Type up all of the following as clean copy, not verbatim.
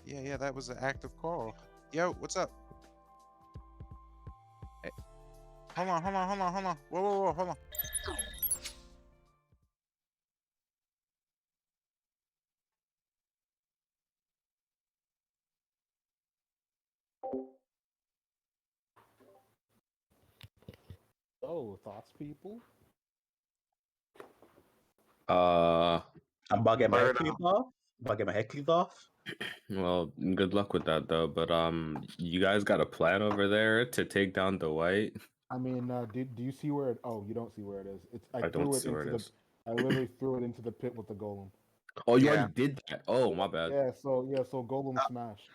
Yeah, that was an active call. Yo, what's up? Hey, hold on. Whoa, hold on. Oh, thoughts, people? I'm about to get my head cleaved off. Well, good luck with that though. But you guys got a plan over there to take down the white? I mean, do you see where it? Oh, you don't see where it is. I don't see where it is. I literally threw it into the pit with the golem. Oh, you already did that. Oh, my bad. Yeah, so golem smashed.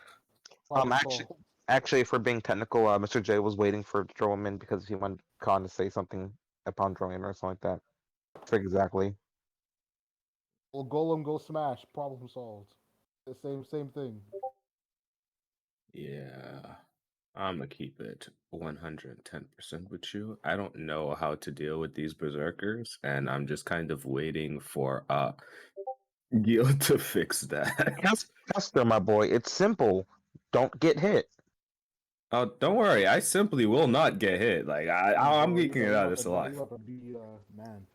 Actually, if we're being technical, Mr. J was waiting for Joe in because he wanted Khan to say something upon drawing or something like that. For exactly. Well, golem go smash. Problem solved. The same thing. Yeah, I'm gonna keep it 110% with you. I don't know how to deal with these berserkers, and I'm just kind of waiting for Gil to fix that. Kester, my boy, it's simple. Don't get hit. Oh, don't worry. I simply will not get hit. Like I'm geeking it out of this alive. alive. You have to be man.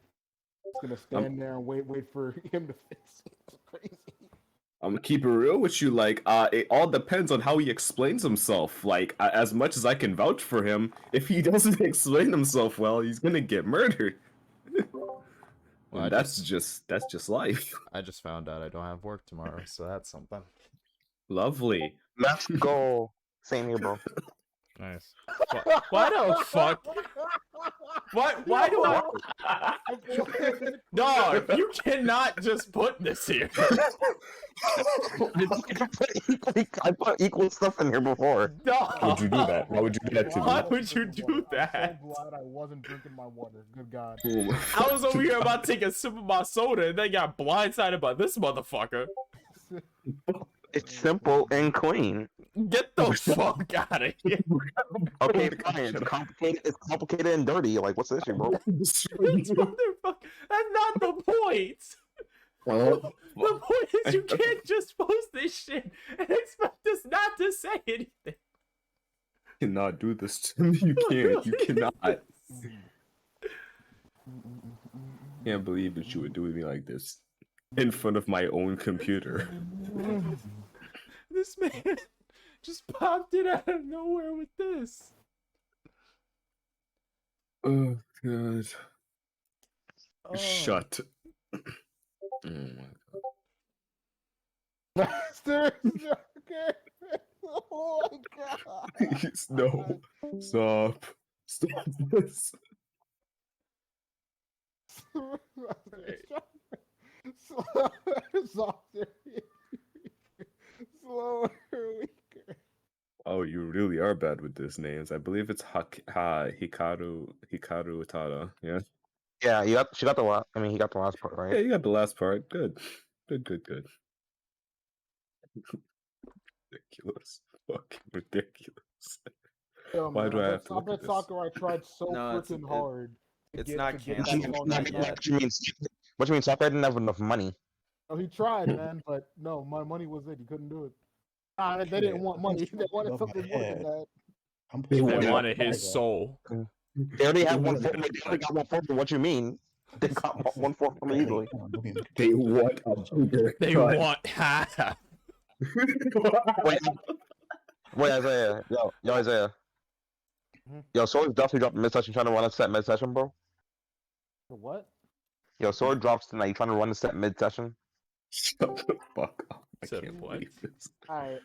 It's gonna stand there and wait for him to fix it. It's crazy. I'm gonna keep it real with you. Like, it all depends on how he explains himself. Like, as much as I can vouch for him, if he doesn't explain himself well, he's gonna get murdered. Well, and that's just life. I just found out I don't have work tomorrow, so that's something. Lovely. Let's go. Same here, bro. Nice. Why the fuck? Why do I? Dog, you cannot just put this here. I put equal stuff in here before. Dog. Why would you do that? Why would you do that to me? Why would you do that? I'm so glad I wasn't drinking my water. Good God. I was over here about to take a sip of my soda and then got blindsided by this motherfucker. It's simple and clean. Get the fuck out of here. Okay, fine. It's complicated and dirty. Like, what's the issue, bro? Motherfucker, that's not the point. The point is you can't just post this shit and expect us not to say anything. You cannot do this to me. You can't. You cannot. Can't believe that you would do me like this in front of my own computer. This man just popped it out of nowhere with this. Oh god. Oh. Shut. Oh my god. Master, okay. Oh my God. Please, no. Stop. Stop this. Softer. Slower, weaker. Oh, you really are bad with these names. I believe it's Hikaru Utada. Yeah. Yeah, she got the last. I mean, he got the last part, right? Yeah, you got the last part. Good. Ridiculous. Fucking ridiculous. Yo, Why man, do I have to bet look at this? Sakurai tried so freaking hard. It's not to get canceled that long yet. back. What you mean? Sakurai didn't have enough money. Oh, he tried, man, but no, my money was it. He couldn't do it. They didn't want money. They wanted something more than that. They wanted his soul. They already have 1/4. They already got 1/4. What you mean? They got 1/4 from me easily. They want a bigger They cut. want half. Wait, Isaiah. Yo, Isaiah. Yo, Sword definitely dropped mid-session trying to run a set mid-session, bro. What? Yo, Sword drops tonight. You trying to run a set mid-session? Shut the fuck up. I Said can't what? believe this. Alright.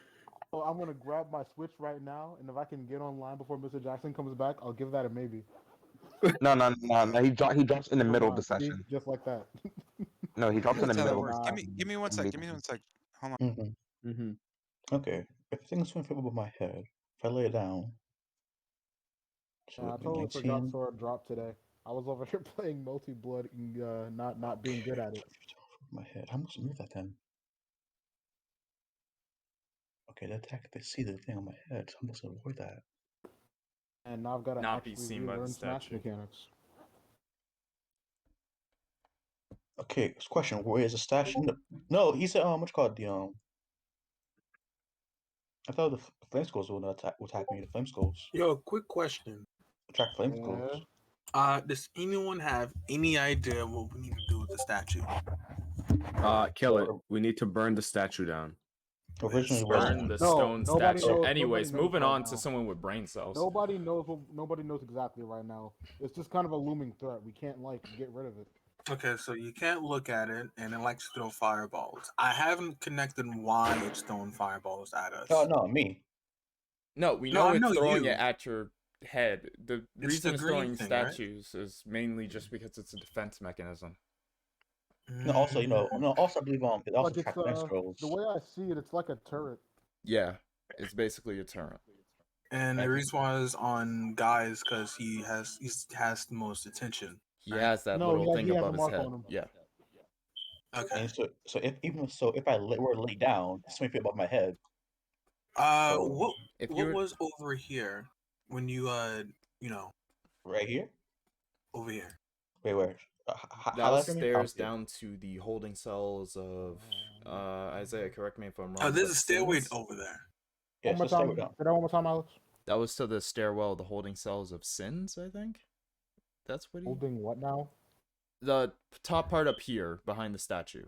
So I'm gonna grab my Switch right now, and if I can get online before Mr. Jackson comes back, I'll give that a maybe. No. He drops in the middle of the See? session. Just like that. No, he drops in the That's how that middle. works. Give me one sec. Hold on. Okay, if things don't fit above my head, if I lay it down. I totally forgot Sword dropped today. I was over here playing multi-blood and not being good at it. My head. How much move that then? Okay, they attack. They see the thing on my head, so I'm supposed to avoid that. And now I've got to Not be actually seen by the relearn Smash statue. mechanics. Okay, question: where is the stash? No, he said, what you call it? I thought the flame skulls would attack me. The flame skulls Yo, quick question. attract flame skulls. Does anyone have any idea what we need to do with the statue? Kill it. We need to burn the statue down. Originally, Burn the No, stone nobody statue. knows- Anyways, nobody knows moving right on now. to someone with brain cells. Nobody knows exactly right now. It's just kind of a looming threat. We can't get rid of it. Okay, so you can't look at it, and it likes to throw fireballs. I haven't connected why it's throwing fireballs at us. Oh no, me. No, we No, know I it's know throwing you. it at your head. The reason the it's green throwing thing, right? statues is mainly just because it's a defense mechanism. No, also also I believe it also Like attracts flame skulls. the way I see it, it's like a turret. Yeah, it's basically a turret. And the reason why is on guys because he has the most attention. He has that No, little he thing has a above his mark head. on him. Yeah. Okay. And so if I were to lay down, it's 20 feet above my head. What If what you're was over here when you Right here. over here? Wait, where? that Highlight was for me? stairs down to the holding cells of Isaiah, correct me if I'm wrong. Oh, there's but a stairway Sins? over there. Yeah, One more so stay time. with Say them. that one more time, Alex. That was to the stairwell, the holding cells of sins, I think. That's what he Holding what now? the top part up here behind the statue.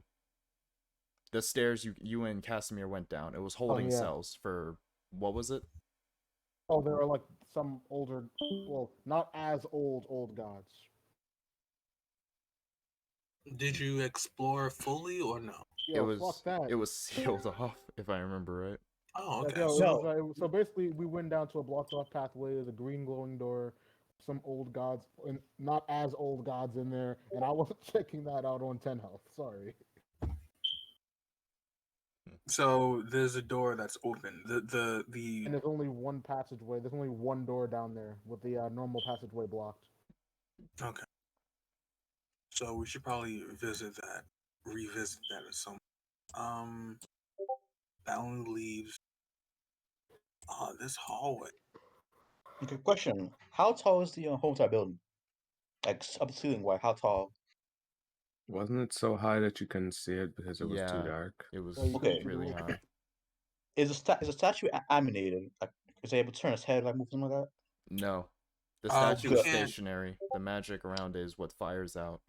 The stairs you and Casimir went down. It was holding yeah. cells for what was it? Oh, there are like some older, well, not as old gods. Did you explore fully or no? Yo, fuck that. it was sealed off, if I remember right. Oh, Like, okay. yo, No. so basically, we went down to a blocked off pathway. There's a green glowing door, some old gods, and not as old gods in there. And I wasn't checking that out on 10 health. Sorry. So there's a door that's open. And there's only one passageway. There's only one door down there with the normal passageway blocked. Okay. So we should probably revisit that at some. That only leaves this hallway. Okay, question: how tall is the whole entire building? Like up to ceiling wide, how tall? Wasn't it so high that you couldn't see it because it was too Yeah. dark? It was Okay. really high. Is the statue animated? Like, is it able to turn its head, like move something like that? No. The Oh, statue we is can't- stationary. The magic around it is what fires out.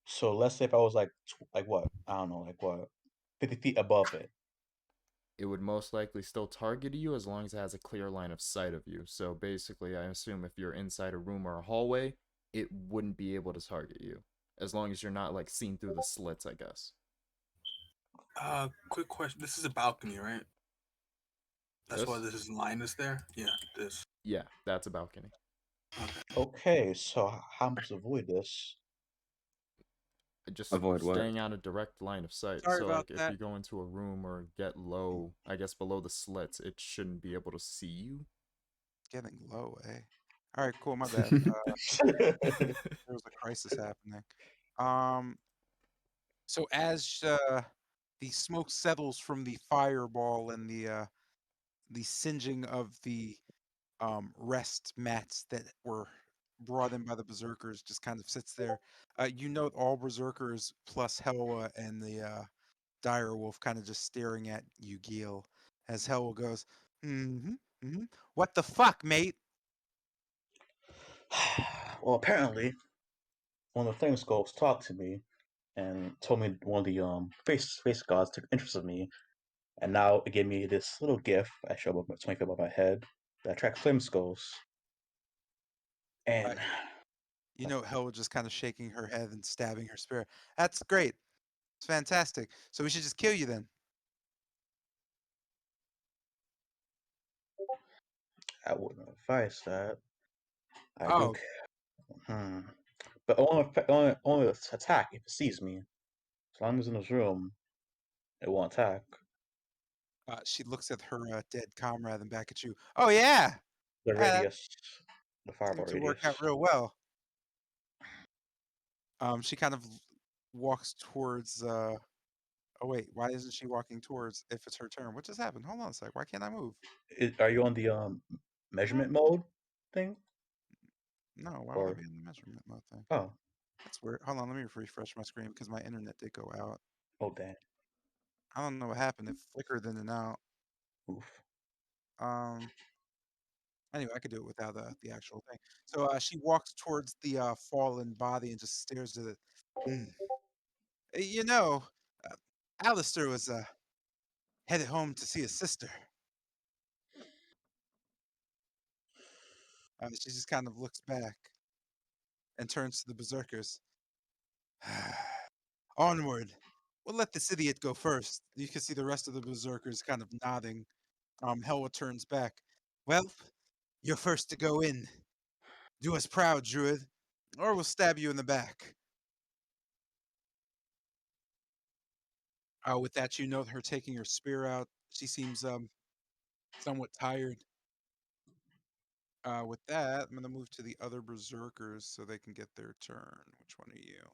So let's say if I was like what? I don't know, like what? 50 feet above it. It would most likely still target you as long as it has a clear line of sight of you. So basically, I assume if you're inside a room or a hallway, it wouldn't be able to target you. As long as you're not like seen through the slits, I guess. Quick question. This is a balcony, right? That's why This? this is Linus there? Yeah, this. Yeah, that's a balcony. Okay, so how am I supposed to avoid this? Just Avoid what? staying out of direct line of sight. Sorry so about like that. if you go into a room or get low, I guess below the slits, it shouldn't be able to see you. Getting low, eh? All right, cool. My bad. There was a crisis happening. So as the smoke settles from the fireball and the singeing of the rest mats that were brought in by the berserkers just kind of sits there. You note all berserkers plus Helwa and the dire wolf kind of just staring at you, Gil, as Helwa goes, what the fuck, mate? Well, apparently, one of the flame skulls talked to me and told me one of the face gods took interest in me, and now it gave me this little gift I show up 20 feet above my head that attracts flame skulls. And You know, Helwa just kind of shaking her head and stabbing her spear. That's great. It's fantastic. So we should just kill you then. I wouldn't advise that. I Oh. do. But only attack if it sees me. As long as in this room, it won't attack. She looks at her dead comrade and back at you. Oh yeah, The Yeah, that radius, the fireball seems to radius. work out real well. She kind of walks towards. Oh wait, why isn't she walking towards? If it's her turn, what just happened? Hold on a sec. Why can't I move? Are you on the measurement mode thing? No, why Or- would I be in the measurement mode thing? Oh, That's weird. Hold on, let me refresh my screen because my internet did go out. oh damn. I don't know what happened. It flickered in and out. Oof. Anyway, I could do it without the actual thing. So she walks towards the fallen body and just stares at it. "Hmm. You know, uh, Alistair was headed home to see his sister." She just kind of looks back and turns to the berserkers. "Onward. We'll let this idiot go first." You can see the rest of the berserkers kind of nodding. Helwa turns back. "Well, you're first to go in. Do us proud, Druid, or we'll stab you in the back." With that, you note her taking her spear out. She seems somewhat tired. With that, I'm gonna move to the other berserkers so they can get their turn. Which one are you?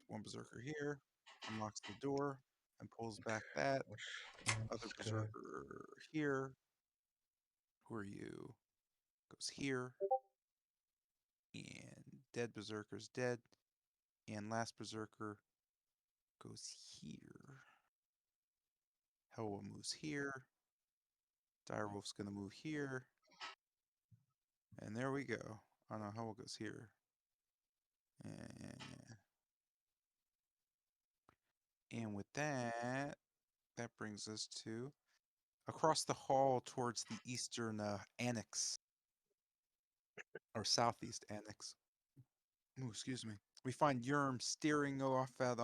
One berserker here unlocks the door and pulls back that. Which Other one's good? berserker here. Who are you? Goes here. And dead berserker's dead. And last berserker goes here. Helwa moves here. Direwolf's gonna move here. And there we go. Oh no, Helwa goes here. And with that, that brings us to across the hall towards the eastern annex, or southeast annex. Ooh, excuse me. We find Eurom steering off at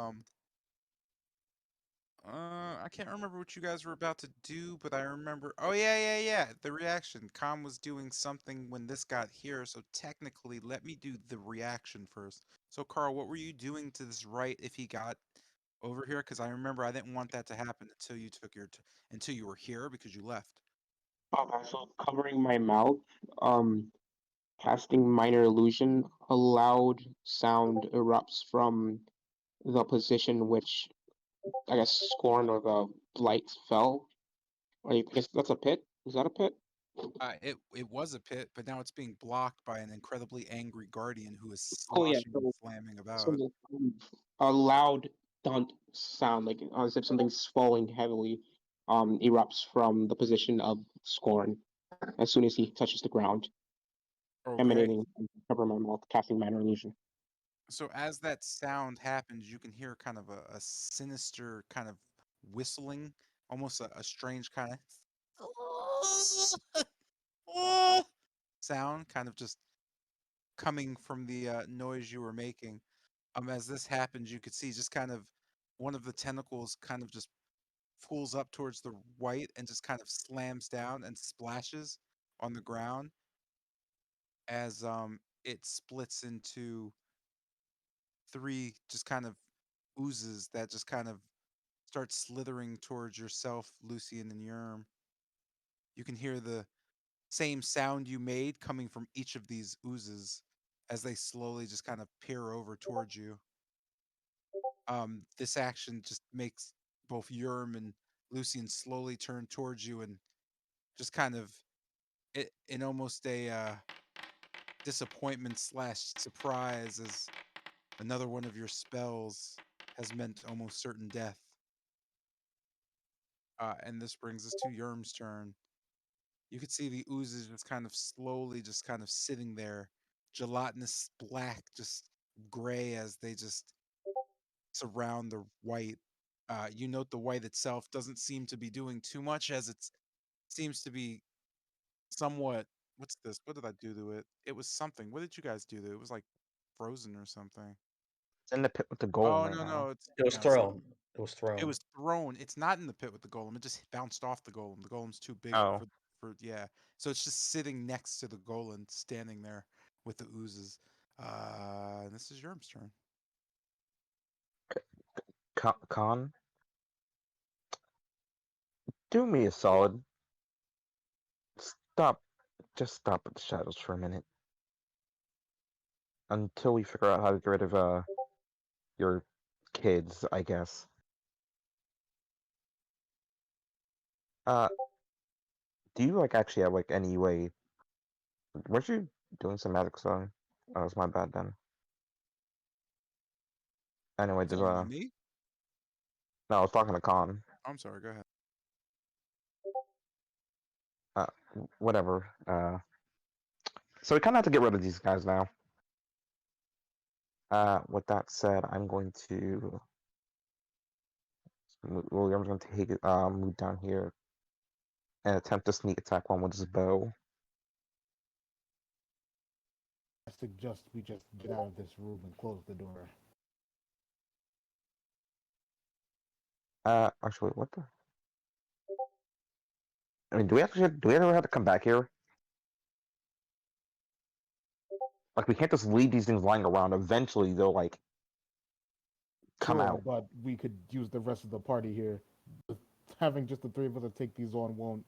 I can't remember what you guys were about to do, but I remember. Oh yeah. The reaction. Khan was doing something when this got here, so technically, let me do the reaction first. So Carl, what were you doing to this right if he got over here? Because I remember I didn't want that to happen until you took until you were here because you left. Okay, so covering my mouth, casting minor illusion, a loud sound erupts from the position which I guess Scorn or the light fell. I guess that's a pit. Is that a pit? It was a pit, but now it's being blocked by an incredibly angry guardian who is Oh yeah, sloshing and slamming so about. a loud dunt sound, like as if something's falling heavily, erupts from the position of Scorn as soon as he touches the ground, Okay. emanating cover my mouth, casting minor illusion. So as that sound happens, you can hear kind of a sinister kind of whistling, almost a strange kind of sound, kind of just coming from the noise you were making. As this happens, you could see just kind of one of the tentacles kind of just pulls up towards the white and just kind of slams down and splashes on the ground as it splits into three just kind of oozes that just kind of start slithering towards yourself, Lucian and Yerm. You can hear the same sound you made coming from each of these oozes as they slowly just kind of peer over towards you. This action just makes both Yerm and Lucian slowly turn towards you and just kind of in almost a disappointment slash surprise as another one of your spells has meant almost certain death. And this brings us to Yerm's turn. You could see the oozes just kind of slowly just kind of sitting there, gelatinous black, just gray as they just surround the white. You note the white itself doesn't seem to be doing too much as it seems to be somewhat. What's this? What did I do to it? It was something. What did you guys do to it? It was like frozen or something. It's in the pit with the golem Oh right no, now. no, it's It was no, it's thrown. It was it thrown. was thrown. It's not in the pit with the golem. It just bounced off the golem. The golem's too big Oh, for yeah. So it's just sitting next to the golem, standing there with the oozes. And this is Yerm's turn. Khan, do me a solid. Stop, just stop at the shadows for a minute until we figure out how to get rid of your kids, I guess. Uh, do you like actually have like any way? Weren't you doing some magic song? Oh, it's my bad then. Anyway, You there's talking to me? no, I was talking to Khan. I'm sorry. Go ahead. whatever. So we kind of have to get rid of these guys now. With that said, I'm going to. Well, I'm going to take it. Move down here and attempt to sneak attack one with his bow. I suggest we just get out of this room and close the door. Actually, wait, what the? I mean, do we ever have to come back here? Like, we can't just leave these things lying around. Eventually, they'll like come Sure, out. but we could use the rest of the party here. Having just the three of us to take these on won't.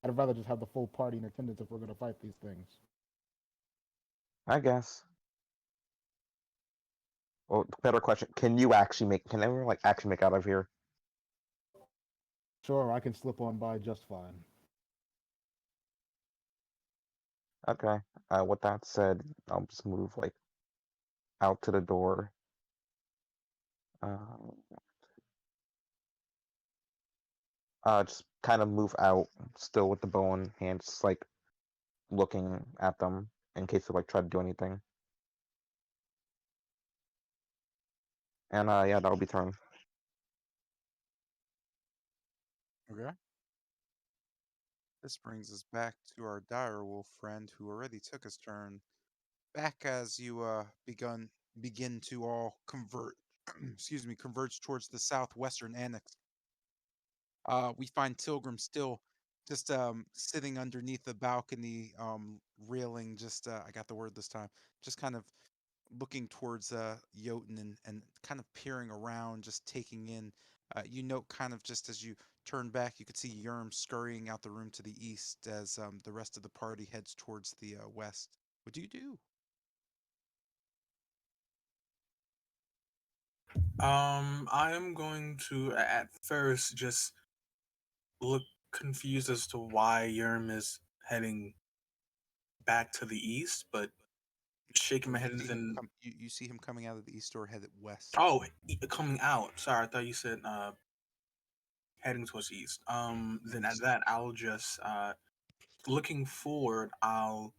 I'd rather just have the full party in attendance if we're going to fight these things. I guess. Well, better question: Can you actually make? Can everyone like actually make out of here? Sure, I can slip on by just fine. Okay. With that said, I'll just move like out to the door. Just kind of move out, still with the bow in hand, just like looking at them in case they like try to do anything. And yeah, that'll be turn. Okay. This brings us back to our direwolf friend who already took his turn. Back as you begin to all converge towards the southwestern annex. We find Pilgrim still just sitting underneath the balcony railing. Just I got the word this time. Just kind of looking towards Yoden and kind of peering around, just taking in. You note kind of just as you turn back, you could see Eurom scurrying out the room to the east as the rest of the party heads towards the west. What do you do? I am going to at first just look confused as to why Yerm is heading back to the east, but shaking my head and then You see him coming out of the east door, headed west. oh, coming out. Sorry, I thought you said heading towards the east. Then at that, I'll just looking forward. I'll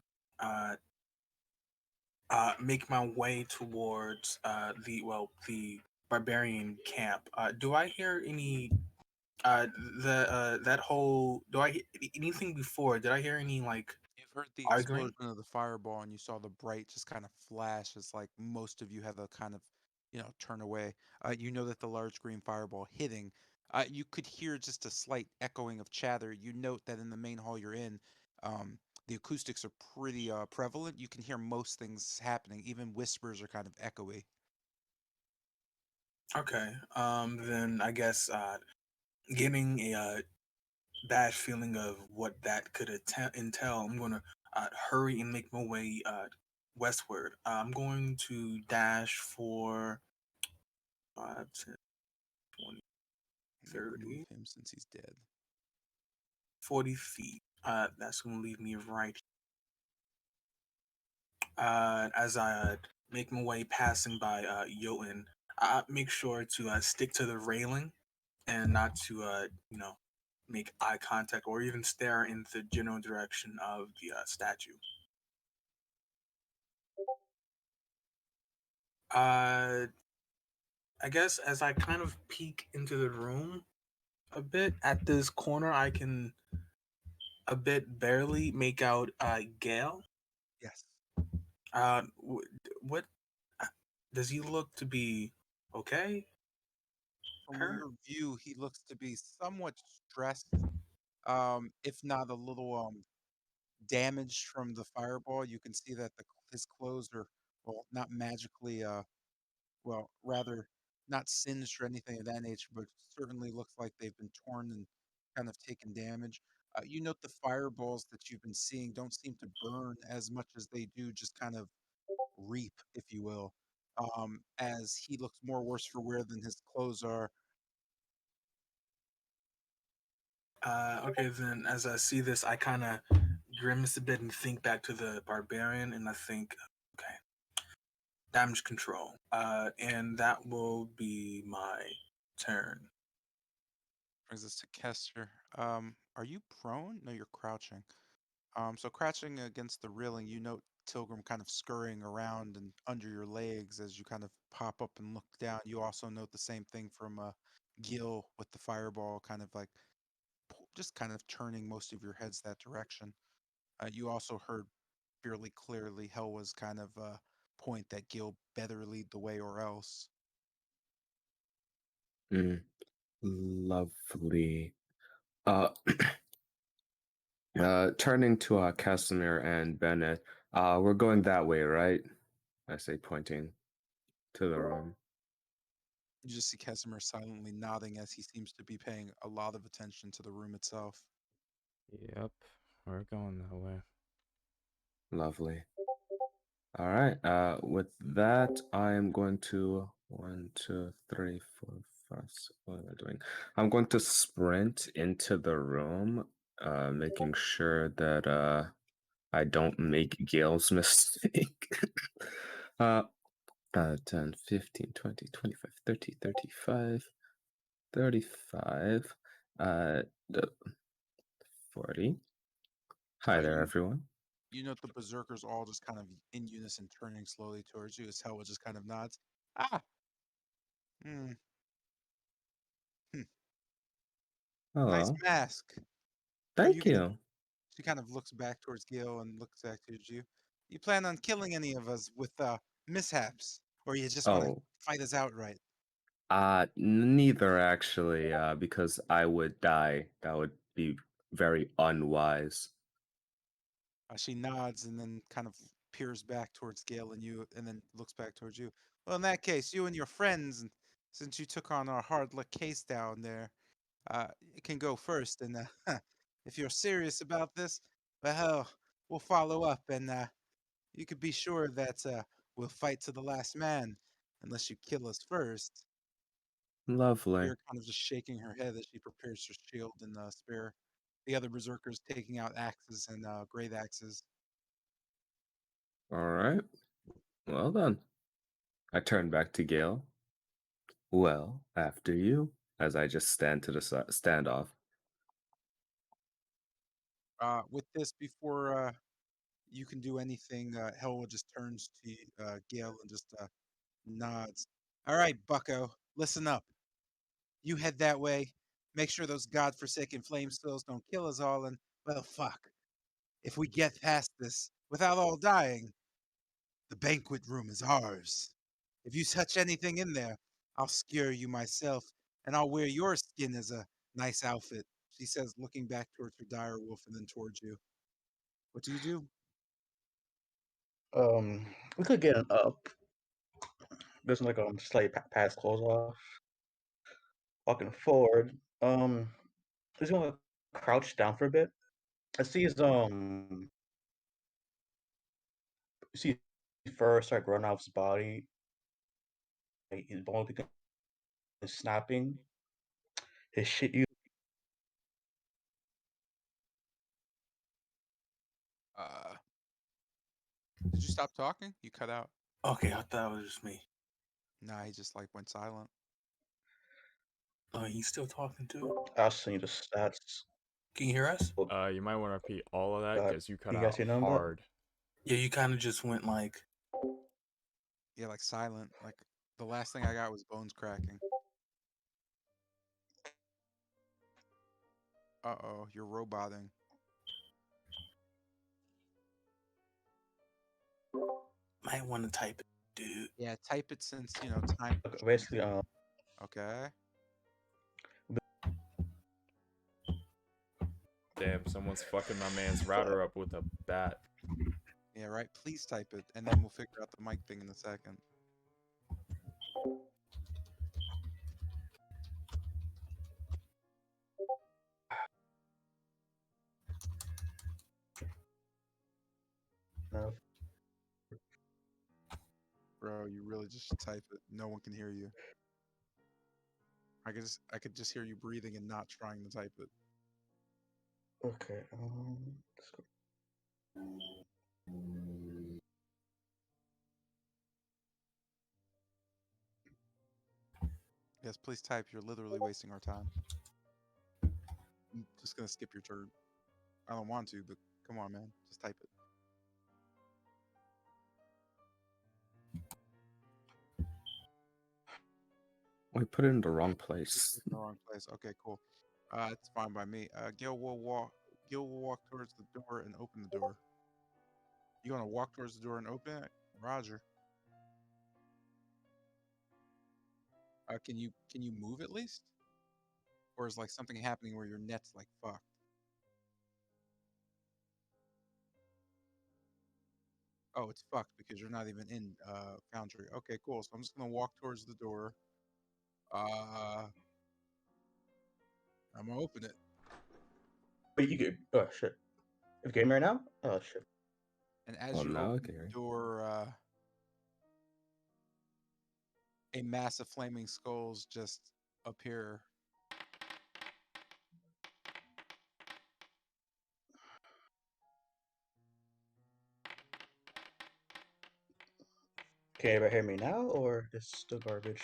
make my way towards the barbarian camp. Do I hear any that whole do I hear anything before? Did I hear any like You've heard the arguing? explosion of the fireball, and you saw the bright just kind of flash as like most of you had to kind of, turn away. You know that the large green fireball hitting. You could hear just a slight echoing of chatter. You note that in the main hall you're in, um, the acoustics are pretty prevalent. You can hear most things happening. Even whispers are kind of echoey. Okay. Then I guess getting a bad feeling of what that could entail, I'm gonna hurry and make my way westward. I'm going to dash for 5, 10, 20, I'm gonna 30, move him since he's dead. 40 feet. That's gonna leave me right as I make my way passing by Yoden. I make sure to stick to the railing and not to make eye contact or even stare in the general direction of the statue. I guess as I kind of peek into the room a bit at this corner, I can a bit barely make out Gale. Yes. What does he look to be okay? From Her? your view, he looks to be somewhat stressed, if not a little damaged from the fireball. You can see that his clothes are, well, not magically, well, rather not singed or anything of that nature, but certainly looks like they've been torn and kind of taken damage. You note the fireballs that you've been seeing don't seem to burn as much as they do just kind of reap, if you will, as he looks more worse for wear than his clothes are. Okay, then as I see this, I kind of grimace a bit and think back to the barbarian, and I think, okay, damage control. And that will be my turn. Brings us to Kester. Are you prone? No, you're crouching. So crouching against the railing, you note Pilgrim kind of scurrying around and under your legs as you kind of pop up and look down. You also note the same thing from Gil with the fireball, kind of like just kind of turning most of your heads that direction. You also heard fairly clearly Hell was kind of point that Gil better lead the way or else. Mm, lovely. Uh, turning to Casimir and Bennett, we're going that way, right? I say, pointing to the room. You just see Casimir silently nodding as he seems to be paying a lot of attention to the room itself. Yep, we're going that way. Lovely. All right. With that, I am going to 1, 2, 3, 4, 5. What am I doing? I'm going to sprint into the room, making sure that I don't make Gail's mistake. 10, 15, 20, 25, 30, 35, 35, 40. Hi there, everyone. You note the berserkers all just kind of in unison turning slowly towards you as Hell just kind of nods. Ah! Hmm. Nice Hello. mask. Are you Thank gonna... you. She kind of looks back towards Gil and looks back towards you. You plan on killing any of us with mishaps? Or you just want to Oh, fight us outright? neither actually, because I would die. That would be very unwise. She nods and then kind of peers back towards Gale and you, and then looks back towards you. Well, in that case, you and your friends, and since you took on our hard luck case down there, you can go first. And if you're serious about this, well, we'll follow up, and you could be sure that we'll fight to the last man, unless you kill us first. Lovely. You're kind of just shaking her head as she prepares her shield and spear. The other berserkers taking out axes and great axes. All right. Well then. I turn back to Gale. Well, after you, as I just stand to the stand off. With this, before you can do anything, Helwa just turns to Gale and just nods. All right, Bucko, listen up. You head that way. Make sure those godforsaken flame spills don't kill us all. And, well, fuck. If we get past this without all dying, the banquet room is ours. If you touch anything in there, I'll skewer you myself, and I'll wear your skin as a nice outfit, she says, looking back towards her dire wolf and then towards you. What do you do? We could get an up. There's like slight pass clothes off. Walking forward. He's gonna crouch down for a bit. I see you see his fur start growing out of his body. Like, his bones begin snapping. His shit. Uh, did you stop talking? You cut out. Okay, I thought it was just me. Nah, he just like went silent. Oh, he's still talking too. I'll send you the stats. Can you hear us? You might want to repeat all of that because you cut You guys out see none of that? hard. Yeah, you kind of just went like. Yeah, like silent. Like the last thing I got was bones cracking. Uh-oh, you're roboting. Might want to type it, dude. Yeah, type it since, time. Basically, Okay. Damn, someone's fucking my man's router up with a bat. Yeah, right. Please type it, and then we'll figure out the mic thing in a second. no. Bro, you really just should type it. No one can hear you. I could just hear you breathing and not trying to type it. Okay. Let's go. Yes, please type. You're literally wasting our time. just gonna skip your turn. I don't want to, but come on, man. Just type it. We put it in the wrong It's place. in the wrong place. Okay, cool. It's fine by me. Gil will walk towards the door and open the door. You gonna walk towards the door and open it? Roger. Can you move at least? Or is like something happening where your net's like fucked? Oh, it's fucked because you're not even in Foundry. Okay, cool. So I'm just gonna walk towards the door. I'm gonna open it. But you get oh shit. If game right now? Oh shit. And as Well, you now I open can hear the you. door, a mass of flaming skulls just appear. Can anybody hear me now, or is it still garbage?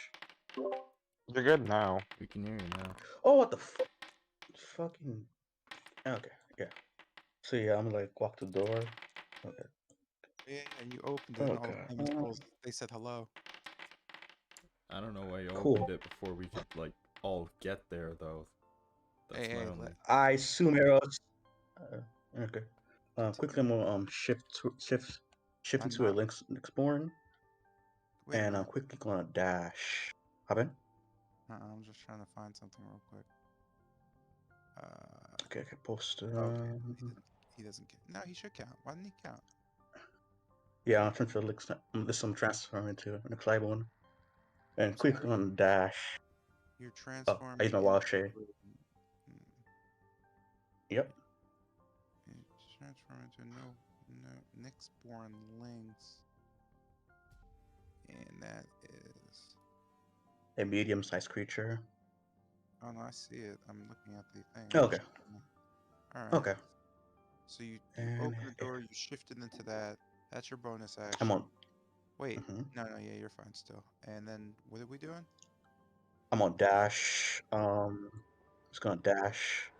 You're good now. We can hear you now. Oh, what the fucking. Okay, yeah. So yeah, I'm like walk to the door. Okay. Yeah, and you opened it, and all the Okay. flaming skulls. They said hello. I don't know why you Cool. opened it before we could like all get there though. That's Hey, my hey, only. I assume arrows. Okay. Quickly, continue. I'm gonna shift I'm into a not. links born, Wait a and I'm minute. quickly gonna dash. Hop in. I'm just trying to find something real quick. Okay, okay. Post. Okay. He doesn't get. No, he should count. Why didn't he count? Yeah, I'm transfer links. This I'm transferring into an Clybourne, and I'm quickly sorry. on dash. You're Oh, I use transforming my wild shape. into. Yep. Transform into no Nyxborn Lynx. And that is. A medium-sized creature. Oh no, I see it. I'm looking at the thing. Okay. All right. Okay. So you And open the door, you shift it into that. That's your bonus I'm action. on. Wait, Mhm. no, yeah, you're fine still. And then what are we doing? I'm on dash. Just gonna dash.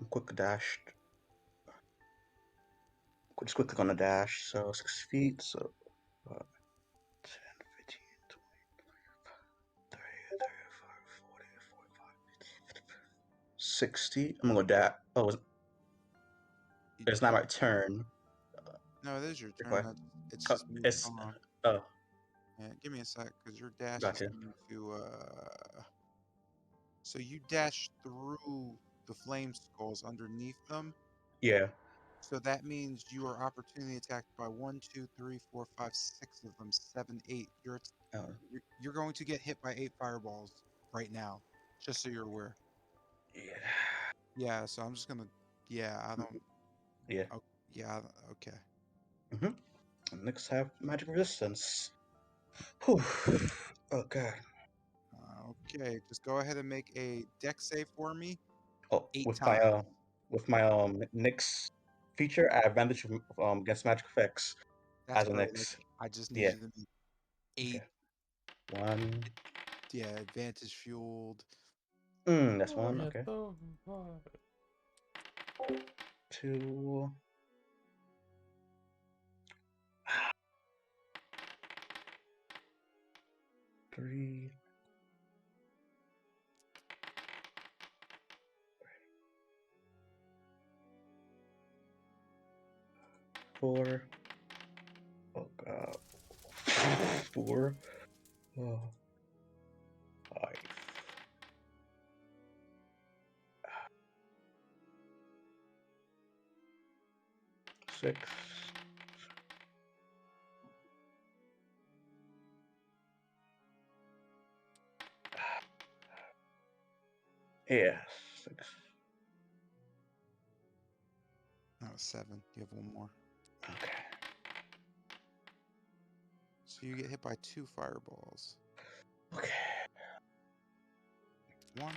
Quick dash. Just quick click on the dash. So 6 feet. So 10, 15, 20, 30, 35, 40, 45, 50, 60. I'm gonna go dash. Oh, it's not my turn. No, it is your If turn. I, It's just moved it's on. oh, Yeah, give me a sec, because your dash is gotcha. going to so you dash through the flame skulls underneath them. Yeah. So that means you are opportunity attacked by 1, 2, 3, 4, 5, 6 of them, 7, 8. Oh, You're going to get hit by 8 fireballs right now, just so you're aware. yeah. Yeah, so I'm just gonna. Yeah, I don't. Yeah. Oh, yeah, okay. Next have magic resistance. Whew. Okay. Okay, just go ahead and make a dex save for me. Oh, 8 with times. my Nyx feature, I have advantage against magic effects That's as a great. Nyx. I just need Yeah. you to make 8. Okay. 1. Yeah, advantage fueled. That's 1. Okay. 2. 3. 4. Oh god. 4. Oh. 5. 6. Yeah. 6. No, 7. You have one more. Okay. So you get hit by 2 fireballs. Okay. 1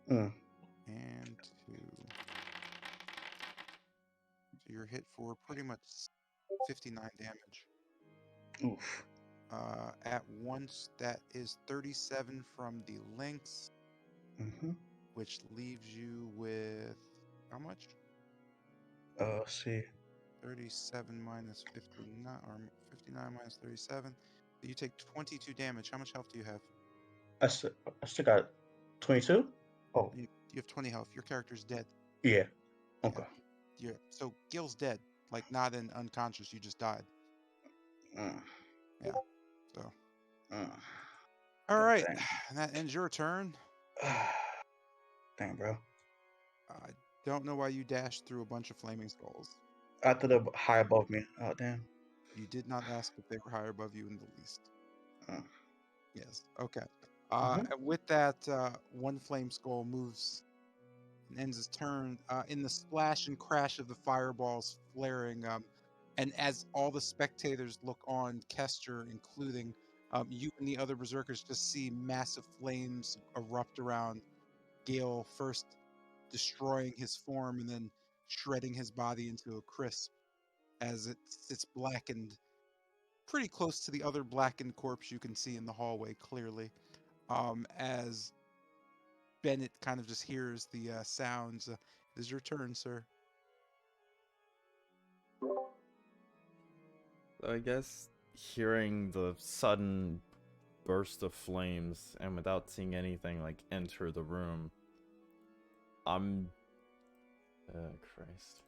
Mm. and 2. So you're hit for pretty much 59 damage. Oof. at once. That is 37 from the lynx, Mm-hmm. which leaves you with how much? Let's see. 37 minus 59, or 59 minus 37. So you take 22 damage. How much health do you have? I still got 22. Oh, You have 20 health. Your character's dead. yeah. Okay. Yeah. So Gil's dead. Like, not in unconscious. You just died. Mm, Yeah. So. mm. All right. Dang. And that ends your turn. Dang, bro. I don't know why you dashed through a bunch of flaming skulls. I thought they were high above me. Oh, damn. You did not ask if they were higher above you in the least. Mm. Yes. Okay. Mhm. And with that, one flame skull moves and ends his turn in the splash and crash of the fireballs flaring. And as all the spectators look on, Kester, including you and the other berserkers, just see massive flames erupt around Gale, first destroying his form and then shredding his body into a crisp as it sits blackened pretty close to the other blackened corpse you can see in the hallway clearly. As Bennett kind of just hears the sounds. It is your turn, sir. I guess hearing the sudden burst of flames and without seeing anything like enter the room, I'm Christ.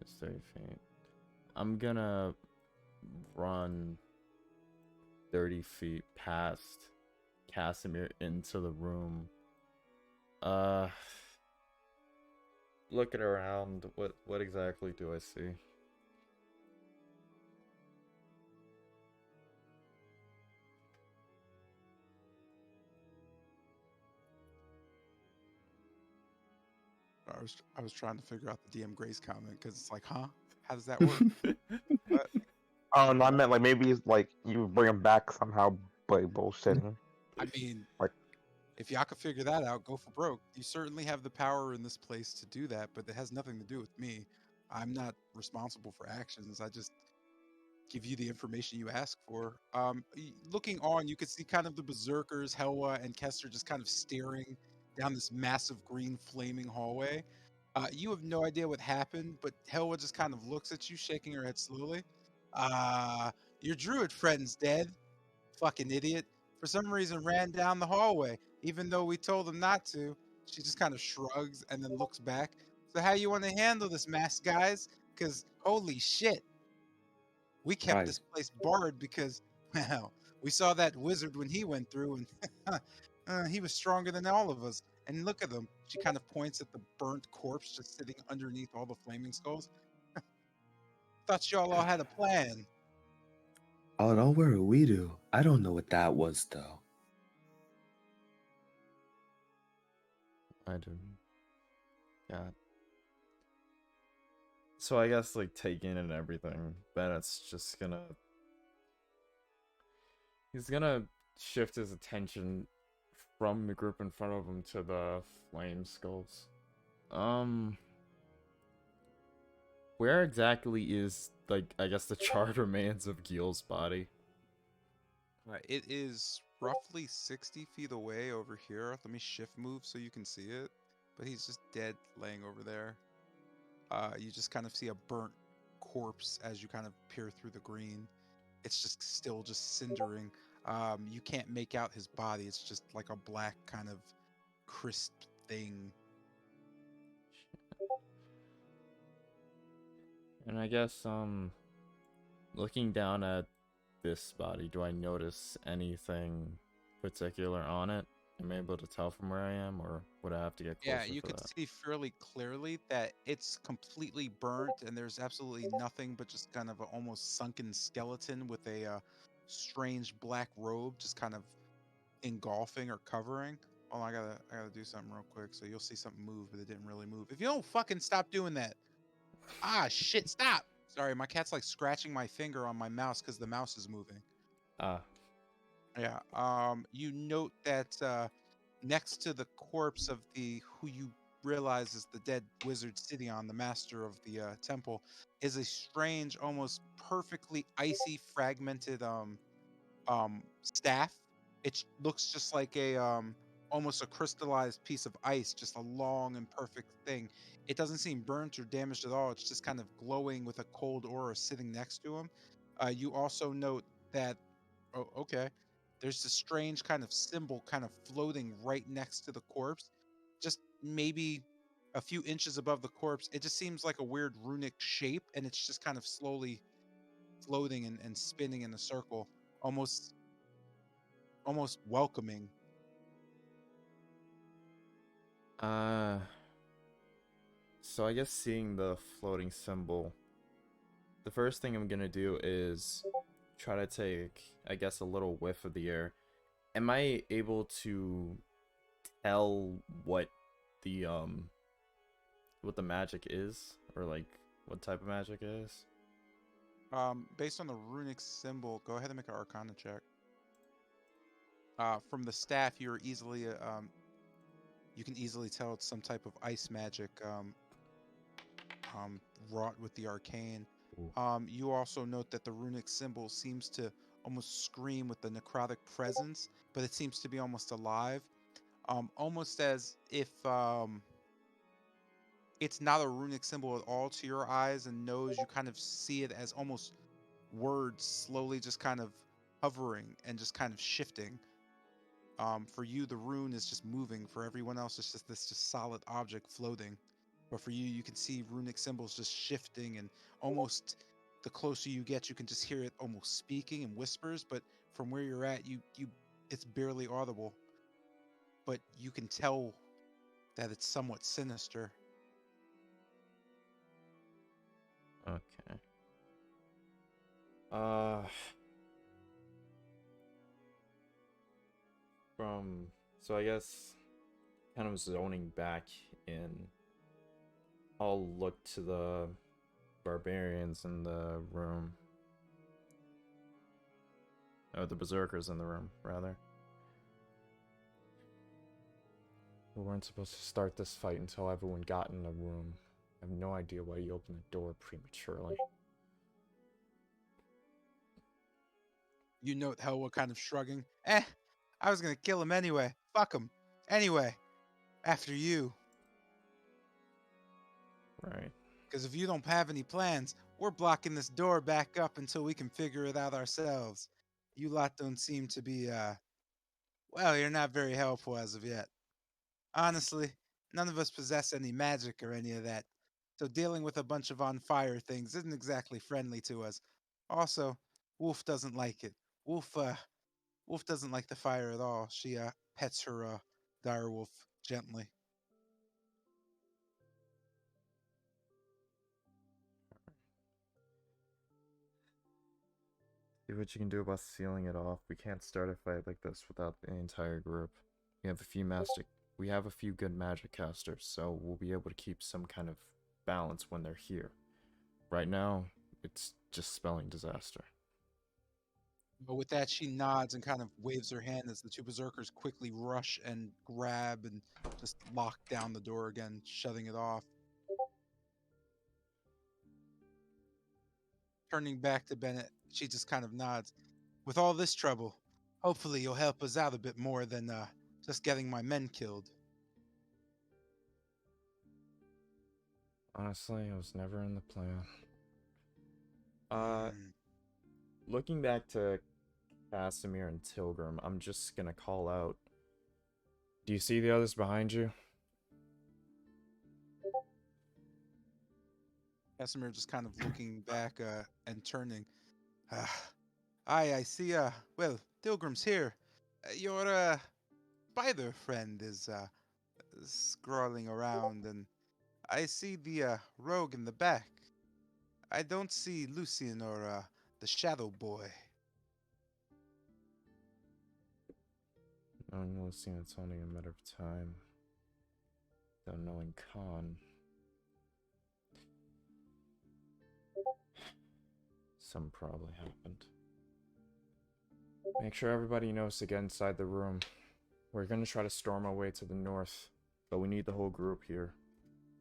It's 30 feet. I'm gonna run 30 feet past Casimir into the room. Looking around, what exactly do I see? I was trying to figure out the DM Grace comment because it's like, huh? How does that work? But Oh no, I meant like maybe it's like you bring him back somehow by bullshitting. I mean, Like, if y'all could figure that out, go for broke. You certainly have the power in this place to do that, but it has nothing to do with me. I'm not responsible for actions. I just give you the information you ask for. Looking on, you could see kind of the berserkers, Helwa and Kester, just kind of staring down this massive green flaming hallway. You have no idea what happened, but Helwa just kind of looks at you, shaking her head slowly. Your druid friend's dead. Fucking idiot. For some reason, ran down the hallway, even though we told him not to. She just kind of shrugs and then looks back. So how you want to handle this, mask guys? Because holy shit, we kept this Guys, place barred because, well, we saw that wizard when he went through, and he was stronger than all of us. And look at them. She kind of points at the burnt corpse just sitting underneath all the flaming skulls. Thought y'all all had a plan. oh, don't worry, we do. I don't know what that was though. I do. Yeah. So I guess like taking in everything, Bennett's just gonna he's gonna shift his attention from the group in front of him to the flame skulls. Where exactly is like I guess the charred remains of Gil's body? It is roughly 60 feet away over here. Let me shift move so you can see it. But he's just dead laying over there. You just kind of see a burnt corpse as you kind of peer through the green. It's just still just cindering. You can't make out his body. It's just like a black kind of crisp thing. And I guess looking down at this body, do I notice anything particular on it? Am I able to tell from where I am, or would I have to get closer Yeah, you for could that? see fairly clearly that it's completely burnt and there's absolutely nothing but just kind of an almost sunken skeleton with a strange black robe just kind of engulfing or covering. Oh, I gotta do something real quick so you'll see something move, but it didn't really move. If you don't fucking stop doing that. Ah, shit, stop. Sorry, my cat's like scratching my finger on my mouse because the mouse is moving. Ah, Yeah. You note that next to the corpse of the who you realize is the dead wizard Sidion, the master of the temple, is a strange, almost perfectly icy, fragmented staff. It looks just like a almost a crystallized piece of ice, just a long and perfect thing. It doesn't seem burnt or damaged at all. It's just kind of glowing with a cold aura sitting next to him. You also note that, oh, okay, there's this strange kind of symbol kind of floating right next to the corpse, just maybe a few inches above the corpse. It just seems like a weird runic shape, and it's just kind of slowly floating and spinning in a circle, almost welcoming. So I guess seeing the floating symbol, the first thing I'm gonna do is try to take, I guess, a little whiff of the air. Am I able to tell what the magic is, or like what type of magic it is? Based on the runic symbol, go ahead and make an Arcana check. From the staff, you can easily tell it's some type of ice magic, wrought with the arcane. You also note that the runic symbol seems to almost scream with the necrotic presence, but it seems to be almost alive, almost as if it's not a runic symbol at all to your eyes and nose. You kind of see it as almost words slowly just kind of hovering and just kind of shifting. For you, the rune is just moving. For everyone else, it's just this just solid object floating. But for you, you can see runic symbols just shifting, and almost the closer you get, you can just hear it almost speaking in whispers. But from where you're at, it's barely audible. But you can tell that it's somewhat sinister. Okay. So I guess kind of zoning back in, I'll look to the barbarians in the room. Oh, the berserkers in the room, rather. We weren't supposed to start this fight until everyone got in the room. I have no idea why you opened the door prematurely. You note Helwa kind of shrugging. I was gonna kill him anyway. Fuck him. Anyway, after you. Right. Because if you don't have any plans, we're blocking this door back up until we can figure it out ourselves. You lot don't seem to be, well, you're not very helpful as of yet. Honestly, none of us possess any magic or any of that, so dealing with a bunch of on fire things isn't exactly friendly to us. Also, Wolf doesn't like it. Wolf doesn't like the fire at all. She, pets her, dire wolf gently. See what you can do about sealing it off. We can't start a fight like this without the entire group. We have a few good magic casters, so we'll be able to keep some kind of balance when they're here. Right now, it's just spelling disaster. But with that, she nods and kind of waves her hand as the two berserkers quickly rush and grab and just lock down the door again, shutting it off. Turning back to Bennett, she just kind of nods. With all this trouble, hopefully you'll help us out a bit more than just getting my men killed. Honestly, it was never in the plan. Looking back to Casimir and Pilgrim, I'm just gonna call out. Do you see the others behind you? Casimir just kind of looking back and turning. Aye, I see. Well, Pilgrim's here. Your spider friend is scrolling around, and I see the rogue in the back. I don't see Lucian or the Shadow Boy. Knowing Lucian, it's only a matter of time. Though knowing Khan, some probably happened. Make sure everybody knows to get inside the room. We're gonna try to storm our way to the north. But we need the whole group here.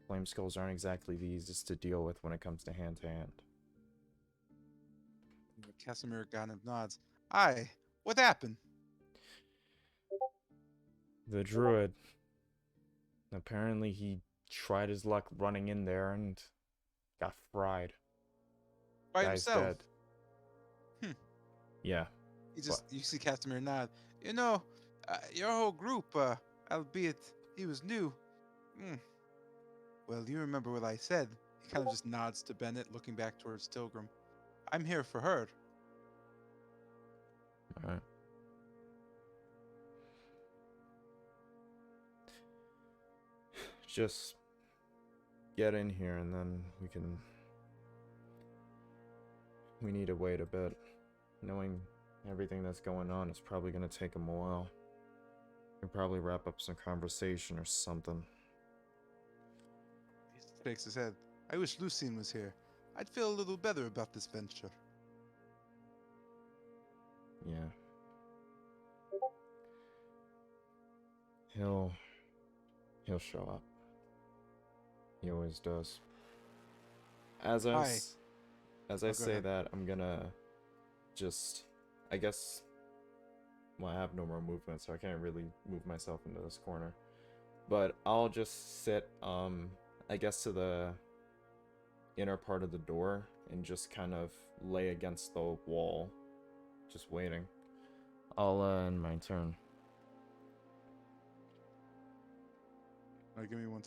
Flame skulls aren't exactly the easiest to deal with when it comes to hand. Casimir kind of nods. Aye, what happened? The druid. Apparently he tried his luck running in there and got fried. By Guy's himself? dead. Yeah. You see Casimir nod. You know, your whole group, albeit he was new. Well, you remember what I said. He kind of just nods to Bennett, looking back towards Pilgrim. I'm here for her. Alright. Just get in here and then we need to wait a bit. Knowing everything that's going on, it's probably gonna take him a while. We can probably wrap up some conversation or something. He shakes his head. I wish Lucien was here. I'd feel a little better about this venture. Yeah. He'll show up. He always does. As I say that, I'm gonna just, I guess, well, I have no more movement, so I can't really move myself into this corner. But I'll just sit, I guess, to the inner part of the door and just kind of lay against the wall, just waiting. I'll end my turn. Give me one.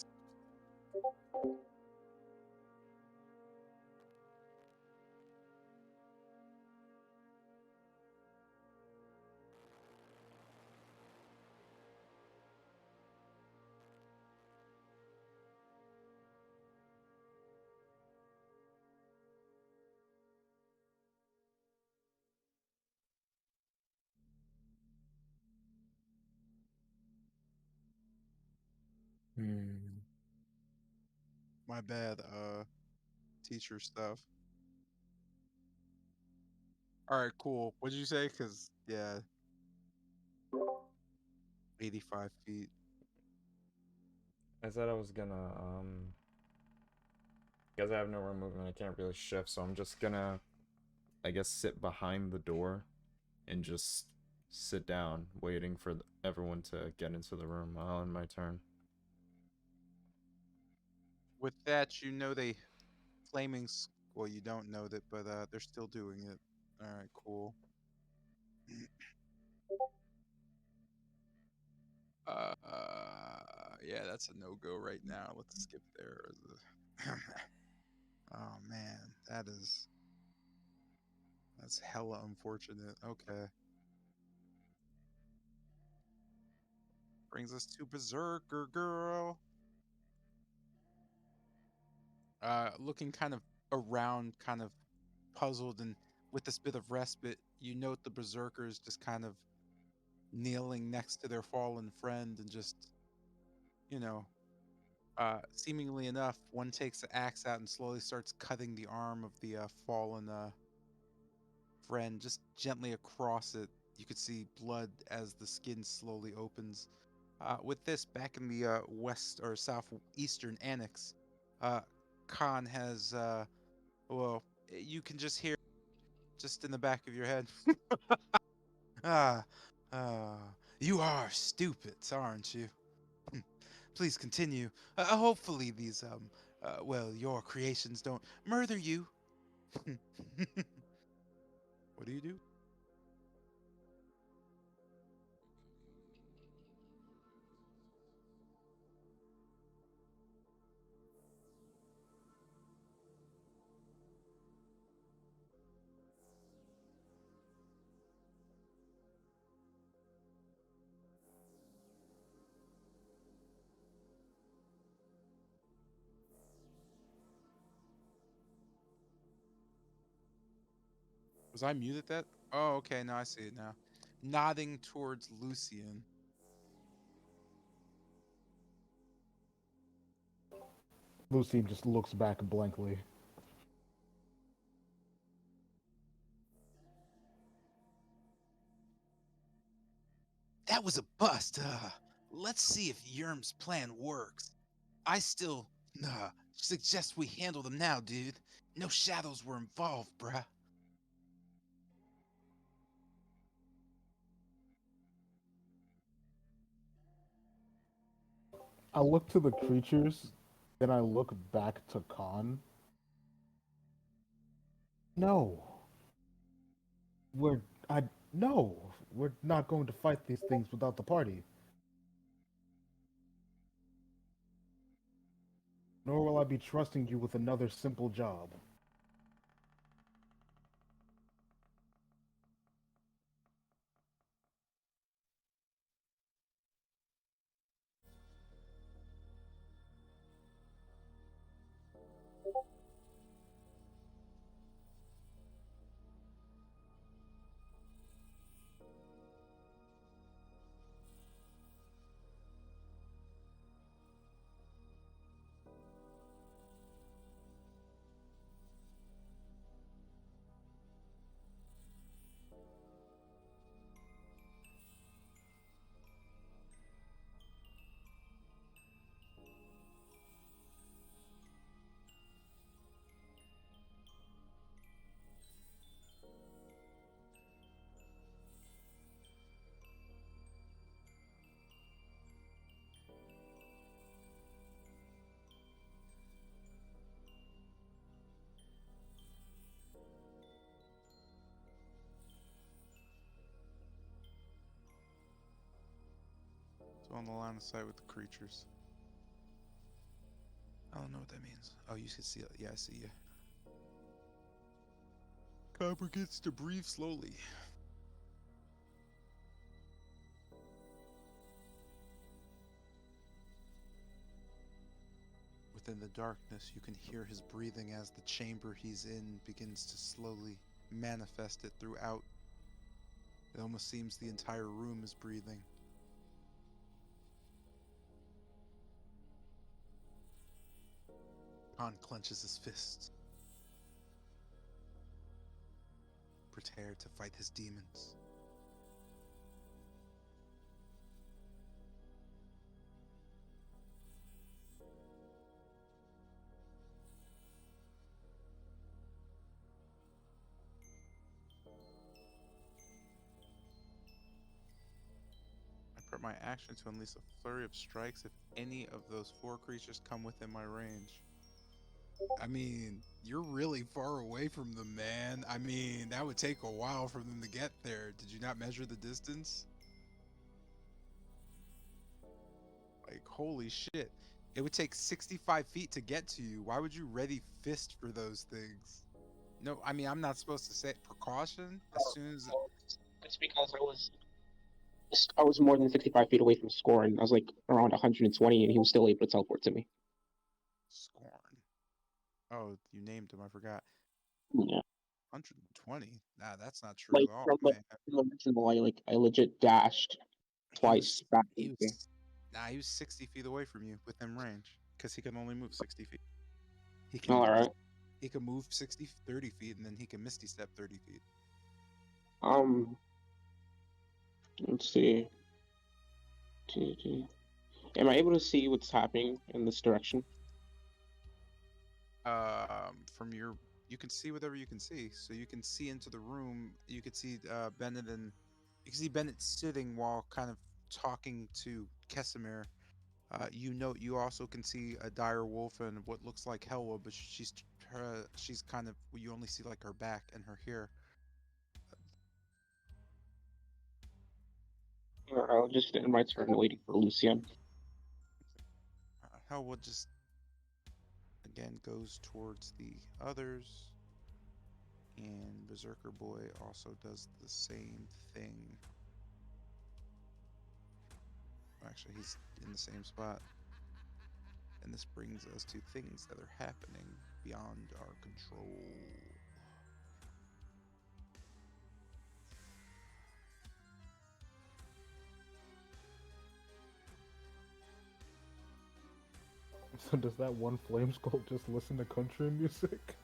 My bad, teacher stuff. Alright, cool. What did you say? Because, yeah. 85 feet. I said I was gonna, because I have no more movement, I can't really shift, so I'm just gonna, I guess, sit behind the door and just sit down, waiting for everyone to get into the room. I'll end my turn. With that, you know they flaming. Well, you don't know that, but they're still doing it. All right, cool. Yeah, that's a no-go right now. Let's skip there. Oh man, that's hella unfortunate. Okay. Brings us to Berserker Girl. Looking kind of around, kind of puzzled, and with this bit of respite, you note the Berserkers just kind of kneeling next to their fallen friend and just, you know, seemingly enough, one takes the axe out and slowly starts cutting the arm of the fallen friend, just gently across it. You could see blood as the skin slowly opens. With this, back in the west or southeastern annex, Khan has, well, you can just hear, just in the back of your head, ah, ah, you are stupid, aren't you? Please continue. Hopefully these, well, your creations don't murder you. What do you do? Was I muted that? Oh, okay, now I see it now. Nodding towards Lucien. Lucien just looks back blankly. That was a bust. let's see if Eurom's plan works. I still suggest we handle them now, dude. No shadows were involved, bruh. I look to the creatures, then I look back to Khan. No. We're I no, we're not going to fight these things without the party. Nor will I be trusting you with another simple job. So on the line of sight with the creatures. I don't know what that means. Oh, you can see it. Yeah, I see you. Copper gets to breathe slowly. Within the darkness, you can hear his breathing as the chamber he's in begins to slowly manifest it throughout. It almost seems the entire room is breathing. Khan clenches his fists, prepared to fight his demons. I prep my action to unleash a flurry of strikes if any of those 4 creatures come within my range. I mean, you're really far away from them, man. I mean, that would take a while for them to get there. Did you not measure the distance? Like, holy shit. It would take 65 feet to get to you. Why would you ready fist for those things? No, I mean, I'm not supposed to say precaution as soon as... It's because I was more than 65 feet away from Scorn. I was like around 120, and he was still able to teleport to me. Scorn. Oh, you named him. I forgot. Yeah. 120? Nah, that's not true Like at all, from man. the original, I legit dashed twice back. He was 60 feet away from you within range because he can only move 60 feet. He can All right. he can move 30 feet, and then he can misty step 30 feet. Let's see. Am I able to see what's happening in this direction? From your, you can see whatever you can see. So you can see into the room. You can see Bennett, and you can see Bennett sitting while kind of talking to Casimir. You also can see a dire wolf and what looks like Helwa, but she's kind of, you only see like her back and her hair. I'll just stand my turn waiting for Lucian. Helwa just again goes towards the others, and Berserker Boy also does the same thing. Actually, he's in the same spot. And this brings us to things that are happening beyond our control. So does that one flame skull just listen to country music?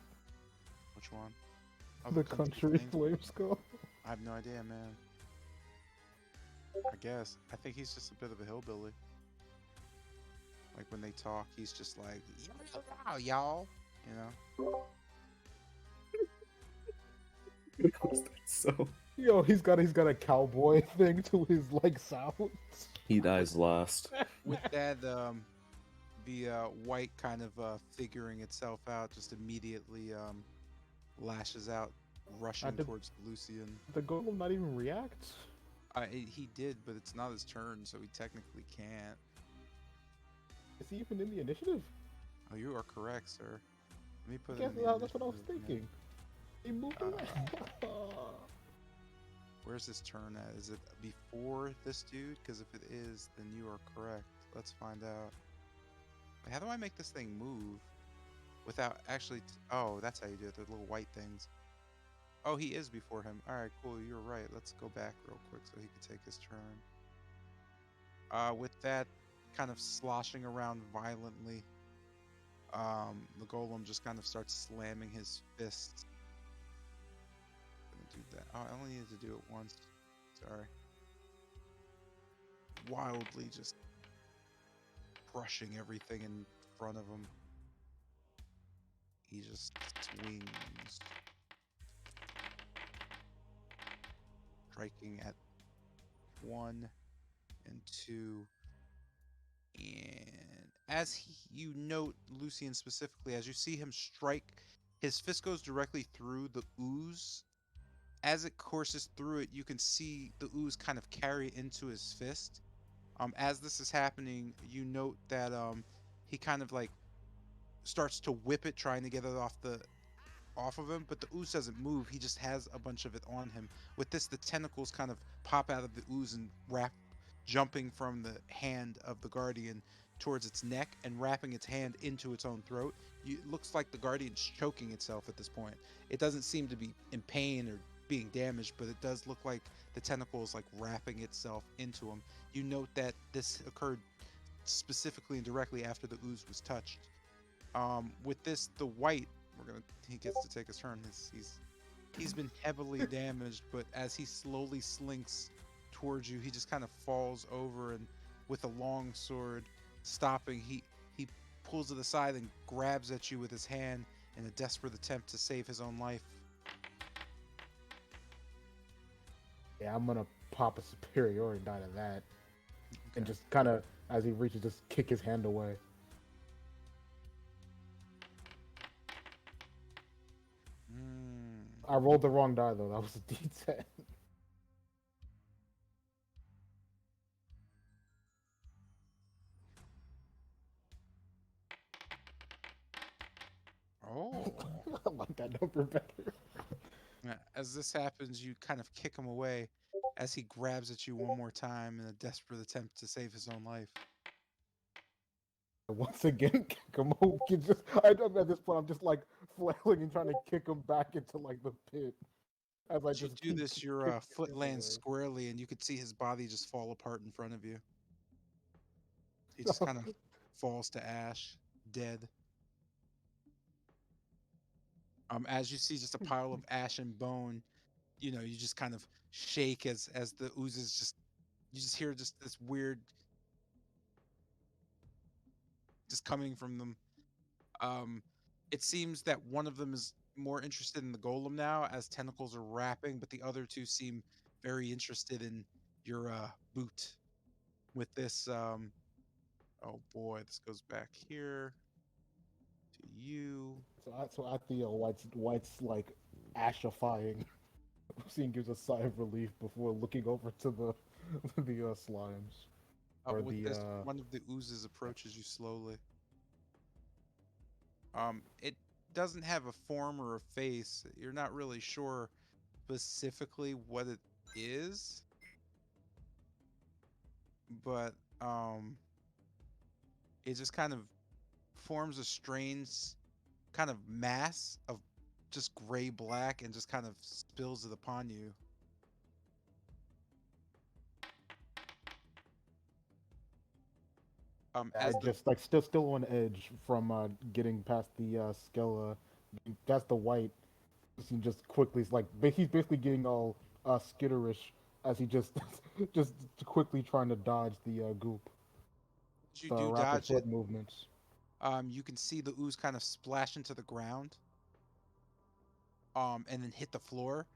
Which one? Oh, The country flame skull? I have no idea, man. I guess. I think he's just a bit of a hillbilly. Like when they talk, he's just like, y'all, you know? So Yo, he's got a cowboy thing to his like sounds. he dies last. With that, the white kind of figuring itself out just immediately lashes out, rushing did- towards Lucian. The golem not even react. He did, but it's not his turn, so he technically can't. Is he even in the initiative? Oh, you are correct, sir. Let me put it Guess in the that's what I was initiative, thinking. He moved away. Where's this turn at? Is it before this dude? Because if it is, then you are correct. Let's find out. Wait, how do I make this thing move without actually? Oh, that's how you do it. The little white things. Oh, he is before him. All right, cool. You're right. Let's go back real quick so he can take his turn. With that kind of sloshing around violently, the golem just kind of starts slamming his fists. Gonna do that. Oh, I only needed to do it once. Sorry. Wildly just crushing everything in front of him. He just swings, striking at 1 and 2. And as you note, Lucian specifically, as you see him strike, his fist goes directly through the ooze. As it courses through it, you can see the ooze kind of carry into his fist. As this is happening, you note that he kind of like starts to whip it, trying to get it off of him, but the ooze doesn't move. He just has a bunch of it on him. With this, the tentacles kind of pop out of the ooze and wrap, jumping from the hand of the guardian towards its neck and wrapping its hand into its own throat. It looks like the guardian's choking itself at this point. It doesn't seem to be in pain or being damaged, but it does look like the tentacle is like wrapping itself into him. You note that this occurred specifically and directly after the ooze was touched. With this, the white, he gets to take his turn. He's been heavily damaged, but as he slowly slinks towards you, he just kind of falls over, and with a long sword stopping, he pulls it aside and grabs at you with his hand in a desperate attempt to save his own life. Yeah, I'm gonna pop a superiority die to that, and Okay. just kind of as he reaches, just kick his hand away. I rolled the wrong die though. That was a D10. Oh. I like that number better. As this happens, you kind of kick him away as he grabs at you one more time in a desperate attempt to save his own life. Once again, kick him over. At this point, I'm just like flailing and trying to kick him back into like the pit. As I As you just do keep this, your kicking foot him lands away. squarely, and you could see his body just fall apart in front of you. He just kind of falls to ash, dead. As you see just a pile of ash and bone, you know, you just kind of shake as the oozes just, you just hear just this weird, just coming from them. It seems that one of them is more interested in the golem now, as tentacles are wrapping, but the other two seem very interested in your boot. With this, oh boy, this goes back here to you. So at the White's like ashifying. Scene gives a sigh of relief before looking over to the slimes. Or With the this, one of the oozes approaches you slowly. It doesn't have a form or a face. You're not really sure specifically what it is, but it just kind of forms a strange kind of mass of just gray black and just kind of spills it upon you. I As the just like still on edge from getting past the Skella. That's the White. He just quickly is like he's basically getting all skitterish as he just just quickly trying to dodge the goop. As you The do rapid dodge it, foot movements. you can see the ooze kind of splash into the ground, and then hit the floor.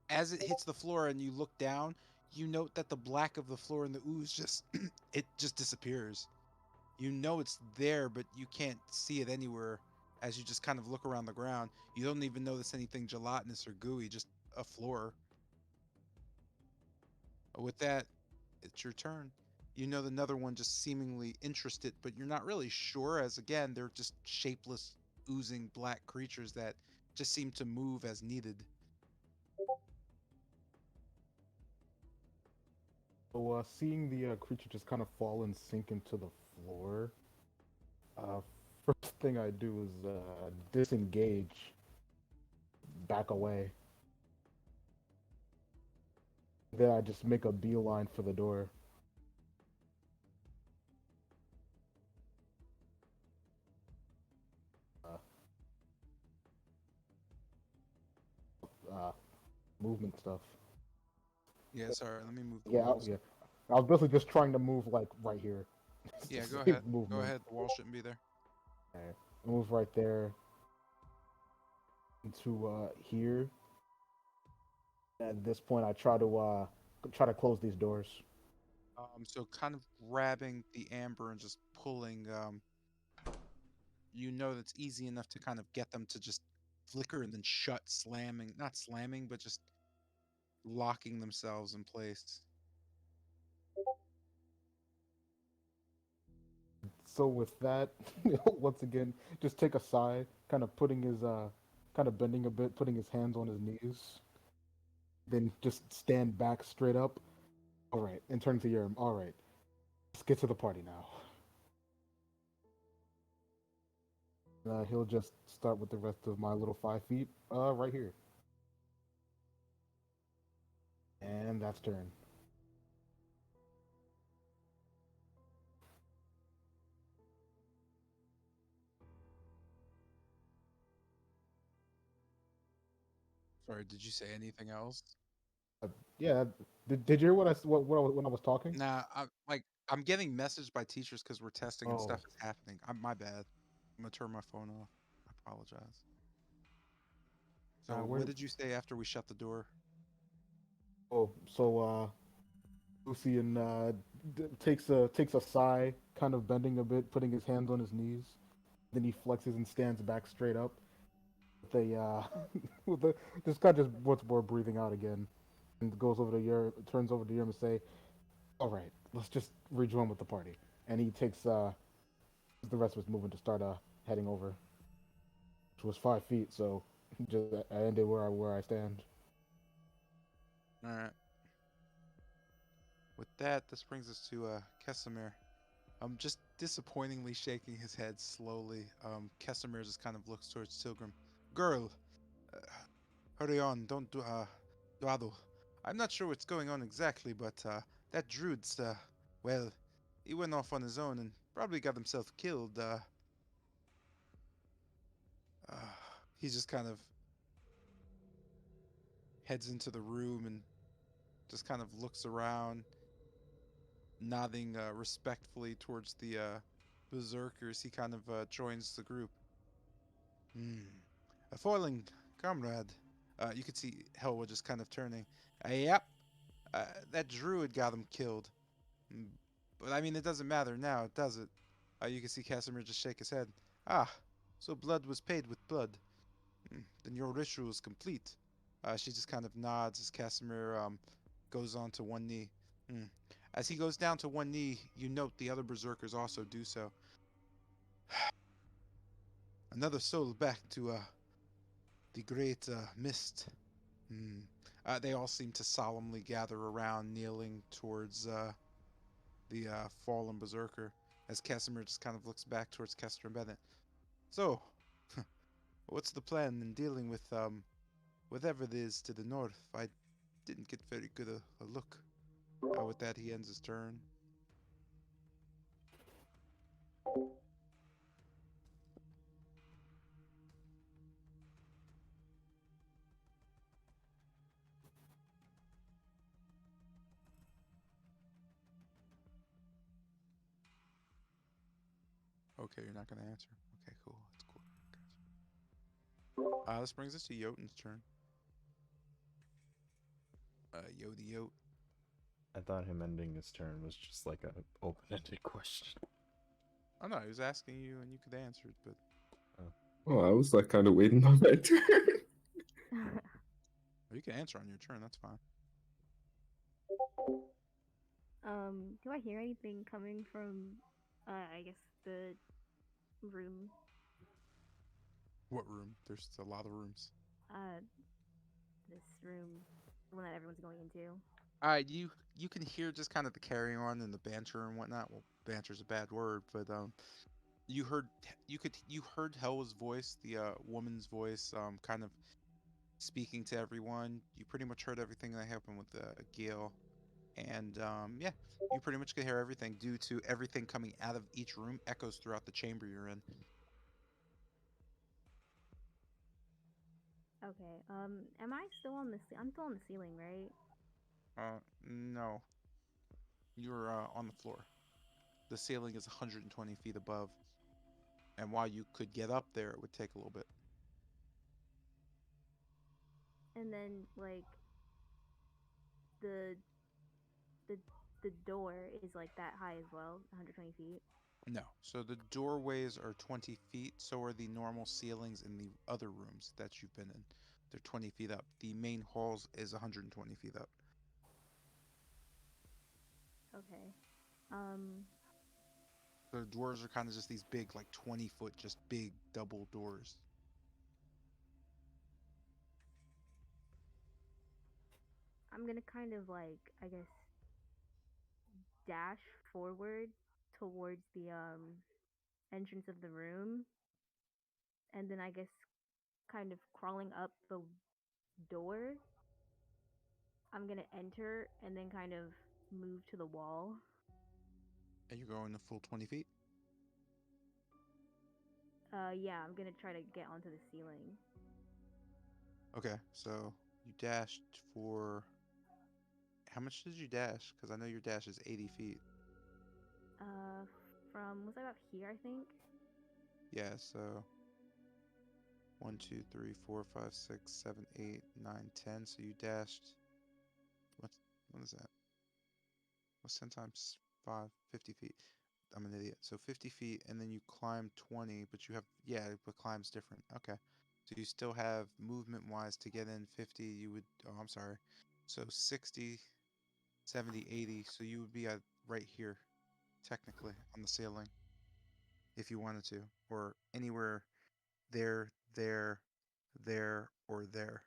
As it hits the floor and you look down, you note that the black of the floor and the ooze just it just disappears. You know it's there, but you can't see it anywhere. As you just kind of look around the ground, you don't even notice anything gelatinous or gooey, just a floor. With that, it's your turn. You know another one just seemingly interested, but you're not really sure, as again, they're just shapeless, oozing black creatures that just seem to move as needed. So seeing the creature just kind of fall and sink into the floor, uh, first thing I do is disengage, back away. Then I just make a beeline for the door. Uh, uh, movement stuff. Yeah, sorry, let me move the Yeah, walls. yeah. I was basically just trying to move like right here. Yeah, go Save ahead. Go movement. ahead. The wall shouldn't be there. Okay. Move right there into here. At this point, I try to close these doors. So kind of grabbing the amber and just pulling, you know that's easy enough to kind of get them to just flicker and then shut, slamming, not slamming, but just locking themselves in place. So with that, once again, just take a sigh, kind of putting his kind of bending a bit, putting his hands on his knees, then just stand back straight up. All right, and turn to Eurom. All right, let's get to the party now. He'll just start with the rest of my little 5 feet, right here, and that's turn. Sorry, did you say anything else? Yeah, did you hear what when I was talking? Nah, I'm getting messaged by teachers because we're testing and stuff Oh, is happening. My bad. I'm gonna turn my phone off. I apologize. So what where? did you say after we shut the door? Oh, so Lucian takes a sigh, kind of bending a bit, putting his hands on his knees. Then he flexes and stands back straight up. With a with a just kind of just once more breathing out again, and goes over to Yer, turns over to Yerm and say, "All right, let's just rejoin with the party." And he takes the rest of his movement to start heading over, which was 5 feet. So just I ended where I stand. All right. With that, this brings us to Casimir. Just disappointingly shaking his head slowly. Casimir just kind of looks towards Pilgrim. Girl, uh, hurry on, don't dawdle. I'm not sure what's going on exactly, but that druid's, well, he went off on his own and probably got himself killed. Uh, he just kind of heads into the room and just kind of looks around, nodding respectfully towards the berserkers. He kind of joins the group. Hmm. A falling comrade. You could see Helwa just kind of turning. Yep, that druid got him killed. Mm, But I mean, it doesn't matter now, does it? You can see Casimir just shake his head. Ah, so blood was paid with blood. Then your ritual is complete. She just kind of nods as Casimir goes on to one knee. Hmm. As he goes down to one knee, you note the other berserkers also do so. Another soul back to the great mist. Hmm. They all seem to solemnly gather around, kneeling towards the fallen berserker. As Casimir just kind of looks back towards Kester and Bennett. So, what's the plan in dealing with whatever it is to the north? I didn't get very good a look. With that, he ends his turn. okay, you're not gonna answer. Okay, cool. That's cool. Gotcha. This brings us to Yoden's turn. Yodi Yote. I thought him ending his turn was just like a open-ended question. Oh no, he was asking you and you could answer it, but Oh, I was like kind of waiting on that turn. you can answer on your turn. That's fine. Do I hear anything coming from, I guess the room? What room? There's a lot of rooms. Uh, this room, the one that everyone's going into. You can hear just kind of the carrying on and the banter and whatnot. Well, banter's a bad word, but you heard Helwa's voice, the woman's voice, kind of speaking to everyone. You pretty much heard everything that happened with Gil, and yeah, you pretty much could hear everything due to everything coming out of each room echoes throughout the chamber you're in. Okay. Am I still on the? I'm still on the ceiling, right? No, you're on the floor. The ceiling is 120 feet above, and while you could get up there, it would take a little bit. And then like the the the door is like that high as well, 120 feet. No. So the doorways are 20 feet, so are the normal ceilings in the other rooms that you've been in. They're 20 feet up. The main halls is 120 feet up. Okay. Um. The doors are kind of just these big, like 20-foot, just big double doors. I'm gonna kind of like, I guess, dash forward towards the entrance of the room, and then I guess kind of crawling up the door. I'm gonna enter and then kind of move to the wall. And you're going the full 20 feet? Yeah, I'm gonna try to get onto the ceiling. Okay, so you dashed for... How much did you dash? Because I know your dash is 80 feet. Uh, from, was I about here, I think? Yeah, so 1, 2, 3, 4, 5, 6, 7, 8, 9, 10. So you dashed... What is that? What's 10 times 5? 50 feet. I'm an idiot. So 50 feet, and then you climb 20, but you have... Yeah, but climb's different. Okay. So you still have movement-wise to get in 50, you would... Oh, I'm sorry. So 60, 70, 80. So you would be right here, technically, on the ceiling, if you wanted to. Or anywhere there, or there.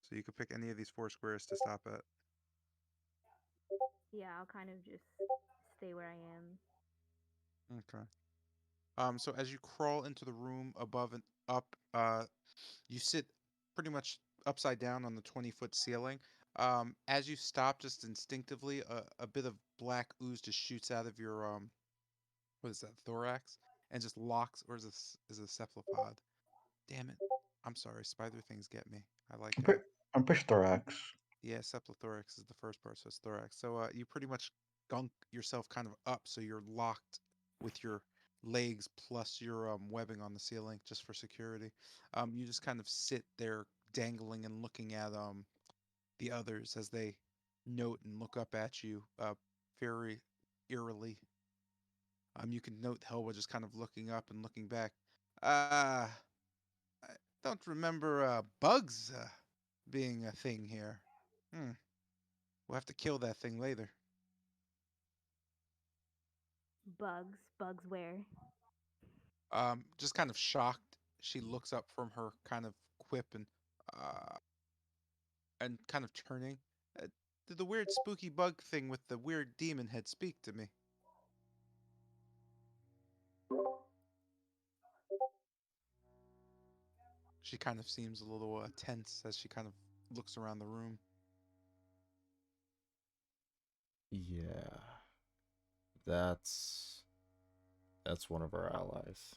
So you could pick any of these 4 squares to stop at. Yeah, I'll kind of just stay where I am. Okay. So as you crawl into the room above and up, you sit pretty much upside down on the 20-foot ceiling. As you stop, just instinctively, a bit of black ooze just shoots out of your what is that, thorax, and just locks, or is it a cephalopod? Damn it! I'm sorry, spider things get me. I like I'm pretty thorax. yeah, cephalothorax is the first part, so it's thorax. So you pretty much gunk yourself kind of up, so you're locked with your legs plus your webbing on the ceiling just for security. You just kind of sit there dangling and looking at the others as they note and look up at you very eerily. You can note Helwa just kind of looking up and looking back. I don't remember bugs being a thing here. Hmm. We'll have to kill that thing later. Bugs? Bugs where? Just kind of shocked, she looks up from her kind of quip uh, and kind of turning. Did the weird spooky bug thing with the weird demon head speak to me? She kind of seems a little tense as she kind of looks around the room. Yeah. That's one of our allies.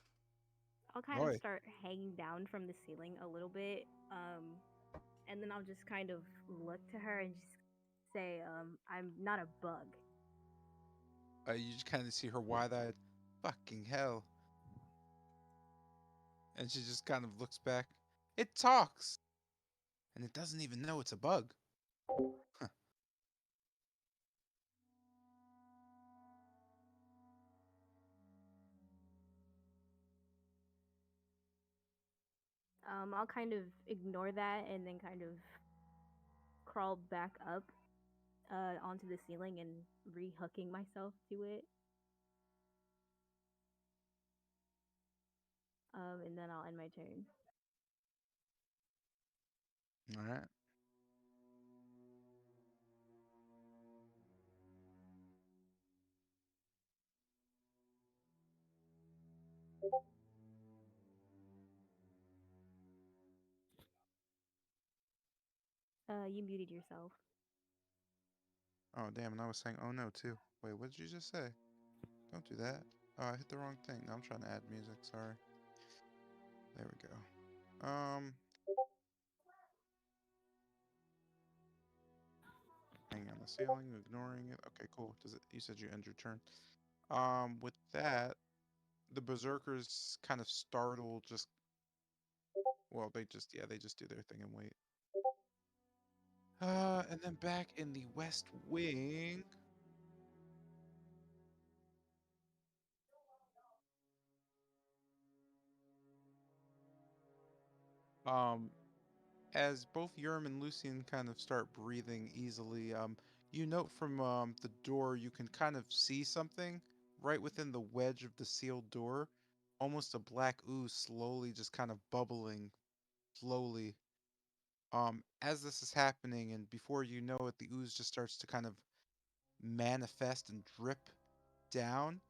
I'll kind of start hanging down from the ceiling a little bit, and then I'll just kind of look to her and just say, I'm not a bug. You just kind of see her wide-eyed. Fucking hell. And she just kind of looks back. It talks! And it doesn't even know it's a bug. Huh. I'll kind of ignore that and then kind of crawl back up onto the ceiling and re-hooking myself to it. And then I'll end my turn. Alright. You muted yourself. Oh, damn, and I was saying, oh no, too. Wait, what did you just say? Don't do that. Oh, I hit the wrong thing. No, I'm trying to add music, sorry. There we go. Hanging on the ceiling, ignoring it. Okay, cool. Does it? You said you end your turn. With that, the berserkers kind of startled. Just well, they just do their thing and wait. And then back in the west wing. As both Eurom and Lucian kind of start breathing easily, you note from the door you can kind of see something right within the wedge of the sealed door, almost a black ooze slowly just kind of bubbling slowly. As this is happening, and before you know it, the ooze just starts to kind of manifest and drip down.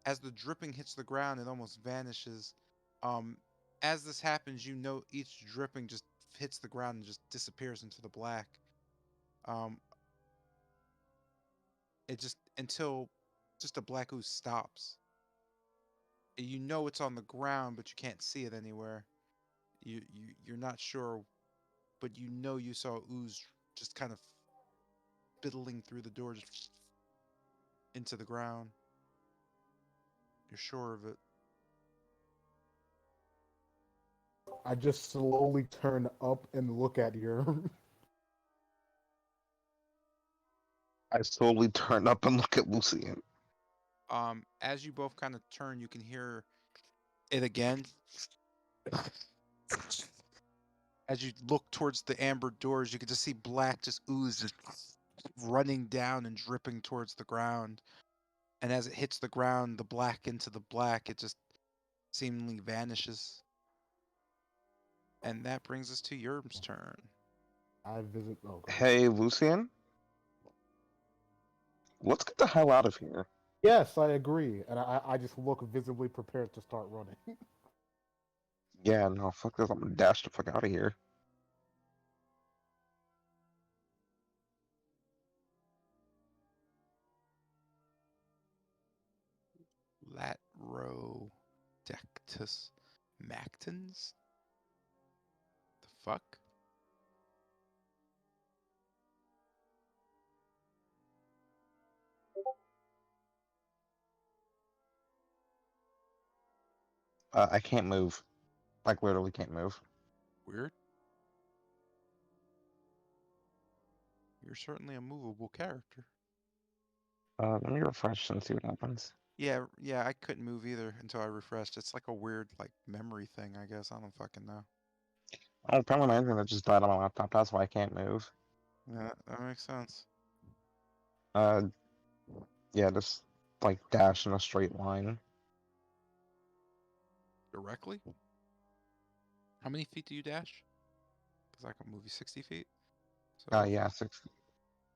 As the dripping hits the ground, it almost vanishes. Um, as this happens, you know each dripping just hits the ground and just disappears into the black. Um, it just until just a black ooze stops. You know it's on the ground, but you can't see it anywhere. You're not sure, but you know you saw ooze just kind of fiddling through the door, just into the ground. You're sure of it. I just slowly turn up and look at you. I slowly turn up and look at Lucian. As you both kind of turn, you can hear it again. As you look towards the amber doors, you can just see black just ooze just running down and dripping towards the ground. And as it hits the ground, the black into the black, it just seemingly vanishes. And that brings us to Eurom's turn. I visit. Oh, go ahead. Hey, Lucian? Let's get the hell out of here. Yes, I agree, and I just look visibly prepared to start running. Yeah, no, fuck this. I'm gonna dash the fuck out of here. Latrodectus Mactons? The fuck? I can't move. Like, literally can't move. Weird. You're certainly a movable character. Let me refresh and see what happens. Yeah, I couldn't move either until I refreshed. It's like a weird, like, memory thing, I guess. I don't fucking know. Oh, apparently my internet just died on my laptop. That's why I can't move. Yeah, that makes sense. Yeah, just like dash in a straight line. Directly? How many feet do you dash? Because I can move you 60 feet. So, Yeah, 6.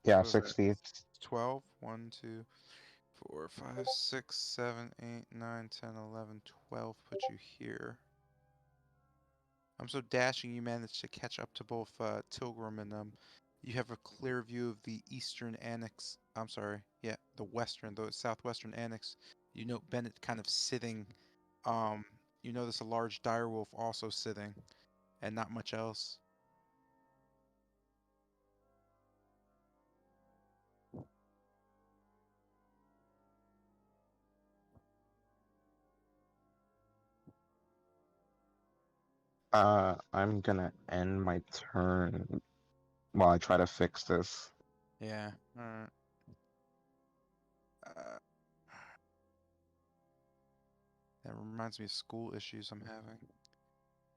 Yeah, what is 6 that? feet. 12? 1, 2, 4, 5, 6, 7, 8, 9, 10, 11, 12. Put you here. So dashing, you managed to catch up to both Pilgrim and you have a clear view of the eastern annex. I'm sorry, yeah, the southwestern annex. You note Bennett kind of sitting. You notice a large direwolf also sitting, and not much else. I'm gonna end my turn while I try to fix this. Yeah. Alright. Uh, that reminds me of school issues I'm having.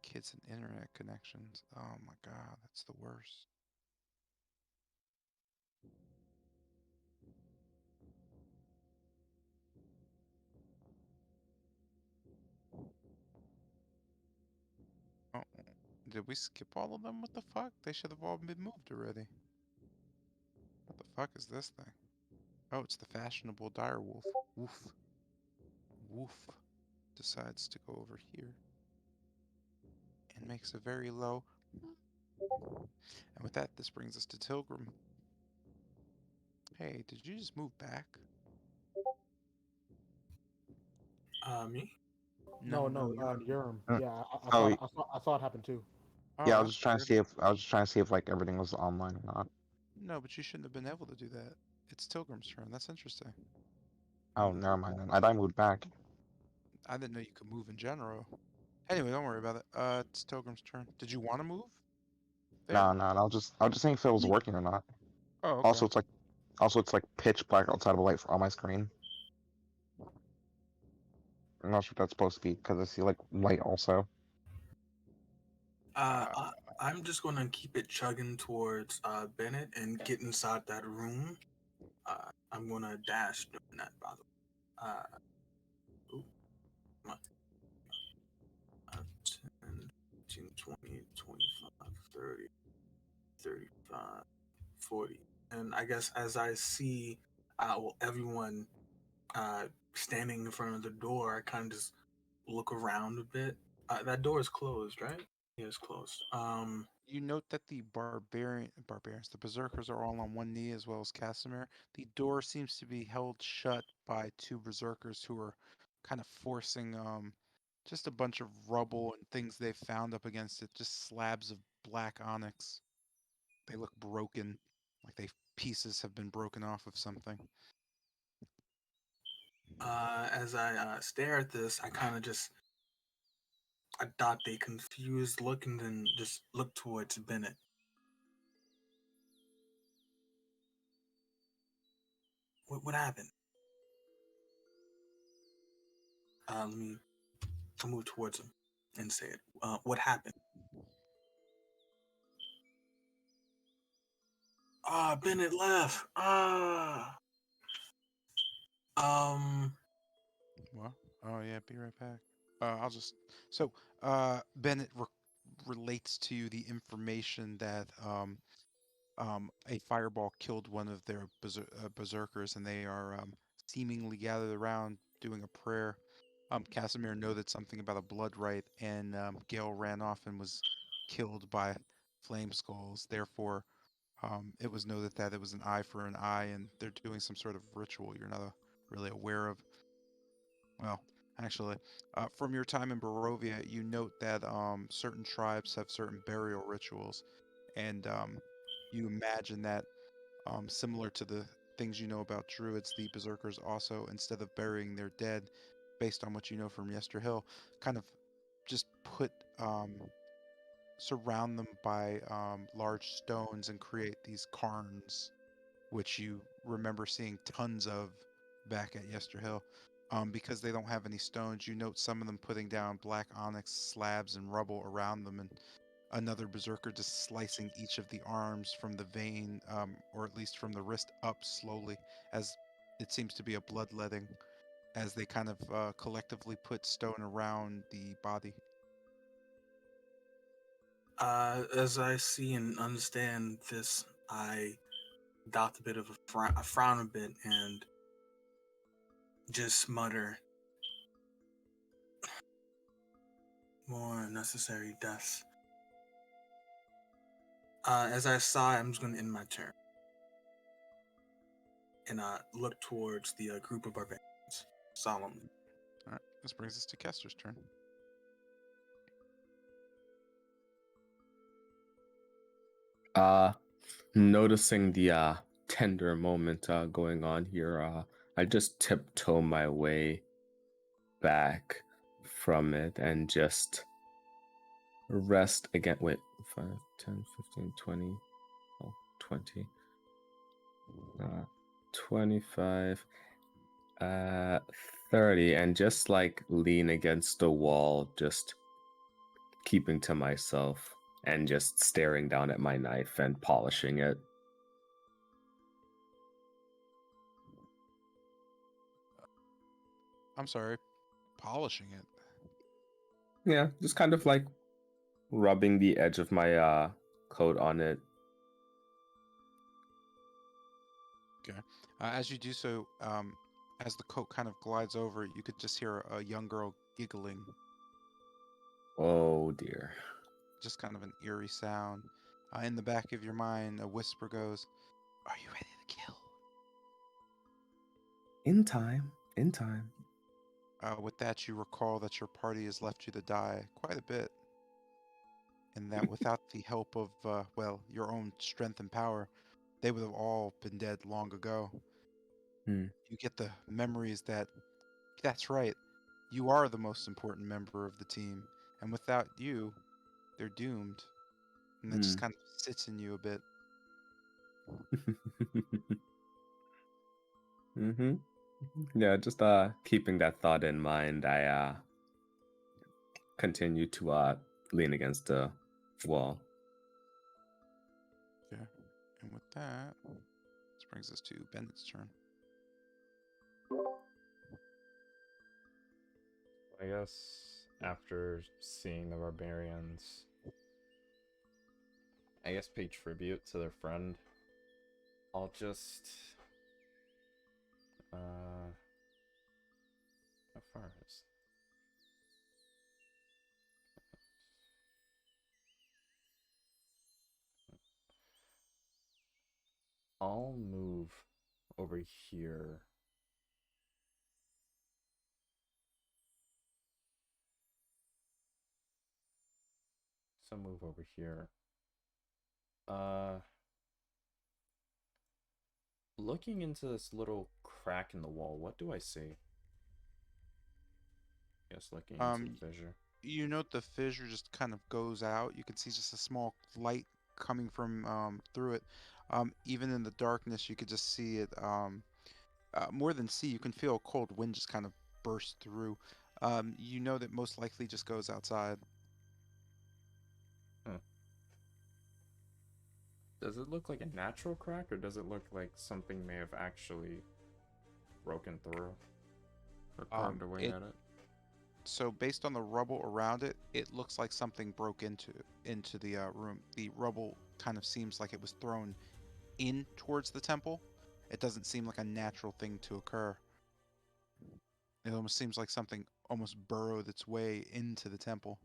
Kids and internet connections. Oh my god, that's the worst. Oh, did we skip all of them? What the fuck? They should have all been moved already. What the fuck is this thing? Oh, it's the fashionable direwolf. Woof. Woof. Decides to go over here and makes a very low. And with that, this brings us to Pilgrim. Hey, did you just move back? Me? No, Eurom. Eurom. Mm. Yeah, Oh, I saw it happen too. yeah, Oh, that's weird. I was just trying to see if like everything was online or not. No, but you shouldn't have been able to do that. It's Tilgrim's turn. That's interesting. Oh, never mind then. I thought I moved back. I didn't know you could move in general. Anyway, don't worry about it. It's Tilgrim's turn. Did you want to move? No, Fair? no, I was just saying if it was working or not. Oh, okay. Also it's like pitch black outside of the light on my screen. I'm not sure what that's supposed to be because I see like light also. I'm just gonna keep it chugging towards Bennett and get inside that room. I'm gonna dash doing that, by the way. Ooh, come on. 10, 15, 20, 25, 30, 35, 40. And I guess as I see everyone standing in front of the door, I kind of just look around a bit. That door is closed, right? Yeah, it's closed. You note that the barbarians, the berserkers are all on one knee as well as Casimir. The door seems to be held shut by two berserkers who are kind of forcing just a bunch of rubble and things they've found up against it, just slabs of black onyx. They look broken, like pieces have been broken off of something. As I stare at this, I kind of just adopt a confused look and then just look towards Bennett. What happened? Let me move towards him and say it. What happened? Bennett left. Um. What? Oh yeah, be right back. I'll just so Bennett relates to you the information that a fireball killed one of their berserkers, and they are seemingly gathered around doing a prayer. Casimir noted something about a blood rite, and Gale ran off and was killed by flame skulls. Therefore, it was noted that it was an eye for an eye, and they're doing some sort of ritual you're not really aware of. Well, actually, from your time in Barovia, you note that certain tribes have certain burial rituals, and you imagine that similar to the things you know about druids, the berserkers also, instead of burying their dead, based on what you know from Yesterhill, kind of just put surround them by large stones and create these cairns, which you remember seeing tons of back at Yesterhill. Because they don't have any stones, you note some of them putting down black onyx slabs and rubble around them, and another berserker just slicing each of the arms from the vein, or at least from the wrist up slowly, as it seems to be a bloodletting, as they kind of collectively put stone around the body. As I see and understand this, I adopt a bit of a frown a bit and just mutter, more necessary deaths. As I sigh, I'm just going to end my turn and look towards the group of barbarians solemnly. All right, this brings us to Kester's turn. Noticing the tender moment going on here, I just tiptoe my way back from it and just rest again. Wait, 5, 10, 15, 20. Oh, 20. 25. 30. And just like lean against the wall, just keeping to myself and just staring down at my knife and polishing it. I'm sorry, polishing it. Yeah, just kind of like rubbing the edge of my coat on it. Okay. As you do so, as the coat kind of glides over, you could just hear a young girl giggling. Oh dear. Just kind of an eerie sound. In the back of your mind, a whisper goes, "Are you ready to kill?" In time. In time. With that, you recall that your party has left you to die quite a bit, and that without the help of, well, your own strength and power, they would have all been dead long ago. You get the memories that, that's right, you are the most important member of the team, and without you, they're doomed. And that just kind of sits in you a bit. Mm-hmm. Yeah, just keeping that thought in mind, I continue to lean against the wall. Yeah. And with that, this brings us to Bennett's turn. I guess after seeing the barbarians, I guess pay tribute to their friend. I'll just how far is I'll move over here. So move over here. Looking into this little crack in the wall, what do I see? Yes, looking into the fissure. You note the fissure just kind of goes out. You can see just a small light coming from through it. Even in the darkness, you could just see it. More than see, you can feel a cold wind just kind of burst through. You know that most likely just goes outside. Does it look like a natural crack, or does it look like something may have actually broken through or carved away at it? So based on the rubble around it, it looks like something broke into the room. The rubble kind of seems like it was thrown in towards the temple. It doesn't seem like a natural thing to occur. It almost seems like something almost burrowed its way into the temple.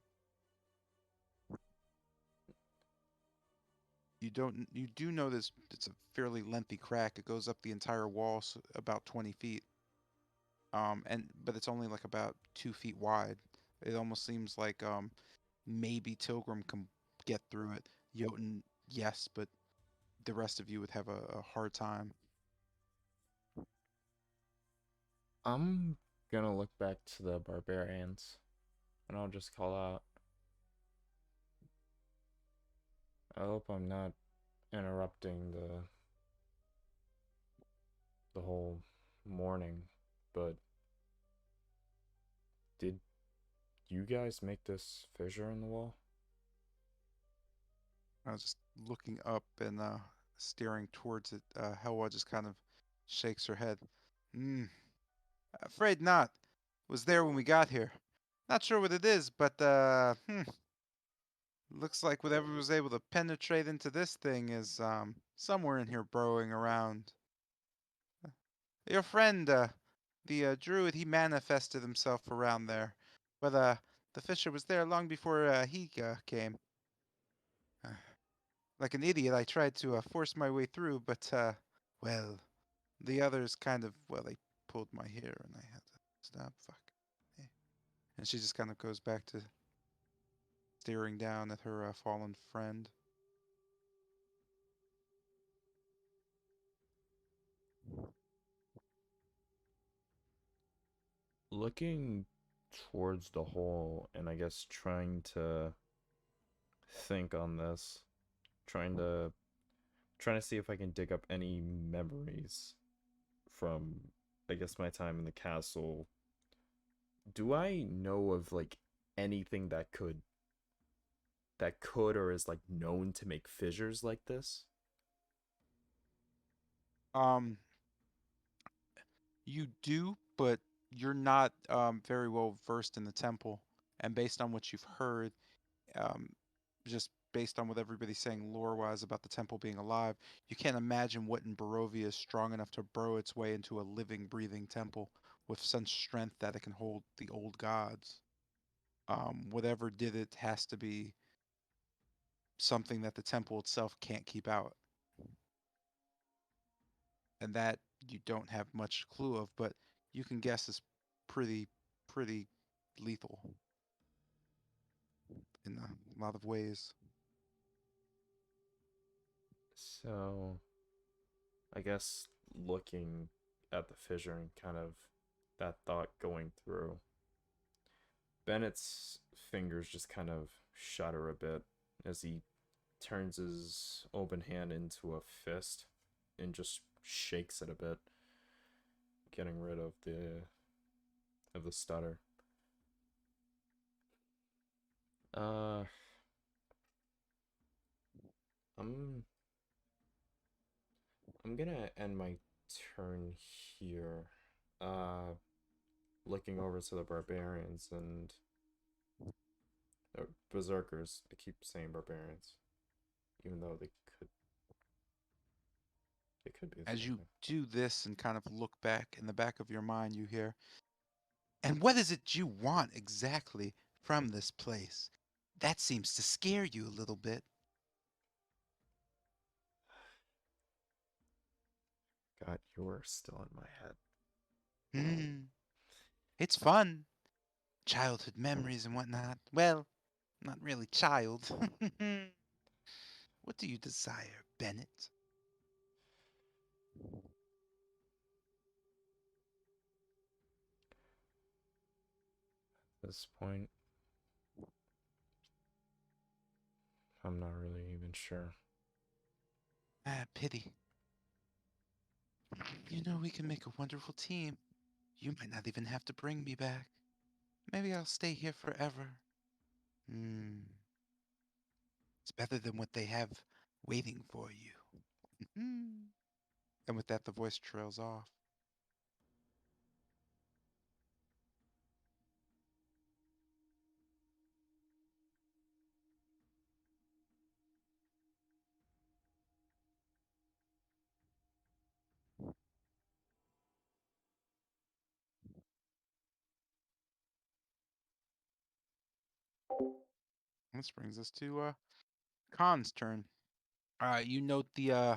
You do know this. It's a fairly lengthy crack. It goes up the entire wall, so about 20 feet. But it's only like about 2 feet wide. It almost seems like maybe Pilgrim can get through it. Yoden, yes, but the rest of you would have a hard time. I'm gonna look back to the barbarians, and I'll just call out, I hope I'm not interrupting the whole morning, but did you guys make this fissure in the wall? I was just looking up and staring towards it. Helwa just kind of shakes her head. Afraid not. Was there when we got here. Not sure what it is, but looks like whatever was able to penetrate into this thing is somewhere in here burrowing around. Your friend, the druid, he manifested himself around there, but the fisher was there long before he came. Like an idiot, I tried to force my way through, but well, the others kind of, well, they pulled my hair and I had to stop. Fuck. Eh. And she just kind of goes back to staring down at her fallen friend. Looking towards the hole, and I guess trying to think on this, trying to see if I can dig up any memories from, I guess, my time in the castle. Do I know of like anything that could or is like known to make fissures like this? Um, you do, but you're not very well versed in the temple, and based on what you've heard, um, just based on what everybody's saying lore-wise about the temple being alive, you can't imagine what in Barovia is strong enough to burrow its way into a living, breathing temple with such strength that it can hold the old gods. Whatever did it has to be something that the temple itself can't keep out, and that you don't have much clue of, but you can guess is pretty lethal in a lot of ways. So, I guess looking at the fissure and kind of that thought going through, Bennett's fingers just kind of shudder a bit as he turns his open hand into a fist and just shakes it a bit, getting rid of the stutter. Uh, I'm gonna end my turn here. Looking over to the barbarians and berserkers. I keep saying barbarians, even though they could be the As same you thing. do this and kind of look back, in the back of your mind, you hear, "And what is it you want exactly from this place? That seems to scare you a little bit." God, you're still in my head. Hmm. It's fun. Childhood memories and whatnot. Well, not really child. What do you desire, Bennett? At this point, I'm not really even sure. Ah, pity. You know, we can make a wonderful team. You might not even have to bring me back. Maybe I'll stay here forever. Hmm. It's better than what they have waiting for you. Hmm. And with that, the voice trails off. This brings us to Khan's turn. You note you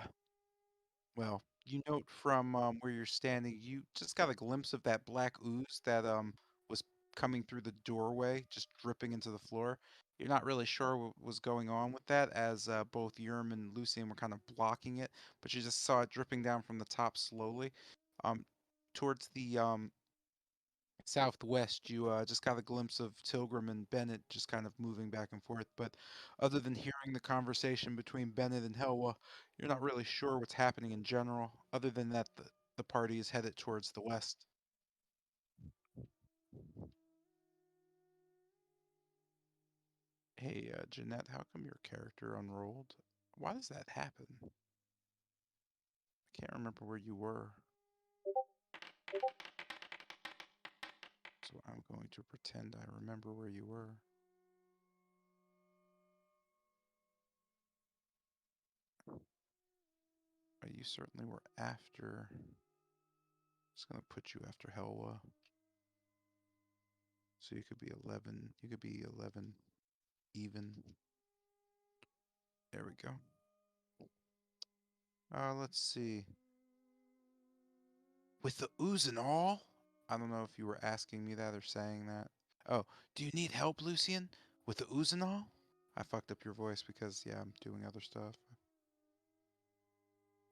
note from where you're standing, you just got a glimpse of that black ooze that was coming through the doorway, just dripping into the floor. You're not really sure what was going on with that, as both Eurom and Lucian were kind of blocking it, but you just saw it dripping down from the top slowly. Towards the southwest, you just got a glimpse of Pilgrim and Bennett just kind of moving back and forth. But other than hearing the conversation between Bennett and Helwa, you're not really sure what's happening in general, other than that the party is headed towards the west. Hey, Jeanette, how come your character unrolled? Why does that happen? I can't remember where you were. So I'm going to pretend I remember where you were. You certainly were after. Just gonna put you after Helwa. So you could be 11. You could be 11 even. There we go. Let's see. With the ooze and all? I don't know if you were asking me that or saying that. Oh, do you need help, Lucian? With the ooze and all? I fucked up your voice because, yeah, I'm doing other stuff.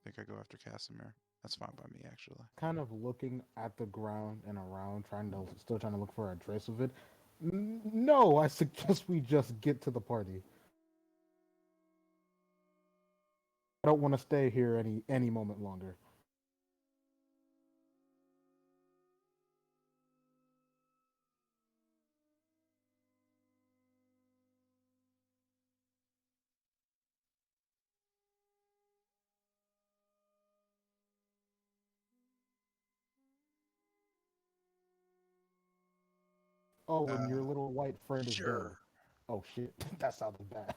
I think I go after Casimir. That's fine by me, actually. Kind of looking at the ground and around, still trying to look for a trace of it. No, I suggest we just get to the party. don't want to stay here any moment longer. Oh, and your little white friend is dead. Sure. Oh shit, that sounded bad.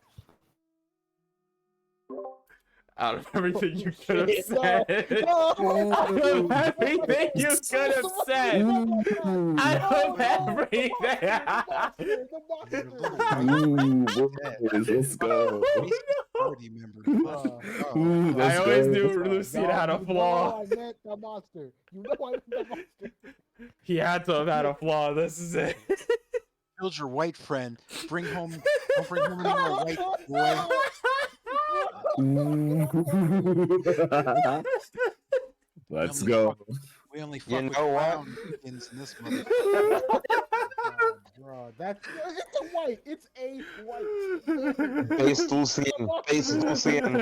Out of everything you could have Shit, no, said, no, out of everything you could have said, out of everything. The Your monster. little white Ooh, dead. boys, let's go. Facebook party member. Let's go. Ooh, I let's always go. knew Lucien No, had a you flaw. know I meant the monster. You know I meant the monster. He had to have had a flaw. This is it. Build your white friend. Don't bring home any more white boy. Let's We go. We only fuck You with know what? brown Indians in this mother. Bro, it's a white. It's a white. Base Lucien. Base Lucien.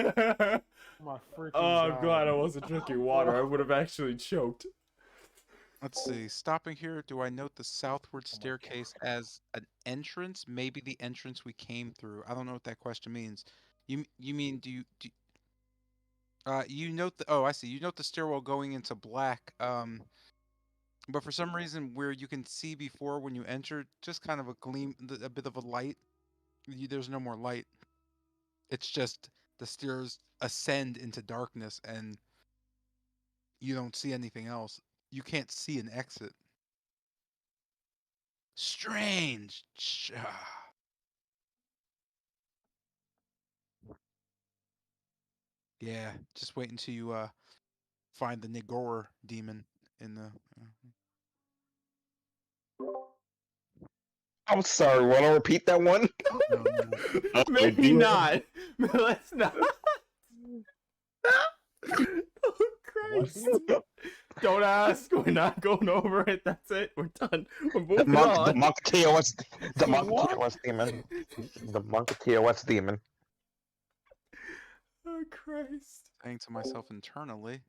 My freaking Oh, I'm God. glad I wasn't drinking water. I would have actually choked. Let's see. Stopping here, do I note the southward staircase as an entrance? Maybe the entrance we came through. I don't know what that question means. You mean you note the I see. You note the stairwell going into black. But for some reason where you can see before when you enter, just kind of a gleam, a bit of a light. There's no more light. It's just the stairs ascend into darkness and you don't see anything else. You can't see an exit. Strange. Yeah, just wait until you find the Nigor demon in the. I'm sorry, wanna repeat that one? No, no. Maybe not. Let's not. Oh, Christ. Don't ask. We're not going over it. That's it. We're done. We're The moving monk, on. the monk TOS, the monk TOS demon. The monk TOS demon. Oh, Christ. Saying to myself internally,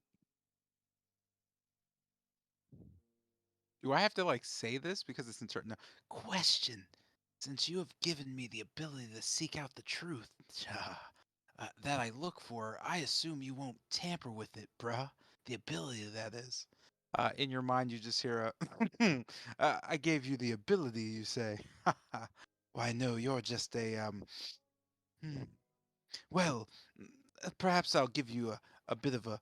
do I have to like say this because it's internal? No. Question. Since you have given me the ability to seek out the truth that I look for, I assume you won't tamper with it, bruh. The ability that is. In your mind, you just hear a, I gave you the ability, you say. Why, no, you're just hmm. Well, perhaps I'll give you a bit of a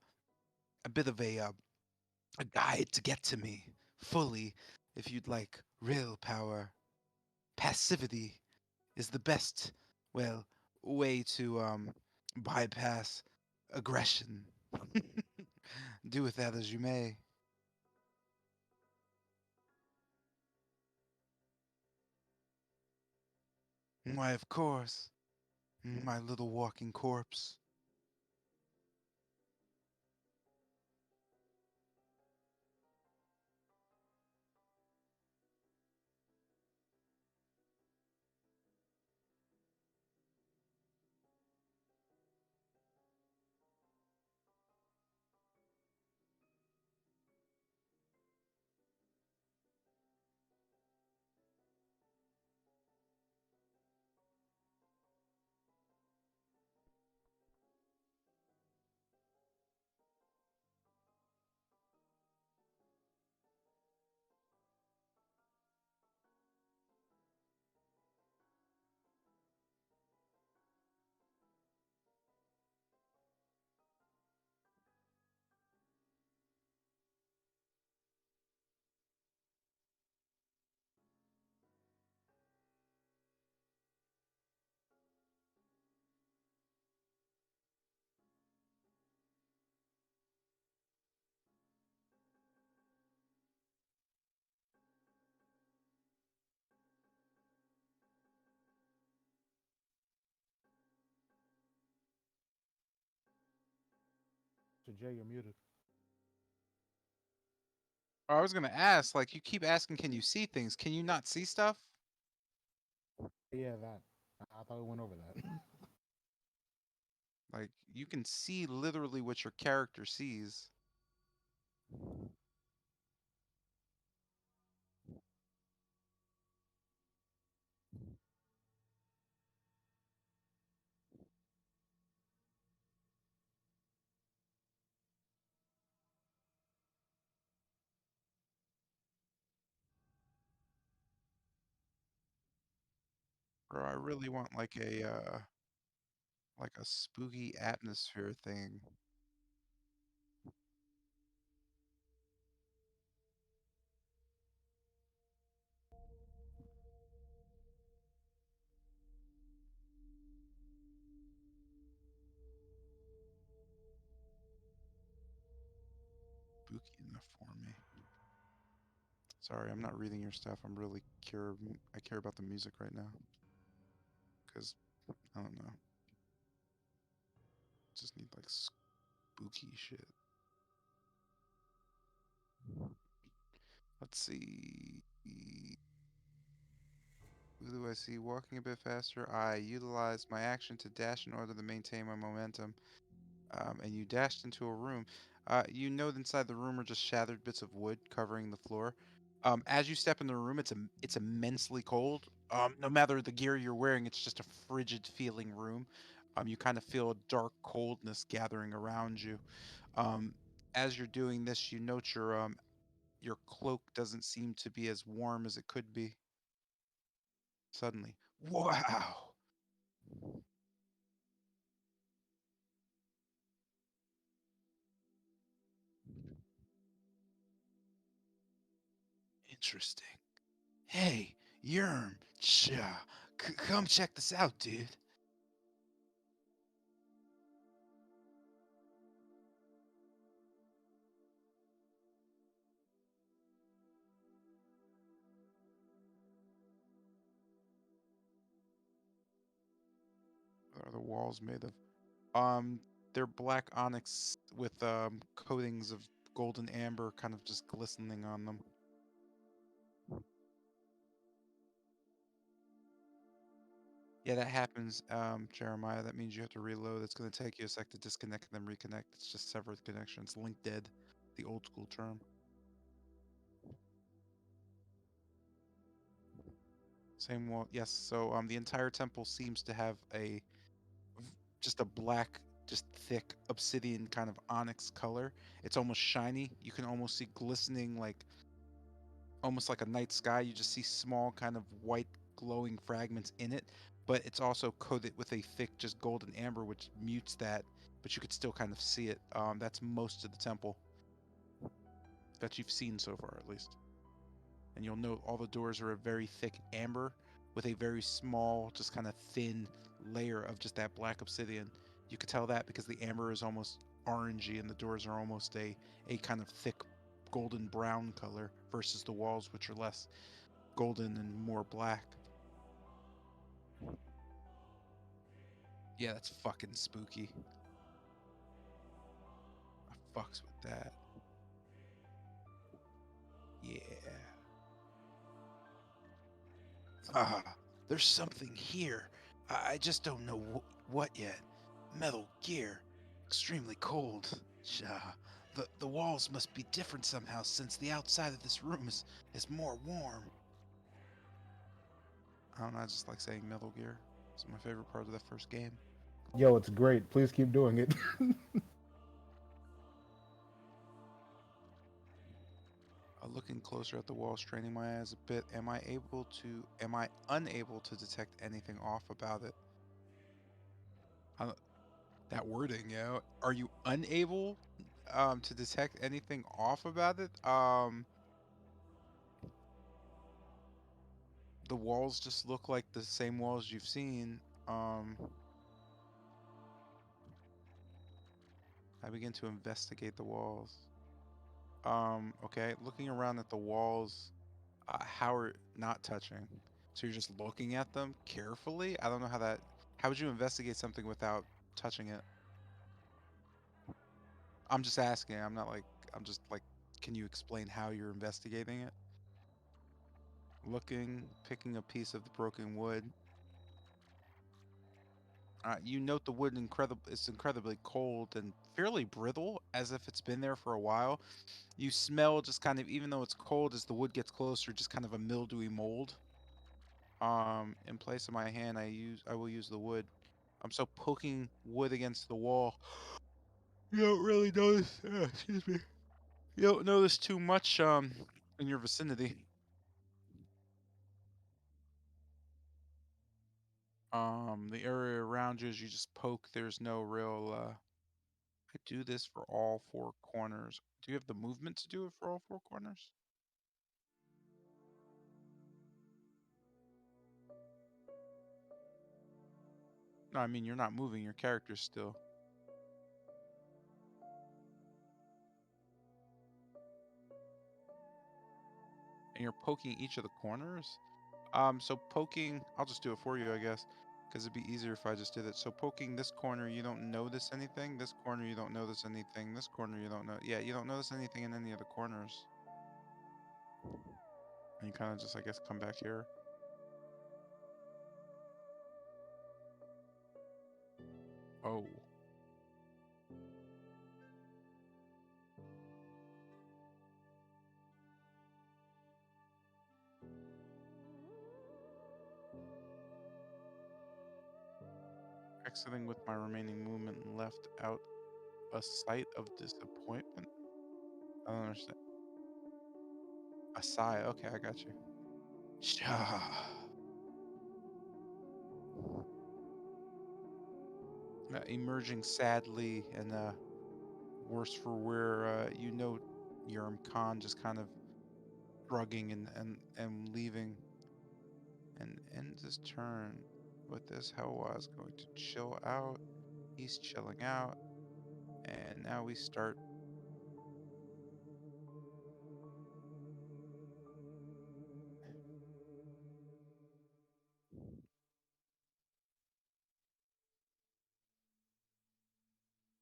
guide to get to me fully if you'd like real power. Passivity is the best, well, way to bypass aggression. Do with that as you may. Why, of course, my little walking corpse. So Jay, you're muted. I was gonna ask, like, you keep asking, can you see things? Can you not see stuff? Yeah, that. I thought we went over that. Like, you can see literally what your character sees. Bro, I really want like a spooky atmosphere thing. Spooky enough for me. Sorry, I'm not reading your stuff. I'm really I care about the music right now. Cause I don't know. Just need like spooky shit. Let's see. Who do I see walking a bit faster? I utilized my action to dash in order to maintain my momentum. And you dashed into a room. You know that inside the room are just shattered bits of wood covering the floor. As you step in the room, it's immensely cold. No matter the gear you're wearing, it's just a frigid feeling room. You kind of feel a dark coldness gathering around you. As you're doing this, you note your cloak doesn't seem to be as warm as it could be. Suddenly, wow! Interesting. Hey, Eurom, come check this out, dude. What are the walls made of? They're black onyx with coatings of golden amber kind of just glistening on them. Yeah, that happens, Jeremiah. That means you have to reload. It's going to take you a sec to disconnect and then reconnect. It's just severed connections. Link dead, the old school term. Same wall. Yes. So the entire temple seems to have just a black, just thick obsidian kind of onyx color. It's almost shiny. You can almost see glistening, like almost like a night sky. You just see small kind of white glowing fragments in it, but it's also coated with a thick, just golden amber, which mutes that. But you could still kind of see it. That's most of the temple that you've seen so far, at least. And you'll note all the doors are a very thick amber with a very small, just kind of thin layer of just that black obsidian. You could tell that because the amber is almost orangey and the doors are almost a kind of thick golden brown color versus the walls, which are less golden and more black. Yeah, that's fucking spooky. I fucks with that. Yeah. Ah, there's something here. I just don't know what yet. Metal gear. Extremely cold. The walls must be different somehow since the outside of this room is more warm. I don't know, I just like saying Metal Gear. It's my favorite part of the first game. Yo, it's great. Please keep doing it. Looking closer at the wall, straining my eyes a bit, am I unable to detect anything off about it? That wording, yeah. Are you unable to detect anything off about it? The walls just look like the same walls you've seen. I begin to investigate the walls. Okay, looking around at the walls, how are not touching? So you're just looking at them carefully? I don't know how would you investigate something without touching it? I'm just asking. I'm just like, can you explain how you're investigating it? Looking, picking a piece of the broken wood. You note the wood it's incredibly cold and fairly brittle, as if it's been there for a while. You smell just kind of, even though it's cold, as the wood gets closer, just kind of a mildewy mold. In place of my hand, I will use the wood. So poking wood against the wall. You don't really notice. Excuse me. You don't notice too much in your vicinity. The area around you, as you just poke, there's no real. I do this for all four corners. Do you have the movement to do it for all four corners? No, I mean you're not moving. Your character's still. And you're poking each of the corners. So poking, I'll just do it for you, I guess, because it'd be easier if I just did it. So poking this corner, you don't notice anything. This corner, you don't notice anything. This corner, you don't know. Yeah, you don't notice anything in any of the corners. And you kind of just, I guess, come back here. Oh. Exiting with my remaining movement left out a sight of disappointment. I don't understand. A sigh. Okay, I got you. Shah. Emerging sadly and worse for wear, you know Eurom Khan just kind of shrugging and leaving, and ends his turn with this. How is going to chill out. He's chilling out, and now we start.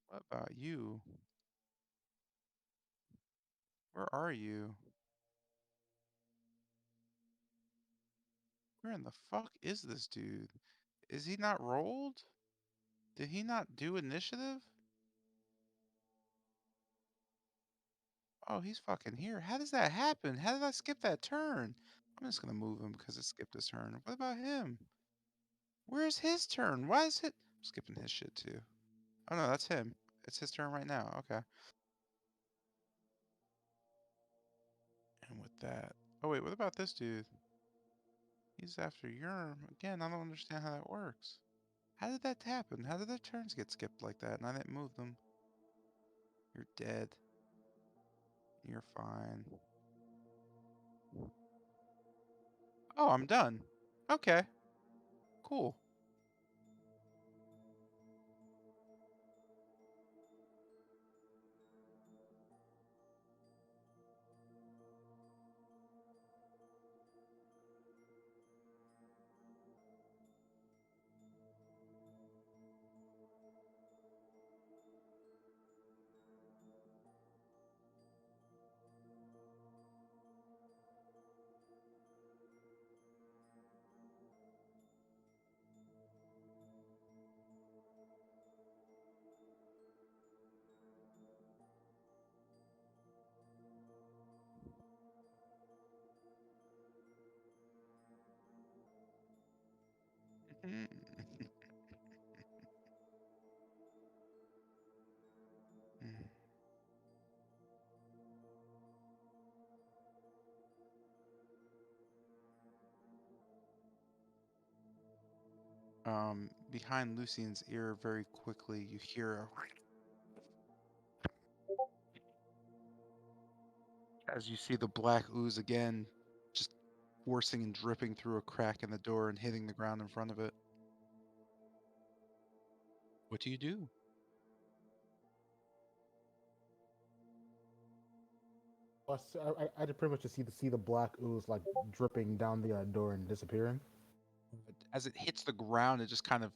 What about you? Where are you? Where in the fuck is this dude? Is he not rolled? Did he not do initiative? Oh, he's fucking here. How does that happen? How did I skip that turn? I'm just gonna move him because it skipped his turn. What about him? Where's his turn? Why is it? I'm skipping his shit too. Oh no, that's him. It's his turn right now. Okay. And with that. Oh wait, what about this dude? He's after Eurom. Again, I don't understand how that works. How did that happen? How did their turns get skipped like that and I didn't move them? You're dead. You're fine. Oh, I'm done. Okay. Cool. Behind Lucian's ear, very quickly, you hear as you see the black ooze again, just forcing and dripping through a crack in the door and hitting the ground in front of it. What do you do? I pretty much just see the black ooze like dripping down the door and disappearing. As it hits the ground, it just kind of,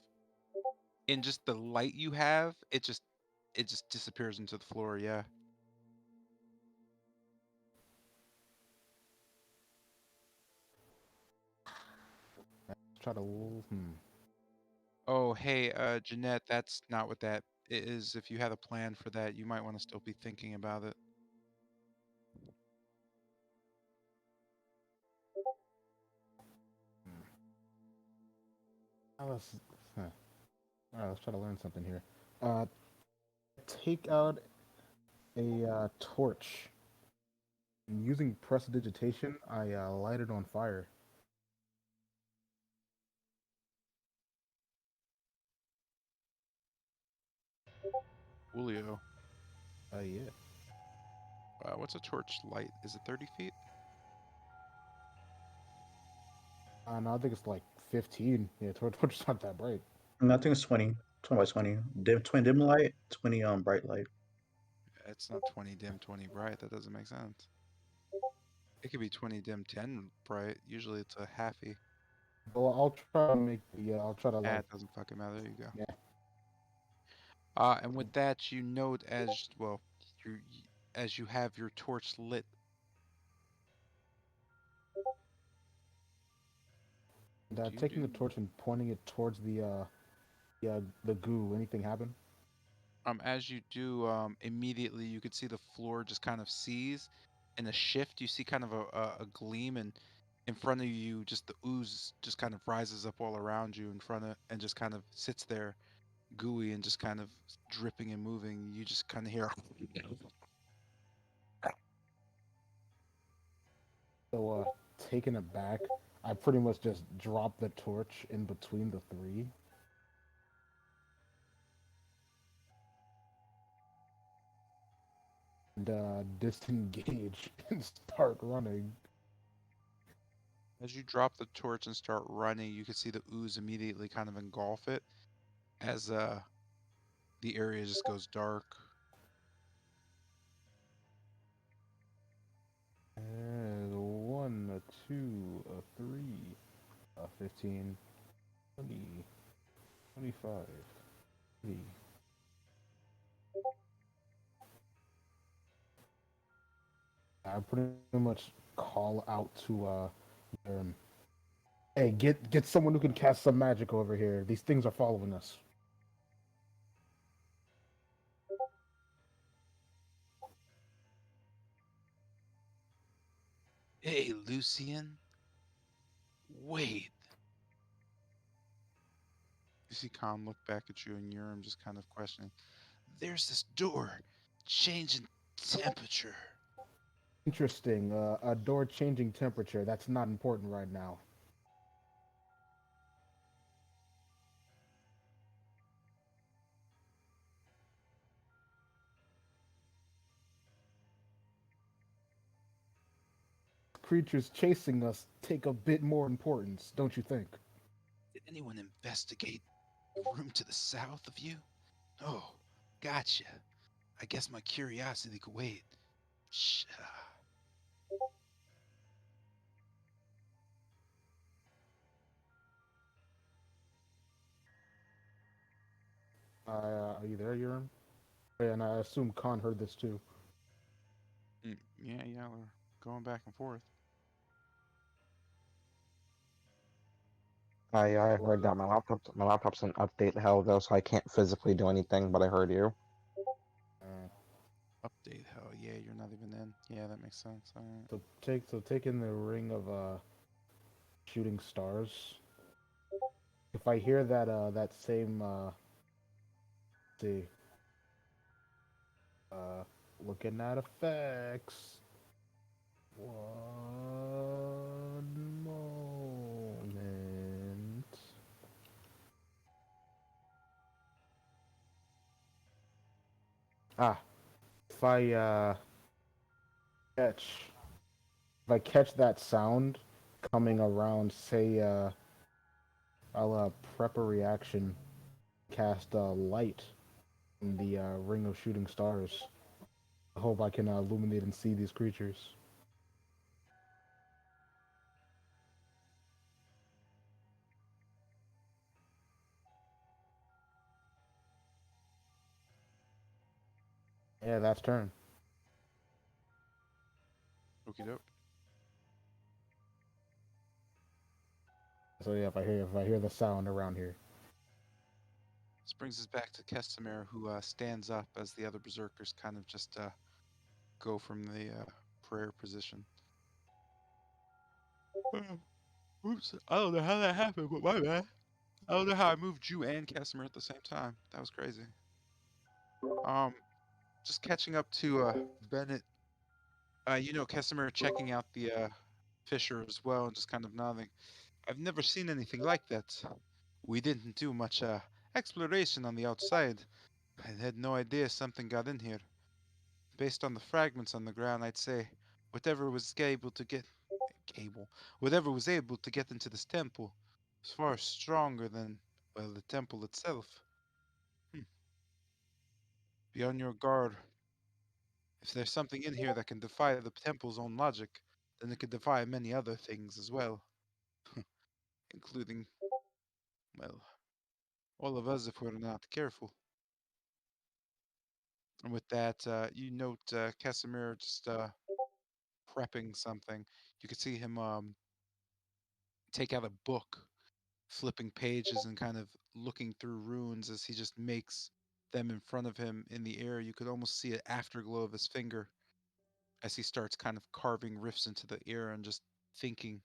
in just the light you have, it just disappears into the floor. Yeah. Try to. Oh, hey, Jeanette, that's not what that is. If you had a plan for that, you might want to still be thinking about it. Let's, huh. All right, let's try to learn something here. Uh, take out a torch. And using prestidigitation, I light it on fire. Julio. Yeah. What's a torch light? Is it 30 feet? No, I think it's like 15. Yeah, torch is not that bright. I think it's 20. 20 by 20. 20 dim light, 20 bright light. It's not 20 dim, 20 bright. That doesn't make sense. It could be 20 dim, 10 bright. Usually it's a halfy. Well, I'll try to make. Yeah, I'll try to like. It doesn't fucking matter. There you go. Yeah. And with that, you note as well, as you have your torch lit. And, taking the torch and pointing it towards the goo. Anything happen? As you do, immediately you could see the floor just kind of seize, and a shift. You see kind of a gleam, and in front of you, just the ooze just kind of rises up all around you in front of, and just kind of sits there, gooey and just kind of dripping and moving. You just kind of hear. So, taken aback, I pretty much just dropped the torch in between the three. And disengage and start running. As you drop the torch and start running, you can see the ooze immediately kind of engulf it as the area just goes dark. And 1, a 2, a 3, a 15, 20, 25, 30. I pretty much call out to Eurom. Hey, get someone who can cast some magic over here. These things are following us. Hey, Lucian. Wait. You see Khan look back at you and Eurom just kind of questioning. There's this door changing temperature. Interesting. A door changing temperature. That's not important right now. Creatures chasing us take a bit more importance, don't you think? Did anyone investigate the room to the south of you? Oh, gotcha. I guess my curiosity could wait. Shh. Are you there, Eurom? Yeah, and I assume Khan heard this too. Yeah, we're going back and forth. I heard that my laptop's in update hell though, so I can't physically do anything. But I heard you. Update hell. Yeah, you're not even in. Yeah, that makes sense. All right. So take in the ring of shooting stars. If I hear that that same see looking at effects. One moment. Ah, if I catch that sound coming around, say I'll prep a reaction, cast light in the ring of shooting stars. I hope I can illuminate and see these creatures. Yeah, that's turn. Okie doke. So yeah, if I hear the sound around here. This brings us back to Casimir, who stands up as the other berserkers kind of just go from the prayer position. Oops, I don't know how that happened, but my bad. I don't know how I moved you and Casimir at the same time. That was crazy. Just catching up to Bennett. Casimir checking out the fissure as well and just kind of nodding. I've never seen anything like that. We didn't do much exploration on the outside. I had no idea something got in here. Based on the fragments on the ground, I'd say whatever was able to get whatever was able to get into this temple was far stronger than, well, the temple itself. Be on your guard. If there's something in here that can defy the temple's own logic, then it could defy many other things as well, including, well, all of us if we're not careful. And with that, you note Casimir just prepping something. You could see him take out a book, flipping pages and kind of looking through runes as he just makes them in front of him in the air. You could almost see an afterglow of his finger as he starts kind of carving rifts into the air and just thinking,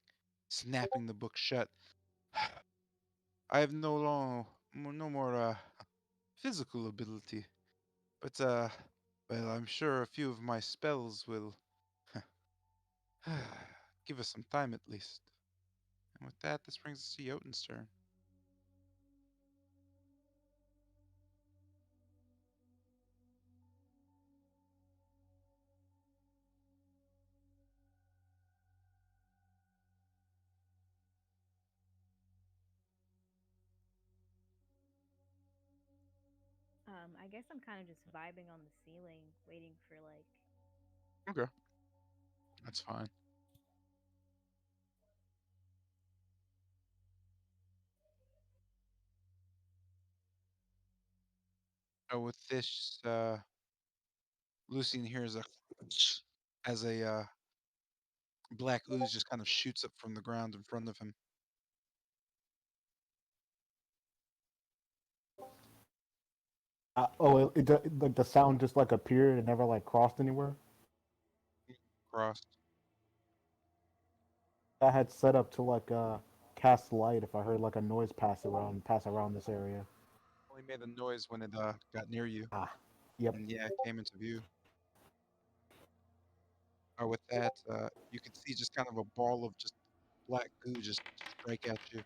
snapping the book shut. I have no more physical ability, but well, I'm sure a few of my spells will give us some time at least. And with that, this brings us to Yoden's turn. I guess I'm kind of just vibing on the ceiling, waiting for like. Okay, that's fine. With this, Lucian hears a as a black ooze just kind of shoots up from the ground in front of him. Like the sound just like appeared and never like crossed anywhere. Crossed. I had set up to like cast light if I heard like a noise pass around this area. Only made a noise when it got near you, Ah, yep. and yeah, it came into view. With that, you can see just kind of a ball of just black goo just strike at you.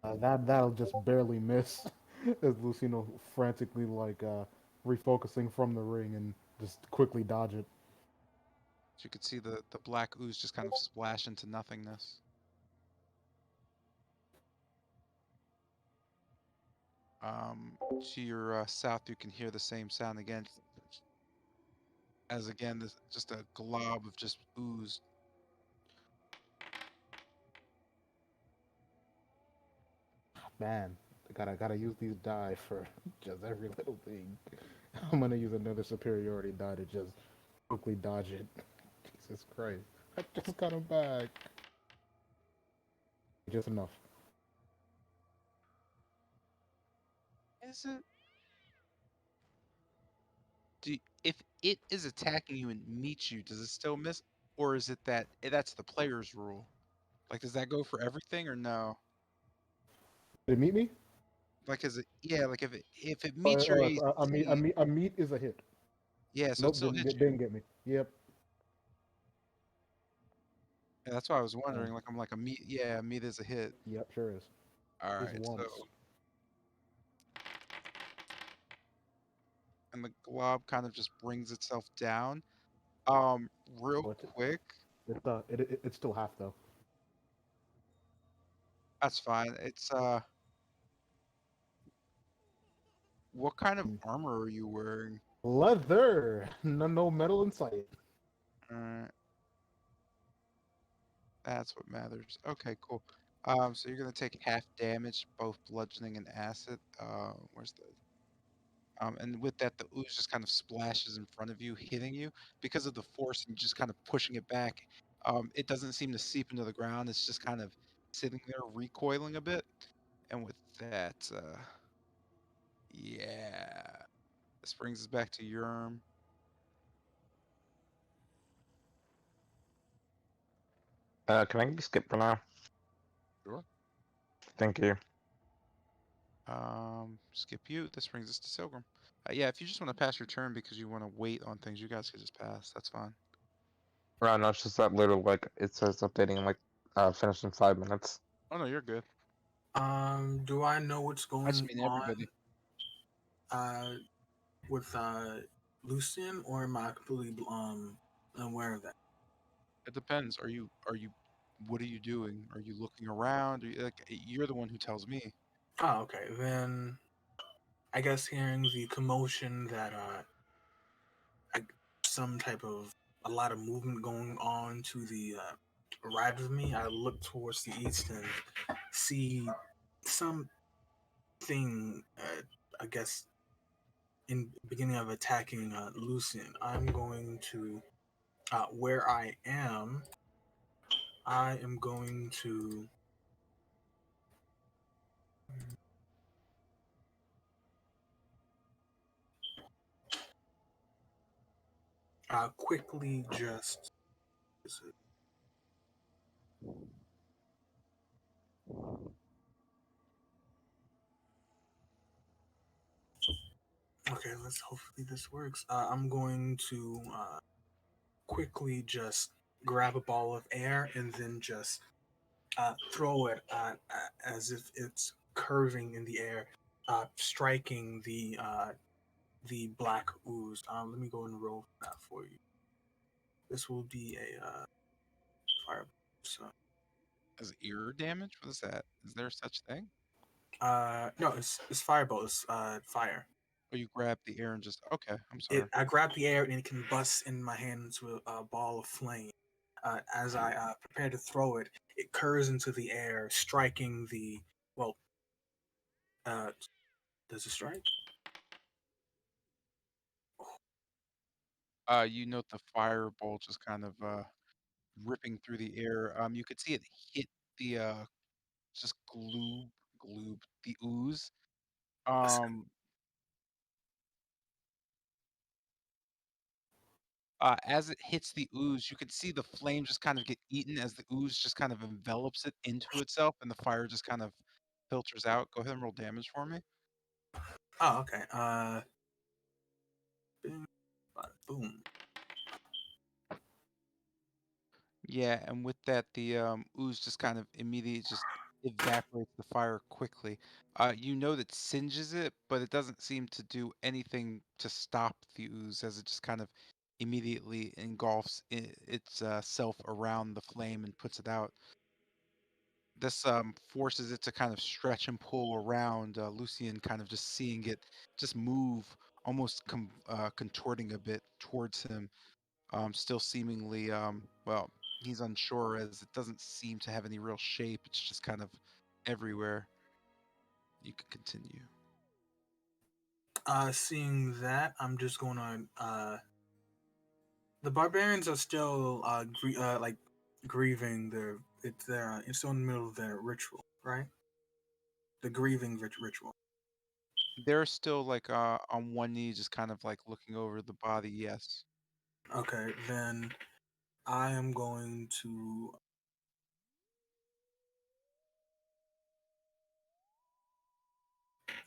That'll just barely miss as Lucino frantically like refocusing from the ring and just quickly dodge it. So you could see the black ooze just kind of splash into nothingness. To your south, you can hear the same sound again. As again, this just a glob of just ooze. Man, I gotta use these die for just every little thing. I'm gonna use another superiority die to just quickly dodge it. Jesus Christ. I just got him back. Just enough. Is it? If it is attacking you and meets you, does it still miss, or is it that that's the player's rule? Like, does that go for everything or no? Did it meet me? Like, is it like if it Oh, meets your a AC, meet is a hit. yeah, so it Nope, still hits you. didn't get me. Yep. Yeah, that's why I was Uh, wondering. Like, I'm like a meet. Yeah, a meet is a hit. yep, sure is. All Just right, so once. and the glob kind of just brings itself down. Real But quick. it's still half though. That's fine. It's what kind of Mm. armor are you wearing? Leather, no metal in sight. Uh, that's what matters. Okay, cool. So you're gonna take half damage, both bludgeoning and acid. Where's the and with that, the ooze just kind of splashes in front of you, hitting you because of the force and just kind of pushing it back. It doesn't seem to seep into the ground. It's just kind of sitting there, recoiling a bit. And with that. Yeah. This brings us back to Eurom. Can I be skipped for now? Sure. Thank you. Skip you. This brings us to Silgrim. Yeah, if you just want to pass your turn because you want to wait on things, you guys can just pass. That's fine. Right, no, it's just that literally, like, it says updating, like, finished in 5 minutes. Oh no, you're good. Do I know what's I just going mean everybody. on with Lucian, or am I completely unaware of that? It depends. What are you doing? Are you looking around? You're the one who tells me. Oh, okay. Then I guess hearing the commotion that some type of a lot of movement going on to the right of me, I look towards the east and see something. I guess in beginning of attacking Lucian, I'm going to where I am. I am going to quickly just. Okay, let's hopefully this works. I'm going to quickly just grab a ball of air and then just throw it as if it's curving in the air, striking the black ooze. Let me go and roll that for you. This will be a fire. So, Is ear damage? What is that? Is there such thing? no, it's firebolt. It's fire. Or you grab the air and just okay. I'm sorry. I grab the air and it can bust in my hand into a ball of flame. As I prepare to throw it, it curves into the air, striking the well. Does it strike? You note the firebolt just kind of ripping through the air. You could see it hit the just gloob the ooze. Um, as it hits the ooze, you can see the flame just kind of get eaten as the ooze just kind of envelops it into itself, and the fire just kind of filters out. Go ahead and roll damage for me. Oh, okay. Boom. Yeah, and with that, the ooze just kind of immediately just evaporates the fire quickly. You know that singes it, but it doesn't seem to do anything to stop the ooze, as it just kind of immediately engulfs its self around the flame and puts it out. This forces it to kind of stretch and pull around. Lucian kind of just seeing it just move, almost contorting a bit towards him, still seemingly well, he's unsure as it doesn't seem to have any real shape. It's just kind of everywhere. You can continue. Seeing that, I'm just gonna. The barbarians are still like grieving their. It's still in the middle of their ritual, right? The grieving ritual. They're still like on one knee, just kind of like looking over the body. Yes. Okay, then I am going to.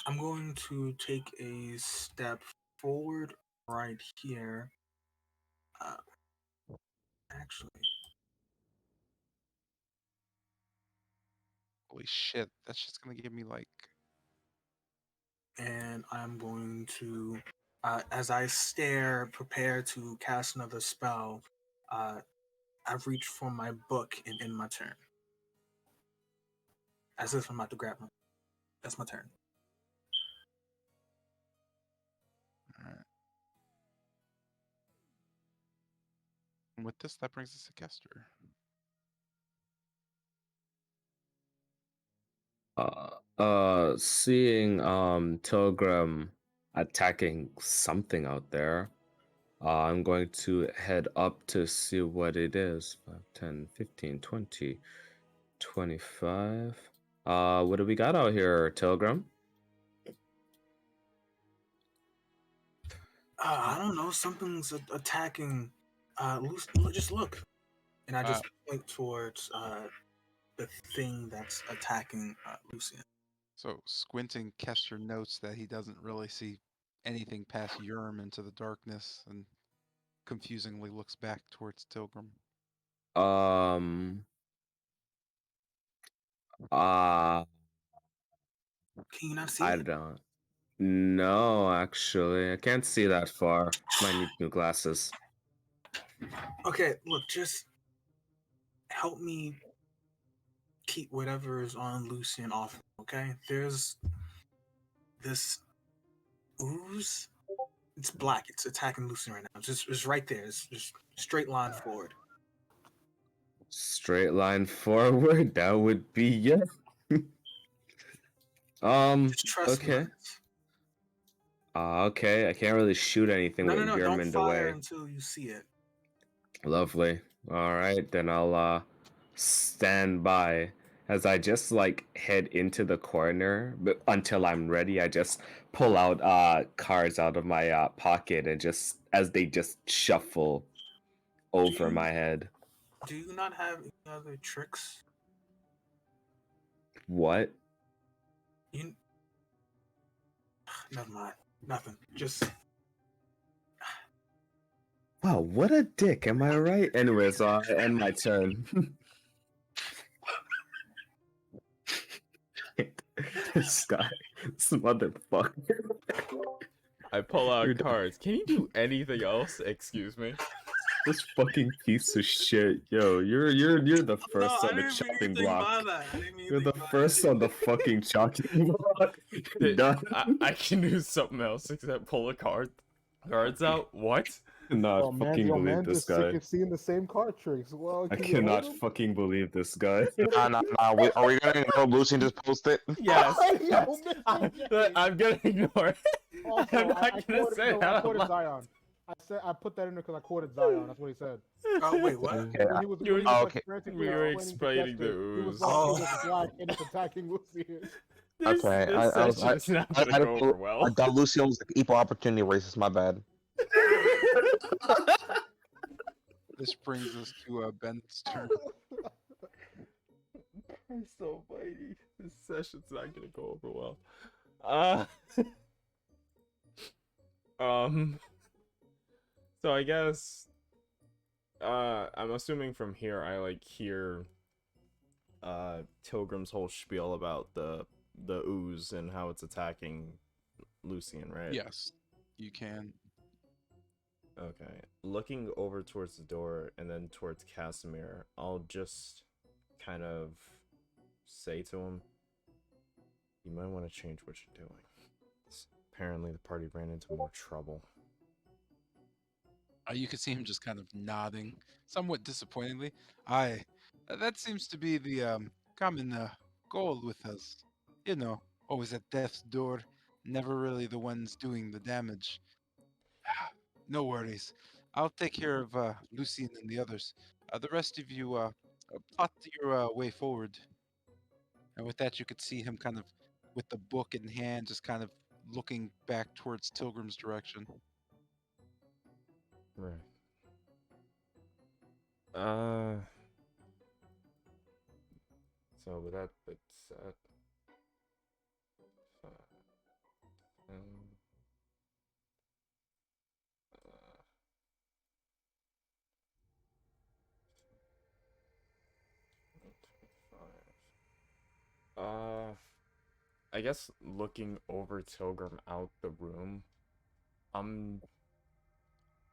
I'm going to take a step forward right here. Uh, actually, Holy shit! That's just gonna give me like. and I'm going to, as I stare, prepare to cast another spell. I've reached for my book and in my turn. As if I'm about to grab one. That's my turn. All right. And with this, that brings us to Kester. Seeing Pilgrim attacking something out there, I'm going to head up to see what it is. 5, 10, 15, 20, 25. What do we got out here, Pilgrim? I don't know. Something's attacking. Just look, and I just point towards the thing that's attacking Lucian. So squinting, Kester notes that he doesn't really see anything past Eurom into the darkness, and confusingly looks back towards Pilgrim. Uh, Can you not see I it? don't. No, actually, I can't see that far. Might need new glasses. Okay, look, just help me keep whatever is on Lucian off. Okay, there's this ooze. It's black. It's attacking Lucian right now. It's right there. It's just straight line forward. Straight line forward. That would be yeah. Just trust me on Okay. this. Okay. I can't really shoot anything with No. Eurom Don't in the fire way. until you see it. Lovely. All right, then I'll stand by as I just like head into the corner, but until I'm ready, I just pull out cards out of my pocket and just as they just shuffle over my head. Do you not have any other tricks? What? You. Never mind. Nothing. Just. Wow, what a dick, am I right? Anyways, I end my turn. This guy, this motherfucker. I pull out cards. Can you do anything else? Excuse me. This fucking piece of shit, yo! You're the first on the chopping block. You're the first on the fucking chopping block. Done. I can do something else except pull a card. Cards out. What? Cannot fucking believe this just sick guy. of seeing the same card tricks. Well, I can you hold cannot him? fucking believe this guy. Nah. Are we gonna ignore Lucian just post it? Yes. Yo, I'm gonna ignore it. Also, I'm not gonna say I that. quoted Zion. I put that in there because I quoted Zion. That's what he said. Oh wait, what? Okay. When he was, okay. frantically We were explaining explaining to the Kester, he was ooze. like, Oh. it was black and it's attacking Lucian. Okay, This session is not gonna go over well. I thought Lucian was like equal opportunity racist. My bad. This brings us to Ben's turn. I'm so mighty. This session's not gonna go over well. So I guess I'm assuming from here I like hear Pilgrim's whole spiel about the ooze and how it's attacking Lucian, right? Yes, you can. Okay. Looking over towards the door and then towards Casimir, I'll just kind of say to him, you might want to change what you're doing. Apparently the party ran into more trouble. You can see him just kind of nodding, somewhat disappointingly. That seems to be the common goal with us. You know, always at death's door, never really the ones doing the damage. No worries. I'll take care of Lucian and the others. The rest of you plot your way forward. And with that, you could see him kind of with the book in hand, just kind of looking back towards Tilgrim's direction. Right. So with that bit said, I guess looking over Tilgrim out the room,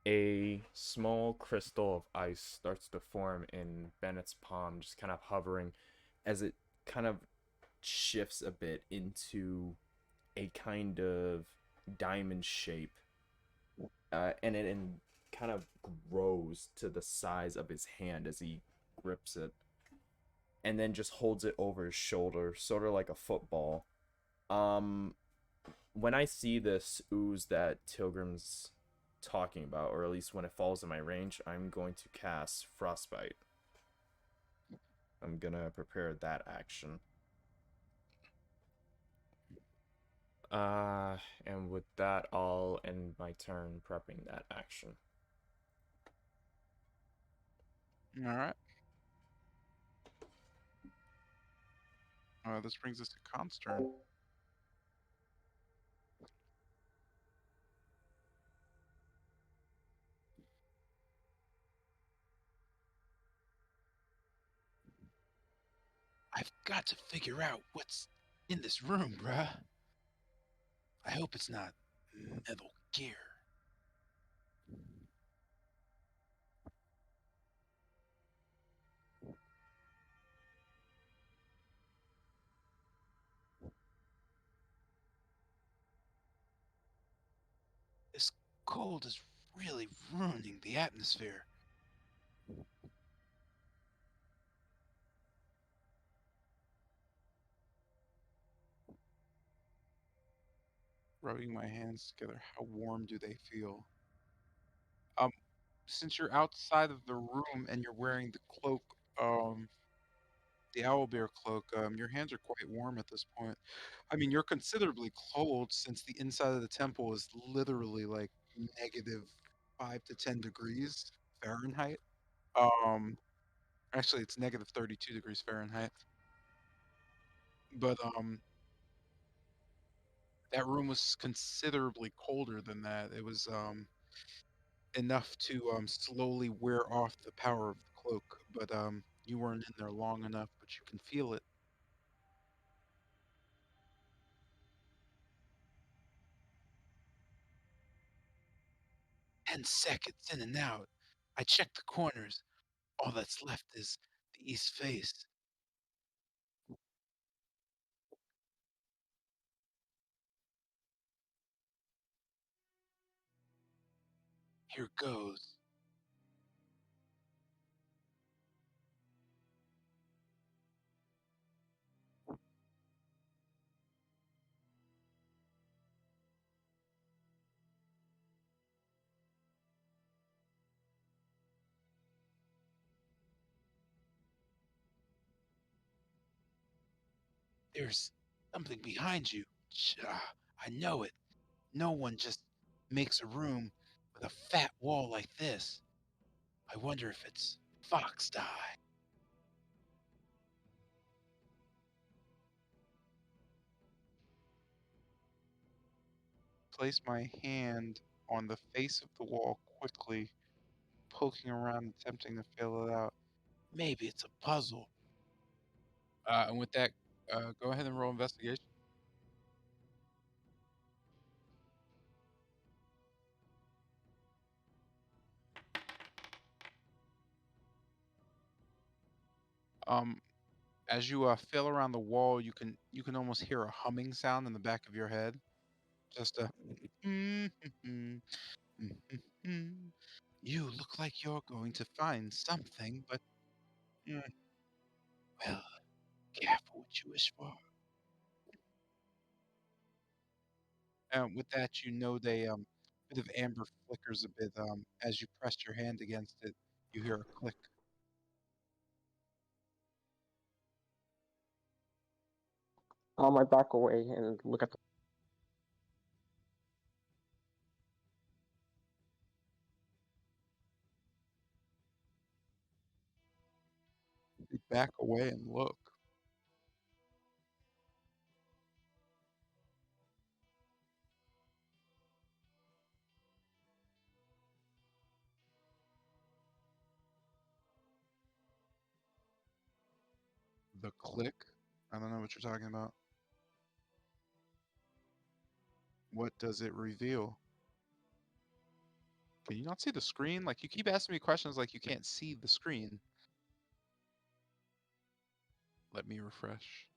a small crystal of ice starts to form in Bennett's palm, just kind of hovering as it kind of shifts a bit into a kind of diamond shape. And it kind of grows to the size of his hand as he grips it. And then just holds it over his shoulder, sort of like a football. When I see this ooze that Tilgrim's talking about, or at least when it falls in my range, I'm going to cast Frostbite. I'm gonna prepare that action. And with that, I'll end my turn prepping that action. All right. This brings us to Khan's turn. I've got to figure out what's in this room, bruh. I hope it's not Metal Gear. This cold is really ruining the atmosphere. Rubbing my hands together, how warm do they feel? Since you're outside of the room and you're wearing the cloak, the owlbear cloak, your hands are quite warm at this point. I mean, you're considerably cold since the inside of the temple is literally like negative 5 to 10 degrees Fahrenheit. Um, Actually, it's negative 32 degrees Fahrenheit. But that room was considerably colder than that. It was enough to slowly wear off the power of the cloak. But you weren't in there long enough, but you can feel it. "10 seconds in and out. I checked the corners. All that's left is the east face." "Here goes." "There's something behind you. I know it. No one just makes a room with a fat wall like this. I wonder if it's fox dye." Place my hand on the face of the wall quickly, poking around, attempting to fill it out. Maybe it's a puzzle. And with that, go ahead and roll investigation. Um, as you feel around the wall, you can almost hear a humming sound in the back of your head. Just a you look like you're going to find something, but mm, well, careful what you wish for. With that, you know they bit of amber flickers a bit. As you press your hand against it, you hear a click. I back away and look at the. You back away and look. The click? I don't know what you're talking about. What does it reveal? Can you not see the screen? Like, you keep asking me questions like you can't see the screen. Let me refresh.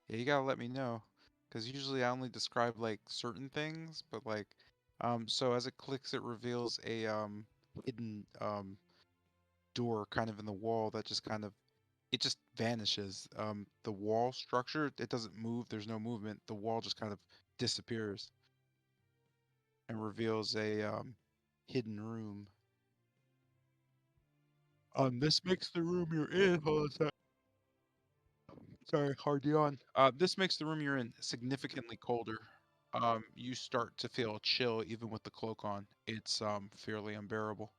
Yeah, you gotta let me know. Because usually I only describe, like, certain things, but, like, so as it clicks, it reveals a, hidden, door kind of in the wall that just kind of, it just vanishes. The wall structure, it doesn't move, there's no movement. The wall just kind of disappears and reveals a, hidden room. This makes the room you're in, hold on a sec. Sorry, hard yawn. This makes the room you're in significantly colder. You start to feel a chill even with the cloak on. It's fairly unbearable.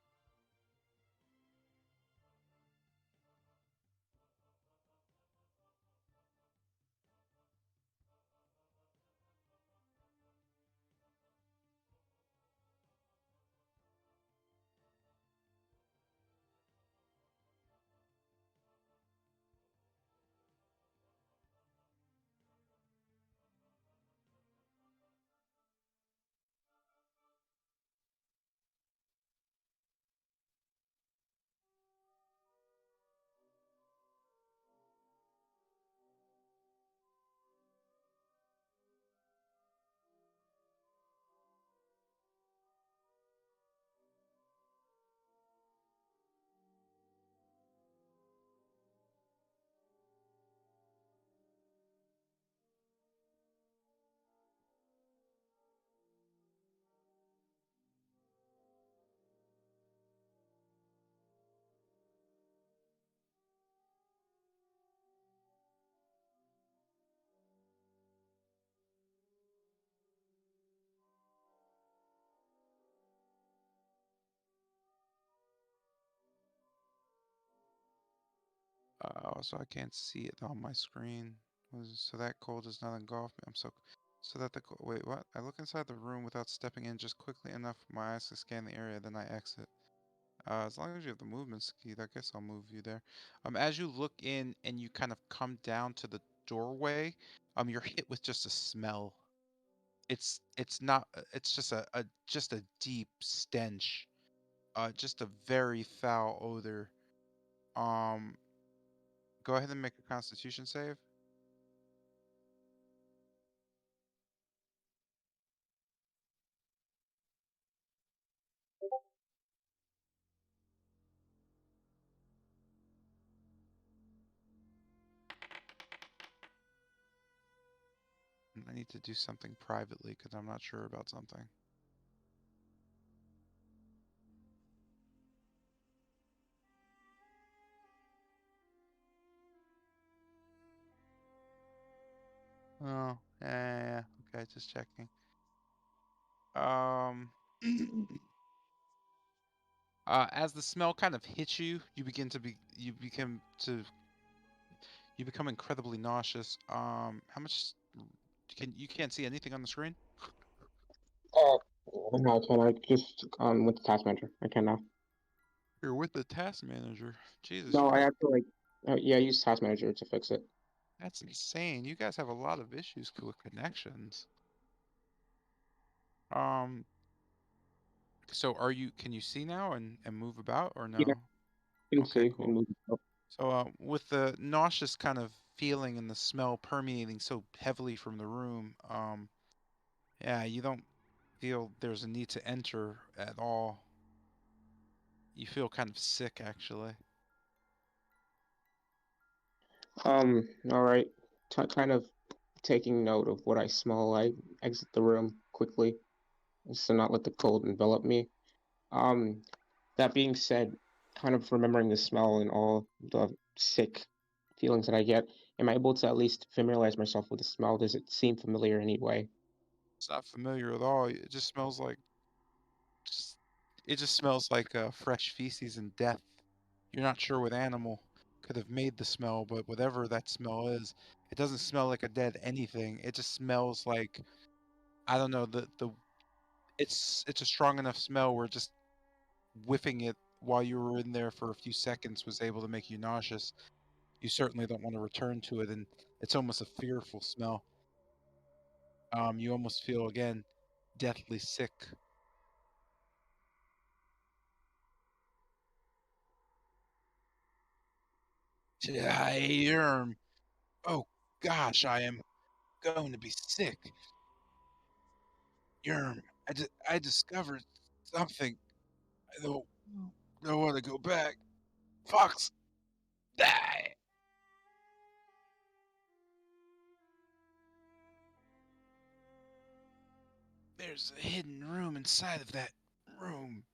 So I can't see it on my screen. So that cold does not engulf me. So that the wait, what? I look inside the room without stepping in just quickly enough for my eyes to scan the area, then I exit. As long as you have the movement speed, I guess I'll move you there. As you look in and you kind of come down to the doorway, you're hit with just a smell. It's not. It's just a deep stench. Just a very foul odor. Um, Go ahead and make a Constitution save. I need to do something privately because I'm not sure about something. Oh, yeah. Okay, just checking. As the smell kind of hits you, you become incredibly nauseous. How much you can't see anything on the screen? Oh, no, can I just with the task manager? I can now. You're with the task manager. Jesus, No, you I guys, have to yeah, use task manager to fix it. that's insane. You guys have a lot of issues with connections. Um, so can you see now and move about or Yeah, no? you can Okay, see and cool. move. Up. So, with the nauseous kind of feeling and the smell permeating so heavily from the room, yeah, you don't feel there's a need to enter at all. You feel kind of sick, actually. All right. Kind of taking note of what I smell. I exit the room quickly, just to not let the cold envelop me. Um, that being said, kind of remembering the smell and all the sick feelings that I get, am I able to at least familiarize myself with the smell? Does it seem familiar anyway? It's not familiar at all. Just, it just smells like fresh feces and death. You're not sure what animal could have made the smell, but whatever that smell is, it doesn't smell like a dead anything. It just smells like, I don't know, it's a strong enough smell where just whiffing it while you were in there for a few seconds was able to make you nauseous. You certainly don't want to return to it, and it's almost a fearful smell. You almost feel again deathly sick. Eurom. Oh gosh, I am going to be sick. Eurom, I discovered something. I don't want to go back. Fox, die. There's a hidden room inside of that room.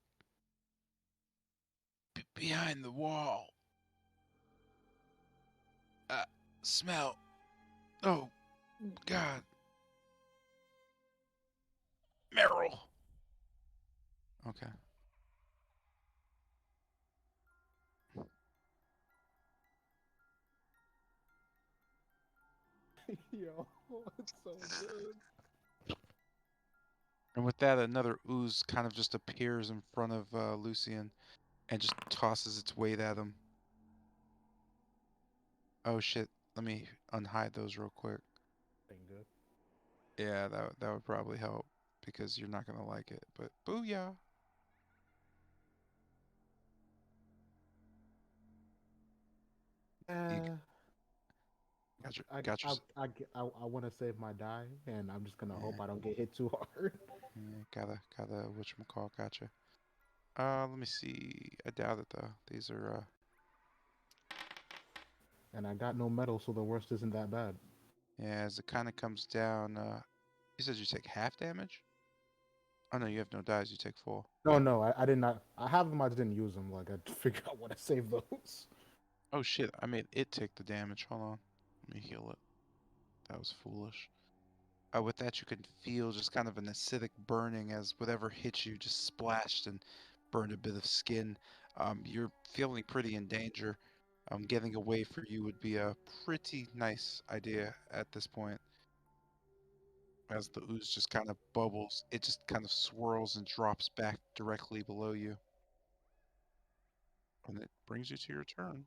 Behind the wall. Smell. Oh, God. Meryl. Okay. Yo, it's so good. And with that, another ooze kind of just appears in front of Lucian and just tosses its weight at him. Oh shit! Let me unhide those real quick. Ain't good. Yeah, that would probably help because you're not gonna like it. But booyah! You got your got your I want to save my die, and I'm just gonna hope yeah, I don't get hit too hard. yeah, gotta whatchamacall, gotcha. Let me see. I doubt it though. These are And I got no metal, so the worst isn't that bad. yeah. As it kind of comes down, you said you take half damage. Oh no, you have no dies. You take full. No, I did not. I have them. I just didn't use them. Like I figured out what to save those. Oh shit! I made it take the damage. Hold on. Let me heal it. That was foolish. With that, you can feel just kind of an acidic burning as whatever hit you just splashed and burned a bit of skin. You're feeling pretty in danger. Getting away for you would be a pretty nice idea at this point. As the ooze just kind of bubbles, it just kind of swirls and drops back directly below you. And it brings you to your turn.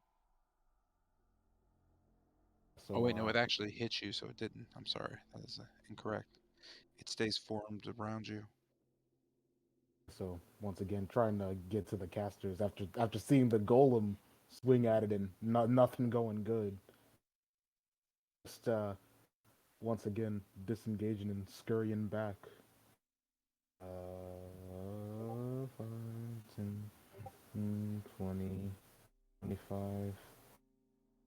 Oh So wait, no, it actually hit you, so it didn't. I'm sorry, that is incorrect. It stays formed around you. so once again, trying to get to the casters after seeing the golem swing at it and nothing going good. Just once again disengaging and scurrying back. 5, 10, 20, 25,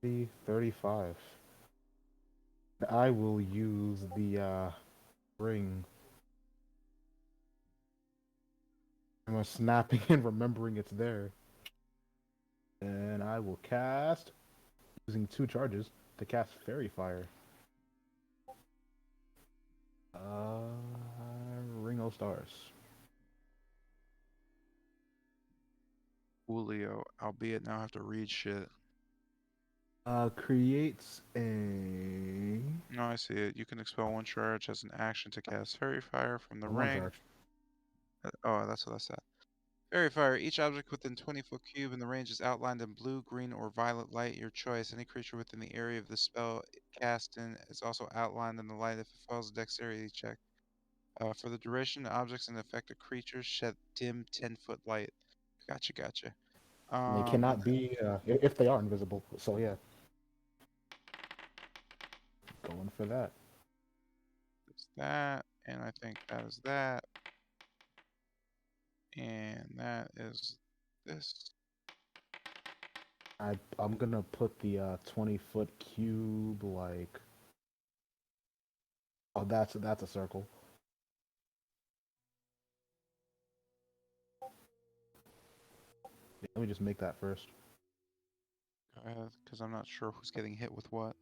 30, 35. I will use the ring. I'm snapping and remembering it's there. And I will cast, using 2 charges, to cast Fairy Fire. Ring of Stars. Julio, albeit now I have to read shit. Creates a No, I see it. You can expel one charge as an action to cast Fairy Fire from the 1 ring. charge. Oh, that's what I said. Fairy Fire. Each object within 20-foot cube in the range is outlined in blue, green, or violet light, your choice. Any creature within the area of the spell cast in is also outlined in the light if it fails a dexterity check. For the duration, the objects and affected creatures shed dim 10-foot light. Gotcha. They cannot be if they are invisible. So yeah, going for that. That's that, and I think that is that, and that is this. I'm gonna put the 20-foot cube like. Oh, that's a circle. Let me just make that first. Go ahead, because I'm not sure who's getting hit with what.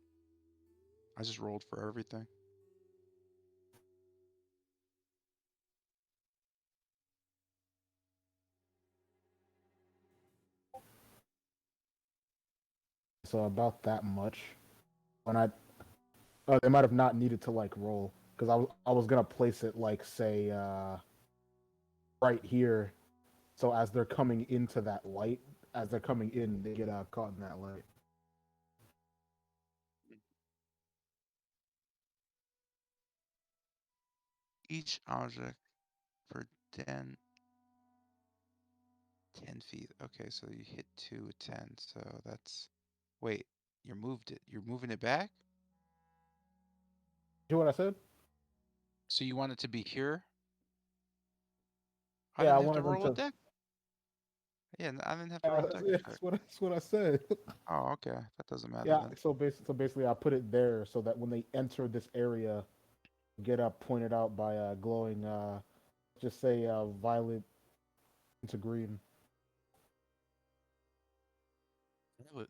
I just rolled for everything. So about that much. When they might have not needed to like roll because I was gonna place it like say right here, so as they're coming into that light, as they're coming in, they get caught in that light. Each object for 10 feet. Okay, so you hit 2 with 10, so that's... Wait, you're moving it back? You hear what I said? So you want it to be here? I Yeah, I didn't have to wanted them roll a to. deck. Yeah, I didn't have to roll a deck Yeah, check. that's what I said. Oh, okay. That doesn't matter Yeah, then. so basically, I put it there so that when they enter this area, get pointed out by glowing, just say violet into green.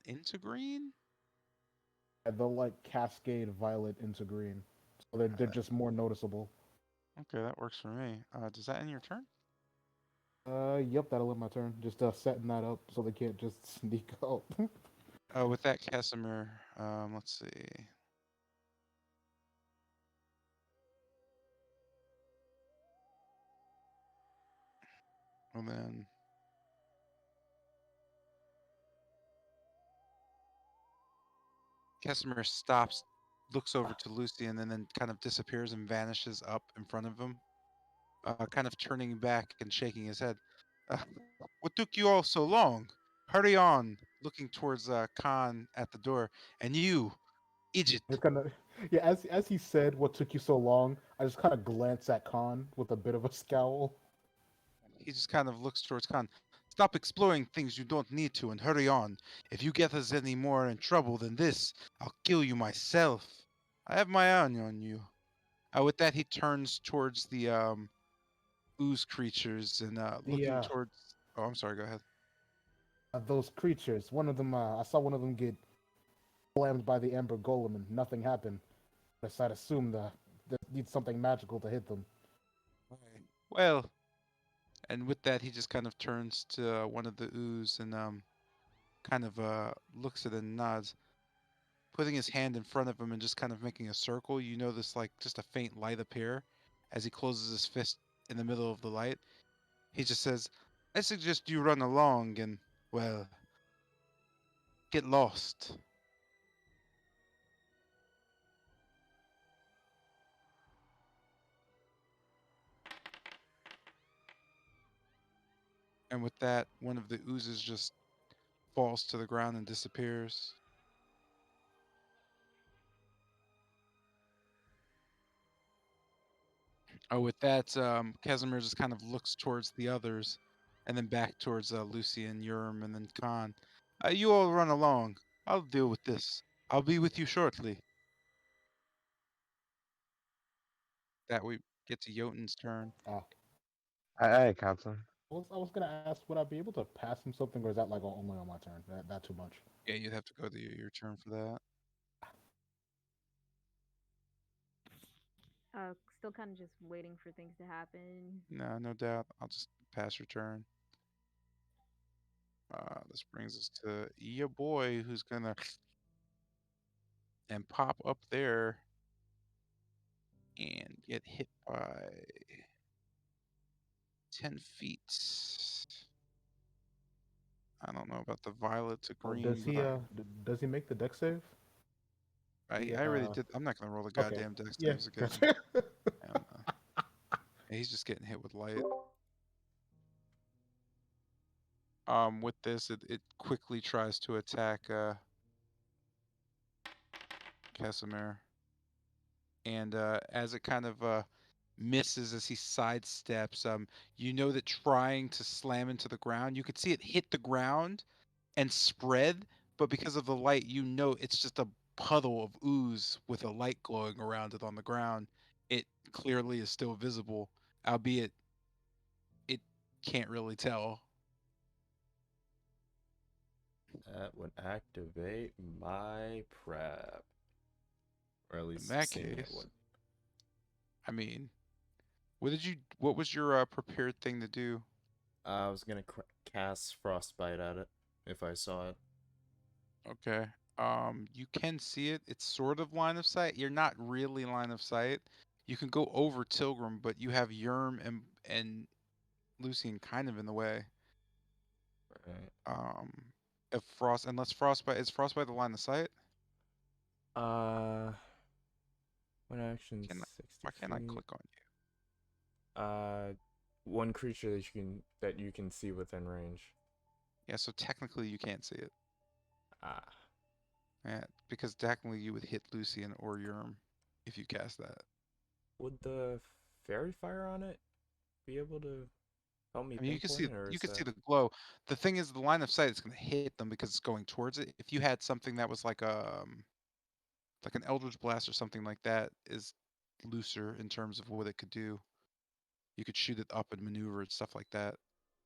Into green? They'll like cascade violet into green, so they're just more noticeable. Okay, that works for me. Does that end your turn? Yep, that'll end my turn. Just setting that up so they can't just sneak out. With that, Casimir, let's see. And then Casimir stops, looks over to Lucian, and then kind of disappears and vanishes up in front of him, kind of turning back and shaking his head. Uh, what took you all so long? Hurry on, looking towards Khan at the door. And you, idiot! It's kind of yeah. As he said, "What took you so long?" I just kind of glance at Khan with a bit of a scowl. He just kind of looks towards Khan. Stop exploring things you don't need to and hurry on. If you get us any more in trouble than this, I'll kill you myself. I have my eye on you. With that, he turns towards the ooze creatures and The looking towards. Oh, I'm sorry. Go ahead. those creatures. One of them, I saw one of them get slammed by the Ember Golem, and nothing happened. Guess I'd assume that needs something magical to hit them. Right. Well, and with that, he just kind of turns to one of the ooze and kind of looks at it and nods, putting his hand in front of him and just kind of making a circle. You notice like just a faint light appear as he closes his fist in the middle of the light. He just says, "I suggest you run along and well, get lost." And with that, one of the oozes just falls to the ground and disappears. With that, Casimir just kind of looks towards the others, and then back towards Lucian, Eurom, and then Khan. You all run along. I'll deal with this. I'll be with you shortly. That we get to Jotun's turn. Ah, Aye, Captain. I was gonna ask, would I be able to pass him something, or is that like only on my turn? That too much? Yeah, you'd have to go to your turn for that. Still kind of just waiting for things to happen. No, no doubt. I'll just pass your turn. This brings us to your boy, who's gonna and pop up there and get hit by 10 feet. I don't know about the violet to Oh, green, but does he make the deck save? I really did. I'm not gonna roll the Okay. goddamn dex Yeah. saves again. And, he's just getting hit with light. With this, it quickly tries to attack Casimir, and as it kind of misses as he sidesteps, you know that trying to slam into the ground, you could see it hit the ground and spread, but because of the light, you know it's just a puddle of ooze with a light glowing around it on the ground. It clearly is still visible, albeit it can't really tell. That would activate my prep. Or at In least that seeming it case, would. I mean, what was your prepared thing to do? I was gonna cast Frostbite at it if I saw it. Okay. You can see it. It's sort of line of sight. You're not really line of sight. You can go over Pilgrim, but you have Yerm and Lucian kind of in the way. Right. If Frostbite is Frostbite the line of sight? Uh, one action, Can I, 60 why can't I feet. click on you? One creature that you can see within range. Yeah, so technically you can't see it. Ah. Yeah, because technically you would hit Lucian or Yerm if you cast that. Would the fairy fire on it be able to help me I mean, pinpoint, or you is could see that the glow. The thing is, the line of sight is going to hit them because it's going towards it. If you had something that was like an Eldritch Blast or something like that, is looser in terms of what it could do. You could shoot it up and maneuver and stuff like that.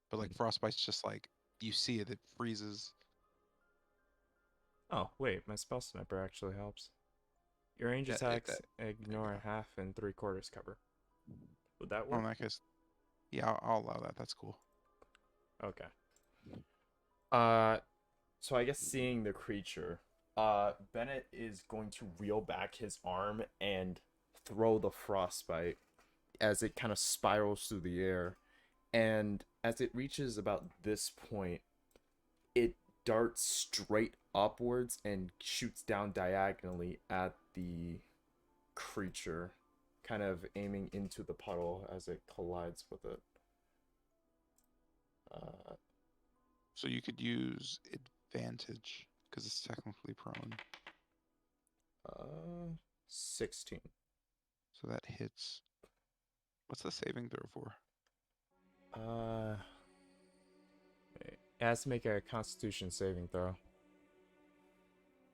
But like Frostbite's just like you see it, it freezes. Oh, wait, my spell sniper actually helps. Your range Yeah, attacks ignore a half and 3/4 cover. Would that Well, work? in that case, yeah, I'll allow that. That's cool. Okay. So I guess seeing the creature, Bennett is going to reel back his arm and throw the frostbite as it kind of spirals through the air. And as it reaches about this point, it darts straight upwards and shoots down diagonally at the creature, kind of aiming into the puddle as it collides with it. So you could use advantage because it's technically prone. 16. So that hits. What's the saving throw for? It has to make a Constitution saving throw.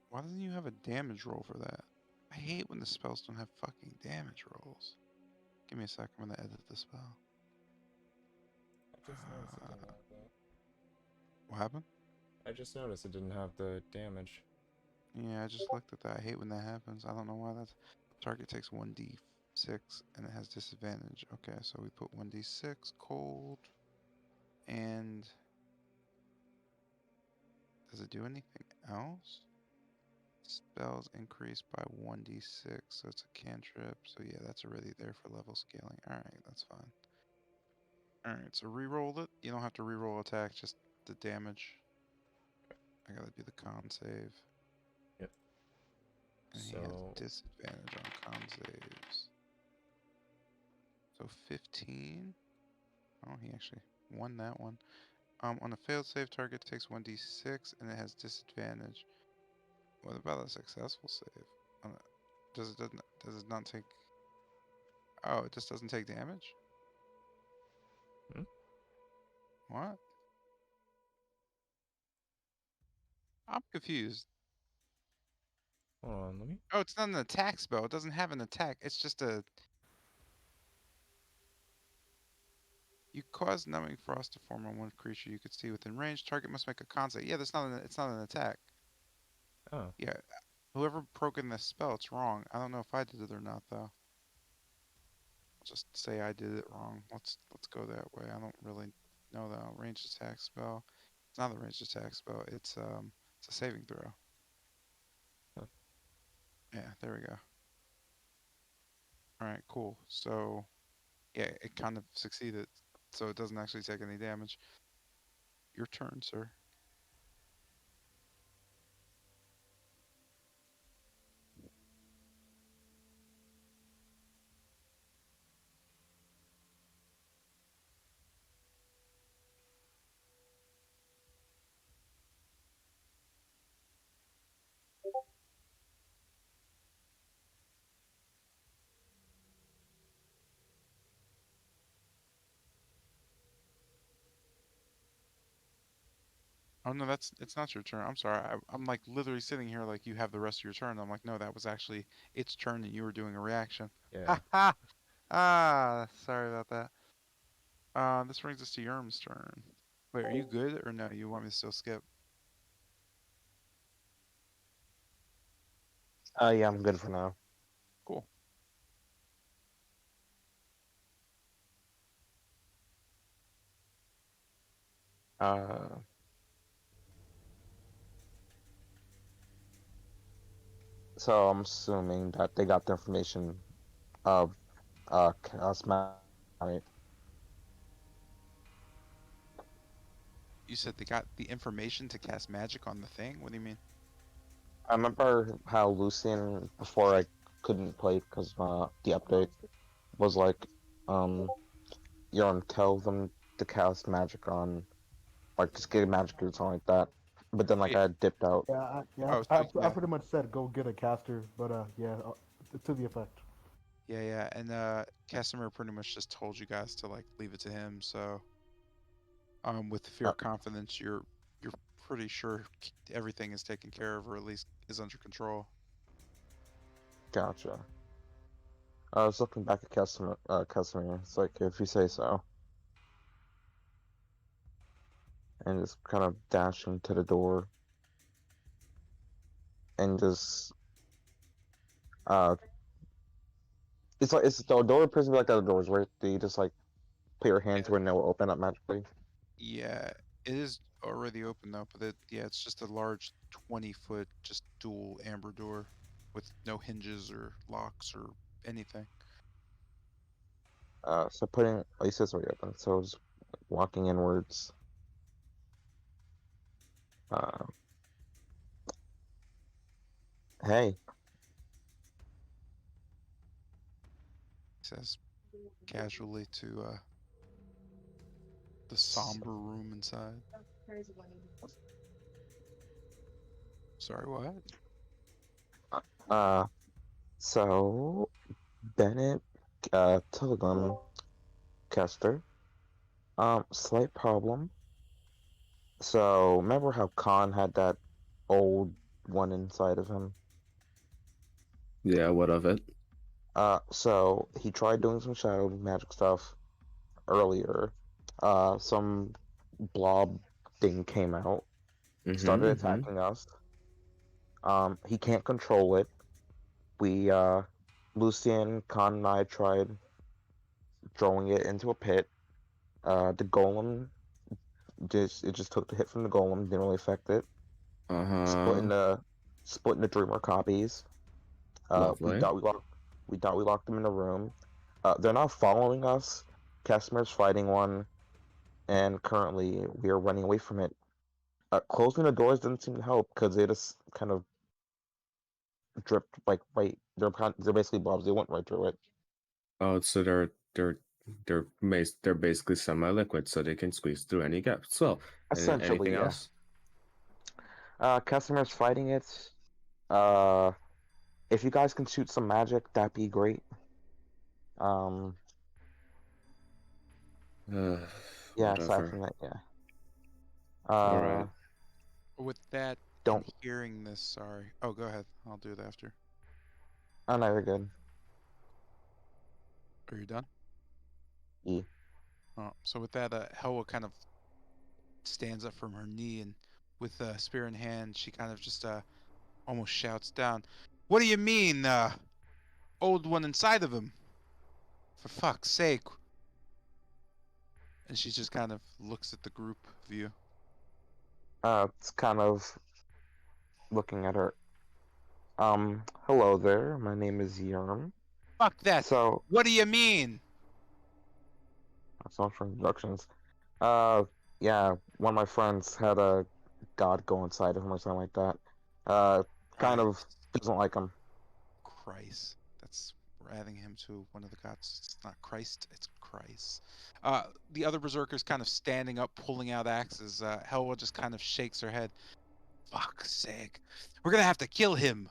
Why doesn't you have a damage roll for that? I hate when the spells don't have fucking damage rolls. Give me a sec. I'm gonna edit the spell. I just noticed it didn't have that. What happened? I just noticed it didn't have the damage. Yeah, I just looked at that. I hate when that happens. I don't know why that's. Target takes 1d6 and it has disadvantage. Okay, so we put 1d6 cold. And does it do anything else? Spells increase by 1d6, so it's a cantrip. So yeah, that's already there for level scaling. Alright, that's fine. Alright, so re-roll it. You don't have to re-roll attack, just the damage. I gotta do the con save. Yep. And he has disadvantage on con saves. So 15. Oh, he actually won that one. On a failed save, target takes 1d6 and it has disadvantage. What about a successful save? Does it not take? Oh, it just doesn't take damage. Hmm? What? I'm confused. Hold on, let me. Oh, it's not an attack spell. It doesn't have an attack. It's just a. You cause numbing frost to form on one creature you could see within range. Target must make a con save. Yeah, that's not an. It's not an attack. Oh. Yeah, whoever broken this spell, it's wrong. I don't know if I did it or not though. I'll just say I did it wrong. Let's go that way. I don't really know the ranged attack spell. It's not a ranged attack spell. It's a saving throw. Huh. Yeah, there we go. All right, cool. So, yeah, it kind of succeeded. So it doesn't actually take any damage. Your turn, sir. Oh no, it's not your turn. I'm sorry. I'm like literally sitting here like you have the rest of your turn. I'm like, no, that was actually its turn and you were doing a reaction. Yeah. Ha ha! Ah, sorry about that. This brings us to Yerm's turn. Wait, are you good or no? You want me to still skip? Yeah, I'm good for now. Cool. Uh, so I'm assuming that they got the information of Casimir, right? You said they got the information to cast magic on the thing? What do you mean? I remember how Lucian, before I couldn't play because the update was like, tell them to cast magic on, like, just get magic or something like that. But then, like, Yeah. I dipped out. Oh, I so yeah. pretty much said go get a caster, but yeah, to the effect. Yeah. And Casimir pretty much just told you guys to like leave it to him. So, with fear confidence, you're pretty sure everything is taken care of, or at least is under control. Gotcha. I was looking back at Casimir. It's like, if you say so. And just kind of dashing to the door. and just it's like it's the door appears to be like other doors where do you just like put your hand to it and it will open up magically. Yeah, it is already open though, but yeah, it's just a large 20-foot just dual amber door with no hinges or locks or anything. So putting at least it's already open, so just walking inwards. Hey, Says casually to the somber room inside. Sorry, what? So Bennett, Pilgrim, Kester. Slight problem. So remember how Khan had that old one inside of him? Yeah, what of it? So he tried doing some shadow magic stuff earlier. Some blob thing came out, started attacking us. He can't control it. We, Lucian, Khan, and I tried throwing it into a pit. The golem just took the hit from the golem, didn't really affect it. Splitting the dreamer copies. We Lovely. thought we locked them in a room. They're now following us. Casimir's fighting one, and currently we are running away from it. Closing the doors didn't seem to help because they just kind of dripped like right. They're basically blobs. They went right through it. Oh, so they're basically semi-liquid, so they can squeeze through any gaps. So, Essentially, anything yeah. else? Casimir's fighting it. If you guys can shoot some magic, that'd be great. Yeah, aside Whatever. from that, yeah. All right. With that and Don't. hearing this, sorry. Oh, go ahead. I'll do it after. Oh, no, you're good. Are you done? E. Oh, so with that, Helwa kind of stands up from her knee and with a spear in hand, she kind of just almost shouts down, "What do you mean, old one inside of him? For fuck's sake!" And she just kind of looks at the group view. It's kind of looking at her. Hello there. My name is Eurom. Fuck that! So, What do you mean? that's all for introductions. Yeah, one of my friends had a god go inside of him or something like that. Kind of doesn't like him. Christ. We're adding him to one of the gods. It's not Christ, it's Christ. The other berserkers kind of standing up, pulling out axes. Helwa just kind of shakes her head. Fuck's sake. We're gonna have to kill him.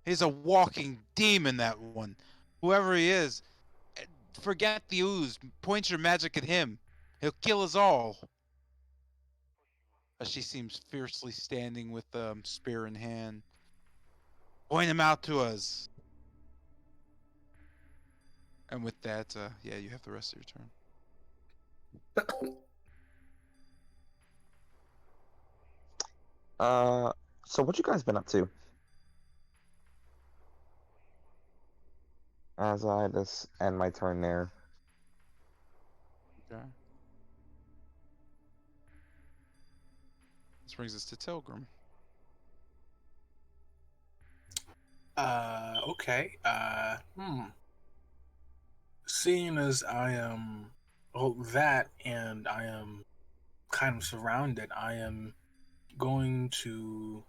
He's a walking demon, that one. Whoever he is, forget the ooze. Point your magic at him. He'll kill us all. She seems fiercely standing with spear in hand. Point him out to us. And with that, yeah, you have the rest of your turn. So what you guys been up to? As I just end my turn there. Okay. This brings us to Pilgrim. Okay. Seeing as I am that and I am kind of surrounded, I am going to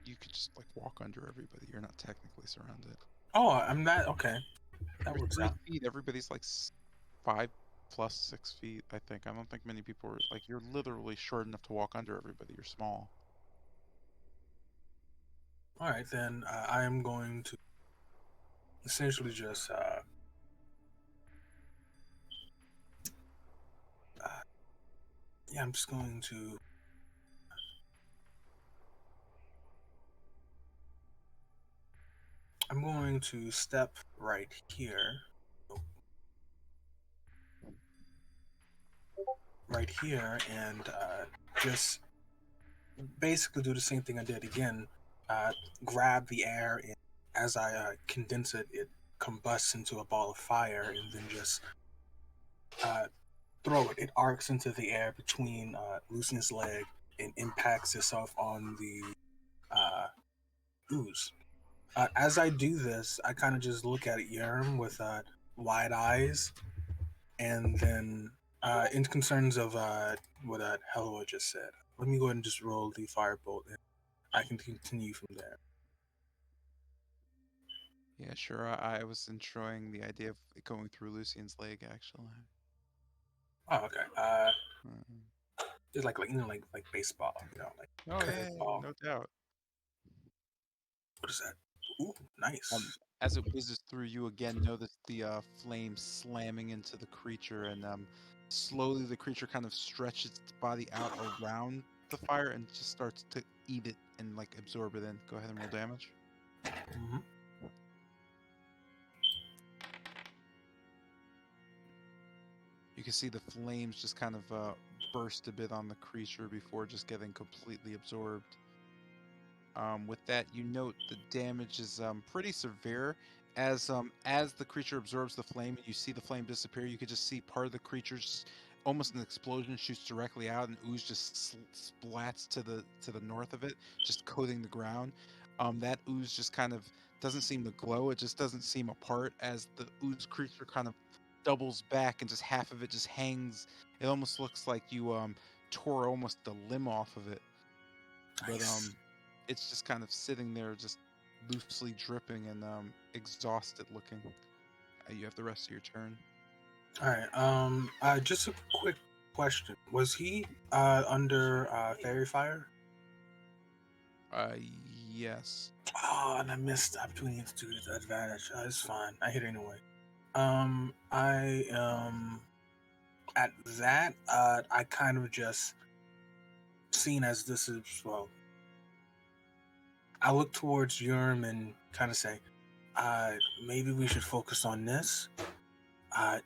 You could just like walk under everybody. You're not technically surrounded. Oh, I'm not okay. That You're works 3 out. feet. Everybody's like 5 plus 6 feet. I think. I don't think many people are like. You're literally short enough to walk under everybody. You're small. All right, then I am going to essentially just yeah, I'm just going to step right here. Right here and just basically do the same thing I did again. Grab the air, and as I condense it, it combusts into a ball of fire, and then just throw it. It arcs into the air between Lucian's leg and impacts itself on the ooze. As I do this, I kind of just look at Yerm with wide eyes, and then in concerns of what Hello just said, let me go ahead and just roll the firebolt, and I can continue from there. Yeah, sure. I was enjoying the idea of it going through Lucian's leg, actually. Oh, okay. Mhm. It's like like baseball, like Oh yeah, curveball. no doubt. What is that? Ooh, nice. As it whizzes through, you again notice the flame slamming into the creature, and slowly the creature kind of stretches its body out around the fire and just starts to eat it and like absorb it in. Go ahead and roll damage. Mm-hmm. You can see the flames just kind of burst a bit on the creature before just getting completely absorbed. With that, you note the damage is pretty severe. As the creature absorbs the flame and you see the flame disappear, you could just see part of the creature just almost an explosion shoots directly out, and ooze just splats to the north of it, just coating the ground. That ooze just kind of doesn't seem to glow. It just doesn't seem apart as the ooze creature kind of doubles back and just half of it just hangs. It almost looks like you tore almost the limb off of it. But Nice. it's just kind of sitting there, just loosely dripping and exhausted looking. You have the rest of your turn. All right. Just a quick question: was he under fairy fire? Uh, yes. Oh, and I missed the opportunity to do the advantage. It's fine. I hit anyway. I at that, I kind of just seen as this is well. I look towards Eurom and kind of say, maybe we should focus on this.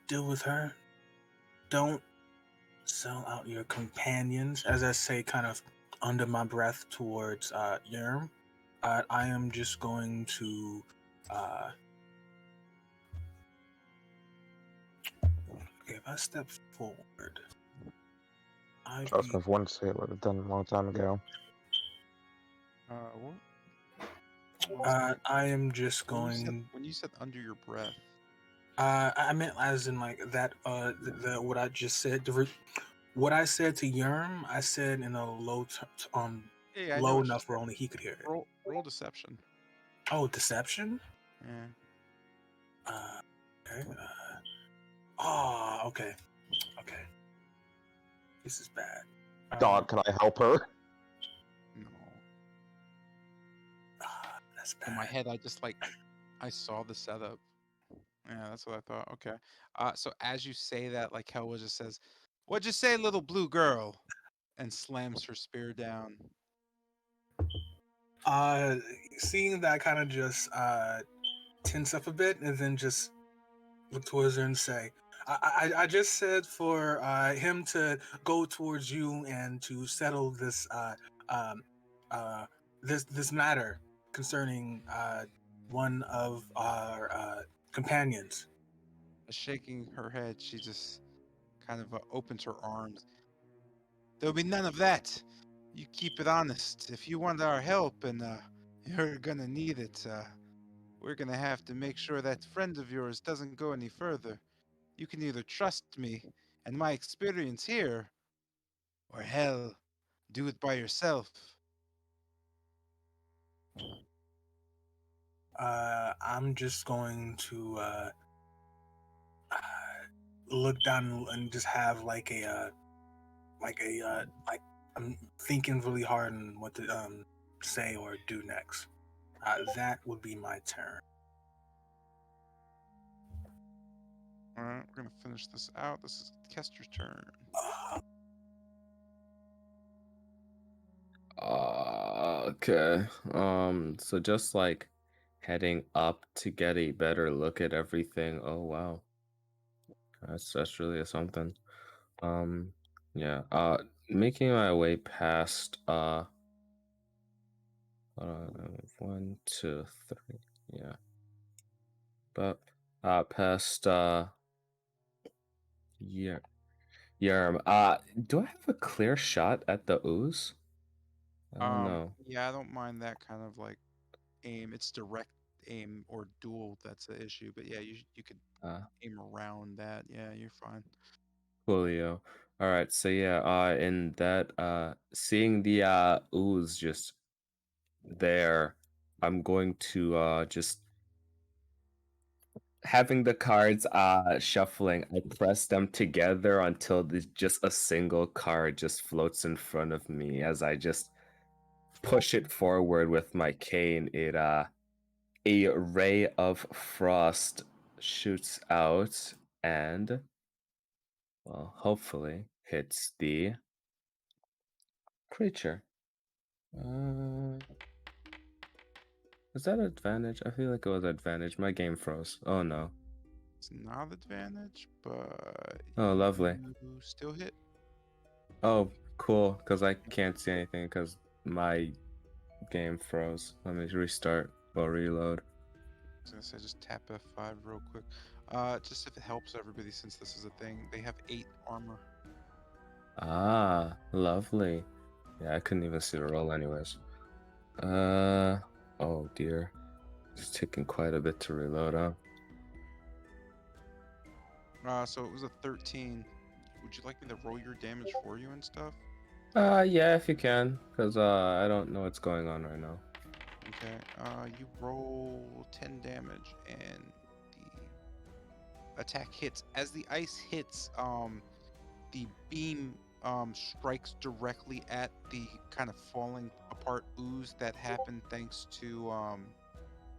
Deal with her. Don't sell out your companions, as I say, kind of under my breath towards Yerm. I am just going to. Okay, if I step forward, I Trust me, if I wanted to say it, would have done a long time ago. What? I am just When going. you said under your breath. I meant as in like that. The what I just said. What I said to Yerm, I said in a Yeah, I know low what you enough where said. only he could hear it. Roll deception. Oh, deception. Yeah. Okay. Oh, okay. Okay. This is bad. Dog, can I help her? No. That's bad. In my head, I saw the setup. Yeah, that's what I thought. Okay. So as you say that, like Helwa just says, "What'd you say, little blue girl?" and slams her spear down. Seeing that, kind of just tense up a bit, and then just look towards her and say, I just said for him to go towards you and to settle this um, this matter concerning one of our companions." Shaking her head, she just kind of opens her arms. There'll be none of that. You keep it honest. If you want our help, and you're gonna need it, we're gonna have to make sure that friend of yours doesn't go any further. You can either trust me and my experience here, or hell, do it by yourself. I'm just going to look down and just have like I'm thinking really hard on what to say or do next. That would be my turn. All right, we're gonna finish this out. This is Kester's turn. Okay. So just like heading up to get a better look at everything. Oh wow. That's really something. Um yeah. Making my way past 1, 2, 3. Yeah. But past yeah. Do I have a clear shot at the ooze? I don't know. Yeah, I don't mind that kind of like aim. It's direct aim or dual that's the issue. But yeah, you could aim around that. Yeah, you're fine. Coolio. All right, so yeah, in that seeing the ooze just there, I'm going to just having the cards shuffling, I press them together until just a single card just floats in front of me. As I just push it forward with my cane, a ray of frost shoots out and, well, hopefully hits the creature. Was that advantage? I feel like it was advantage. My game froze. Oh no. It's not advantage, but Oh, lovely. you still hit. Oh, cool. Because I can't see anything because my game froze. Let me restart or reload. I was gonna say just tap F5 real quick. Just if it helps everybody, since this is a thing, they have 8 armor. Ah, lovely. Yeah, I couldn't even see the roll anyways. Oh dear. It's taking quite a bit to reload, huh? So it was a 13. Would you like me to roll your damage for you and stuff? Yeah, if you can, because I don't know what's going on right now. Okay, you roll 10 damage and the attack hits. As the ice hits, the beam strikes directly at the kind of falling apart ooze that happened thanks to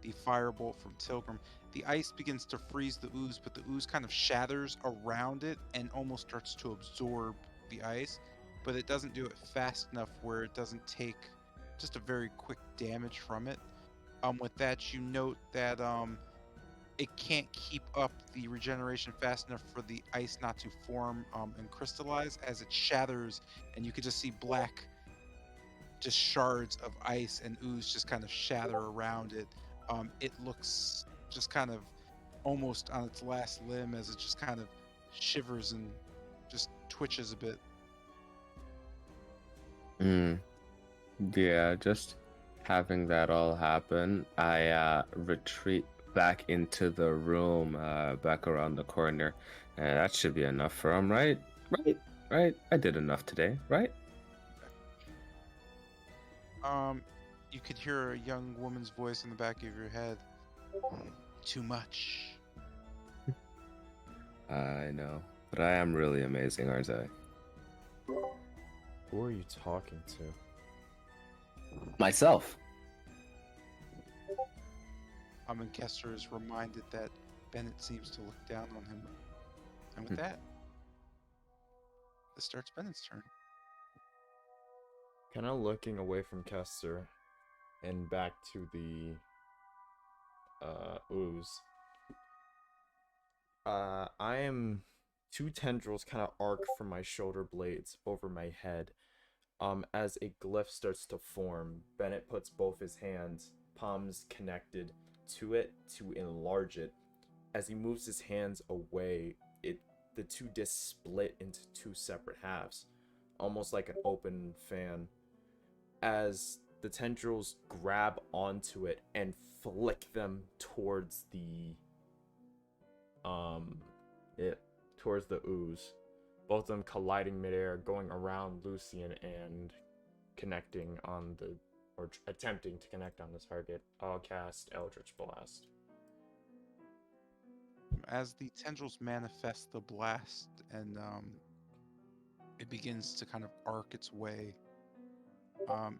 the firebolt from Pilgrim. The ice begins to freeze the ooze, but the ooze kind of shatters around it and almost starts to absorb the ice, but it doesn't do it fast enough where it doesn't take just a very quick damage from it. With that, you note that it can't keep up the regeneration fast enough for the ice not to form and crystallize as it shatters, and you can just see black just shards of ice and ooze just kind of shatter around it. It looks just kind of almost on its last limb as it just kind of shivers and just twitches a bit. Yeah, just having that all happen, I retreat back into the room, back around the corner, and that should be enough for him, right? Right. I did enough today, right? You could hear a young woman's voice in the back of your head. Too much. I know, but I am really amazing, aren't I? Who are you talking to? Myself. And Kester is reminded that Bennett seems to look down on him. And with that, this starts Bennett's turn. Kind of looking away from Kester and back to the ooze. I am 2 tendrils kind of arc from my shoulder blades over my head. As a glyph starts to form, Bennett puts both his hands, palms connected to it to enlarge it. As he moves his hands away, the 2 discs split into 2 separate halves, almost like an open fan. As the tendrils grab onto it and flick them towards towards the ooze, both of them colliding midair, going around Lucian and connecting on or attempting to connect on the target. I'll cast Eldritch Blast. As the tendrils manifest the blast and it begins to kind of arc its way,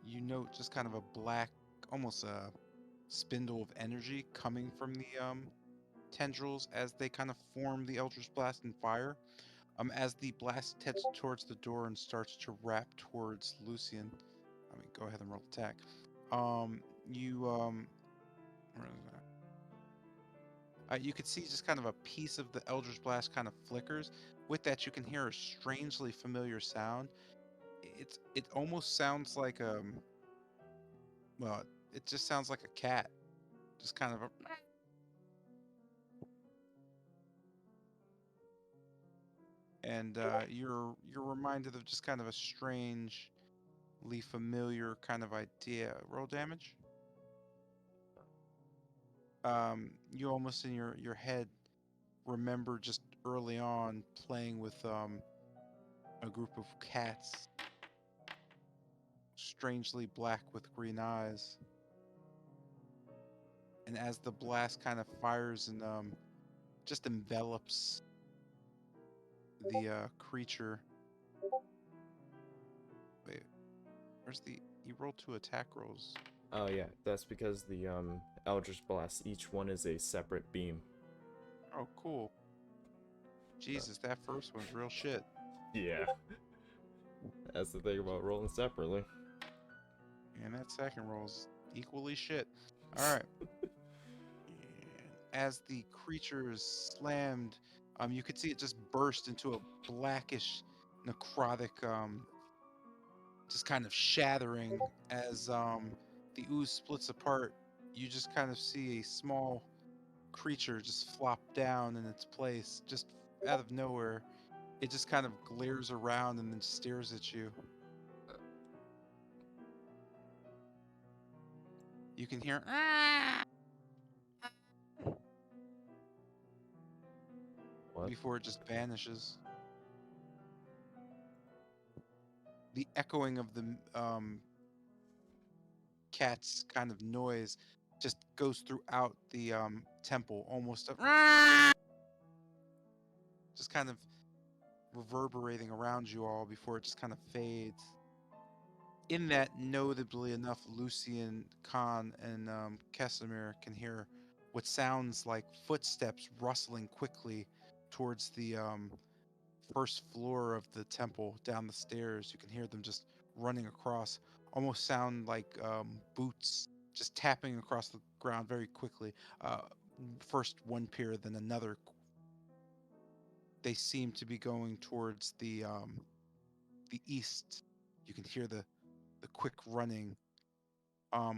you note just kind of a black, almost a spindle of energy coming from the tendrils as they kind of form the Eldritch Blast and fire. As the blast heads towards the door and starts to wrap towards Lucian, go ahead and roll attack. Where is that? You could see just kind of a piece of the Eldritch Blast kind of flickers. With that, you can hear a strangely familiar sound. It almost sounds like well, it just sounds like a cat, just kind of a. And you're reminded of just kind of a strangely familiar kind of idea. Roll damage. You almost in your head remember just early on playing with a group of cats, strangely black with green eyes. And as the blast kind of fires and just envelops the creature. Wait, where's the? You rolled 2 attack rolls. Oh yeah, that's because the Eldritch Blast, each one is a separate beam. Oh, cool. Jesus, that first one's real shit. Yeah. That's the thing about rolling separately. And that second roll's equally shit. Alright. As the creature is slammed, you could see it just burst into a blackish, necrotic, just kind of shattering as the ooze splits apart. You just kind of see a small creature just flop down in its place, just out of nowhere. It just kind of glares around and then stares at you. You can hear What? before it just vanishes. The echoing of the cat's kind of noise just goes throughout the temple, almost just kind of reverberating around you all before it just kind of fades. In that, notably enough, Lucian, Khan, and Casimir can hear what sounds like footsteps rustling quickly towards the first floor of the temple down the stairs. You can hear them just running across, almost sound like boots just tapping across the ground very quickly. First one pier, then another. They seem to be going towards the east. You can hear the quick running.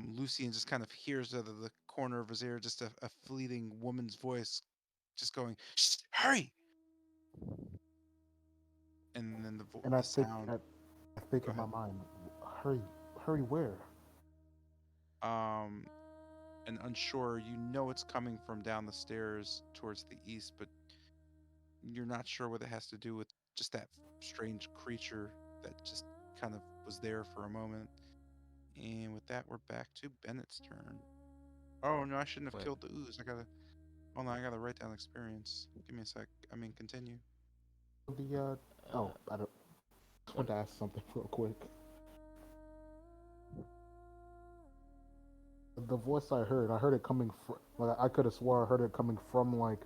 Lucian just kind of hears out of the corner of his ear just a fleeting woman's voice just going, "Shh, hurry!" And then And the sound. I think Go in my ahead. mind, hurry, hurry where? And unsure, you know it's coming from down the stairs towards the east, but you're not sure what it has to do with just that strange creature that just kind of was there for a moment. And with that, we're back to Bennett's turn. Oh no, I shouldn't have Wait. killed the ooze. Hold on, I gotta write down experience. Give me a sec. Continue. I don't. Just want to ask something real quick. The voice I heard it coming from. Like, I could have swore I heard it coming from like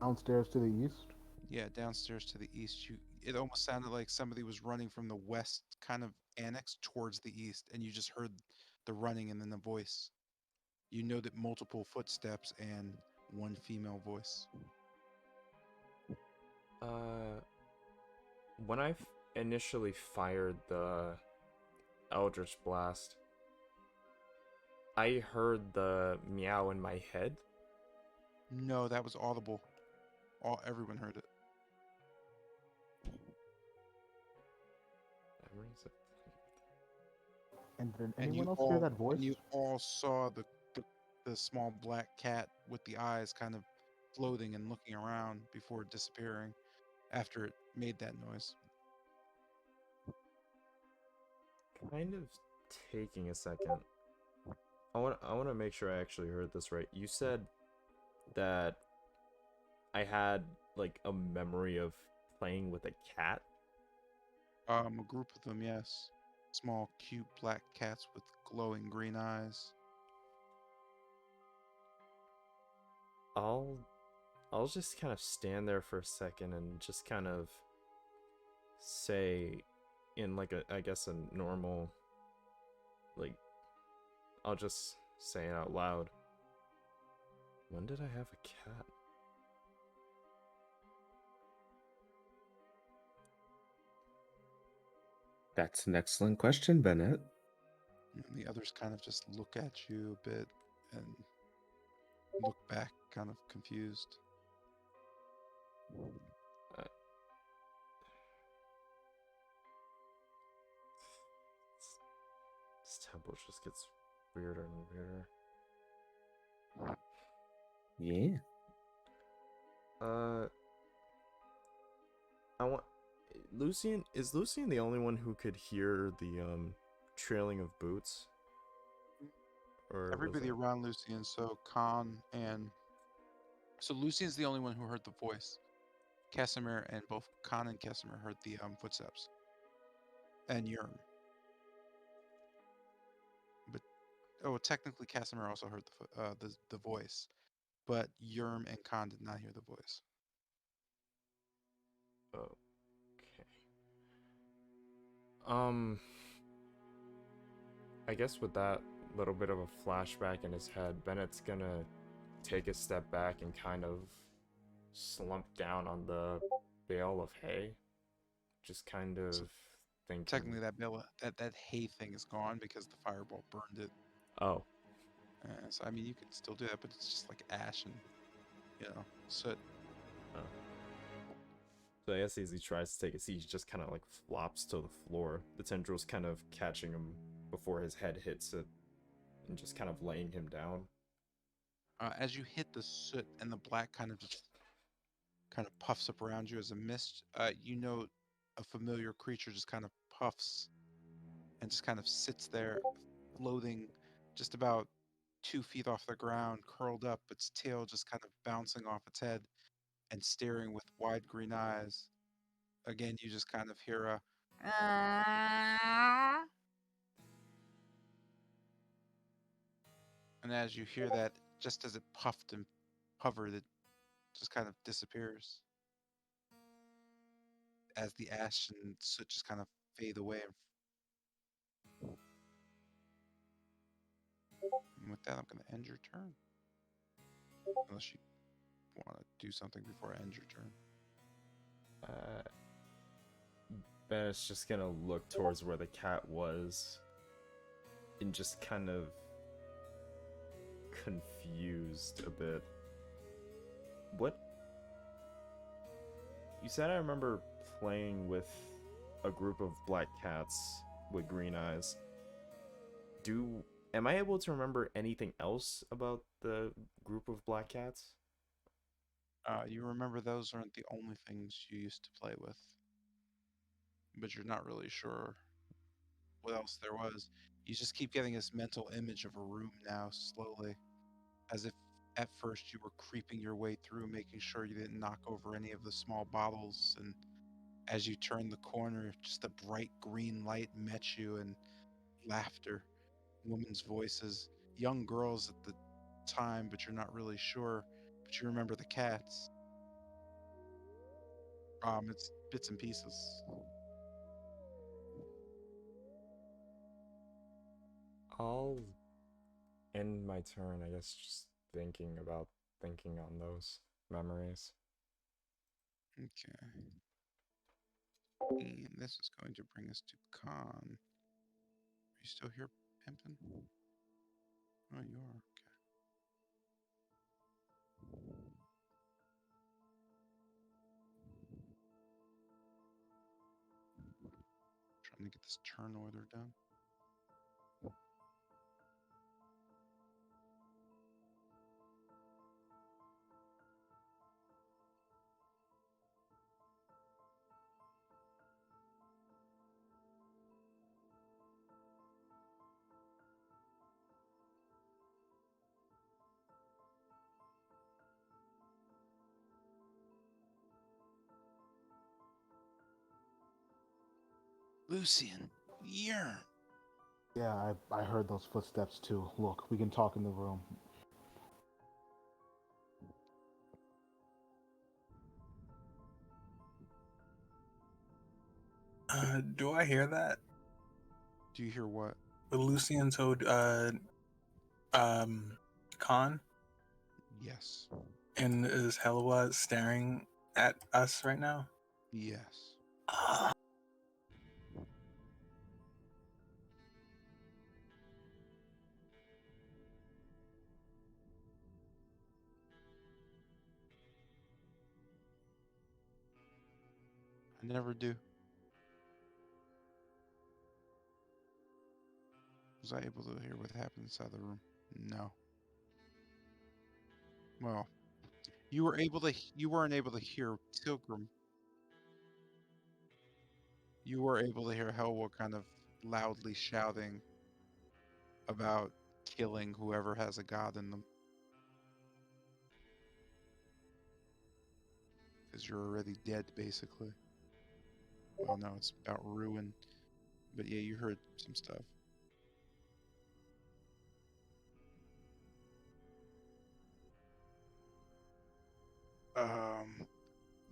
downstairs to the east. Yeah, downstairs to the east. It almost sounded like somebody was running from the west kind of annex towards the east, and you just heard the running and then the voice. You know that multiple footsteps and one female voice. When I initially fired the Eldritch Blast, I heard the meow in my head. No, that was audible. Everyone heard it. Memories of... And did And anyone you else hear all that voice? and you all saw the small black cat with the eyes kind of floating and looking around before disappearing after it made that noise. Kind of taking a second. I want to make sure I actually heard this right. You said that I had like a memory of playing with a cat. A group of them, yes. Small, cute black cats with glowing green eyes. I'll just kind of stand there for a second and just kind of say in like I guess a normal, like, I'll just say it out loud. When did I have a cat? That's an excellent question, Bennett. And the others kind of just look at you a bit and look back, kind of confused. This temple just gets weirder and weirder. Yeah. I want Lucian. Is Lucian the only one who could hear the trailing of boots? Or was Everybody that- around Lucian, so Lucian's the only one who heard the voice. Casimir and both Khan and Casimir heard the footsteps. And Eurom. But technically Casimir also heard the voice, but Eurom and Khan did not hear the voice. Okay. I guess with that little bit of a flashback in his head, Bennett's gonna take a step back and kind of slump down on the bale of hay. Just kind of thinking. Technically that hay thing is gone because the fireball burned it. Oh. So I mean you could still do that, but it's just like ash and soot. Oh. So I guess as he tries to take a seat, he just kind of like flops to the floor. The tendrils kind of catching him before his head hits it and just kind of laying him down. As you hit the soot and the black kind of puffs up around you as a mist, you know a familiar creature just kind of puffs and just kind of sits there, floating just about 2 feet off the ground, curled up, its tail just kind of bouncing off its head and staring with wide green eyes. Again, you just kind of hear a and as you hear that, just as it puffed and hovered, it just kind of disappears. As the ash and soot just kind of fade away. And with that, I'm going to end your turn. Unless you want to do something before I end your turn. Bennett's just gonna look towards where the cat was and just kind of confused a bit. What? You said I remember playing with a group of black cats with green eyes. Am I able to remember anything else about the group of black cats? You remember those aren't the only things you used to play with. But you're not really sure what else there was. You just keep getting this mental image of a room now, slowly. As if at first you were creeping your way through, making sure you didn't knock over any of the small bottles, and as you turned the corner, just a bright green light met you, and laughter, women's voices, young girls at the time, but you're not really sure. But you remember the cats. It's bits and pieces. I'll end my turn, I guess, just thinking on those memories. Okay. And this is going to bring us to Khan. Are you still here, Pimpin? Oh, you are. Okay. Trying to get this turn order done. Lucian, you're. Yeah, I heard those footsteps too. Look, we can talk in the room. Do I hear that? Do you hear what? But Lucian told Khan, Yes. and is Helwa staring at us right now? Yes. I never do. Was I able to hear what happened inside the room? No. Well, you weren't able to hear Pilgrim. You were able to hear Helwa kind of loudly shouting about killing whoever has a god in them. Because you're already dead, basically. Oh no, it's about ruin. But yeah, you heard some stuff.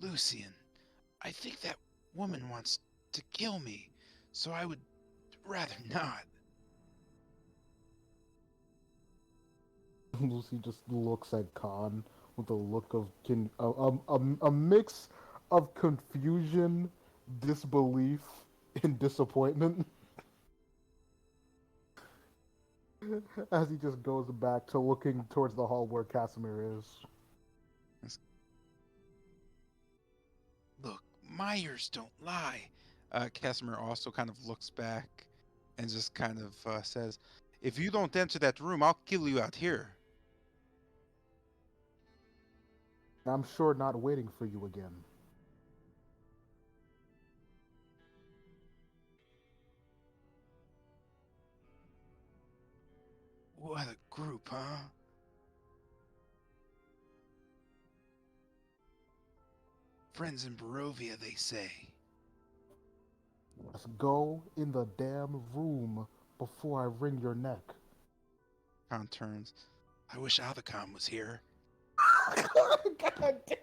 Lucian, I think that woman wants to kill me, so I would rather not. Lucy just looks at Khan with a look of a mix of confusion, disbelief, and disappointment as he just goes back to looking towards the hall where Casimir is. Look, my ears don't lie. Casimir also kind of looks back and just kind of says, if you don't enter that room, I'll kill you out here. I'm sure not waiting for you again. What a group, huh? Friends in Barovia, they say. Let's go in the damn room before I wring your neck. Khan turns. I wish Avacon was here. God damn.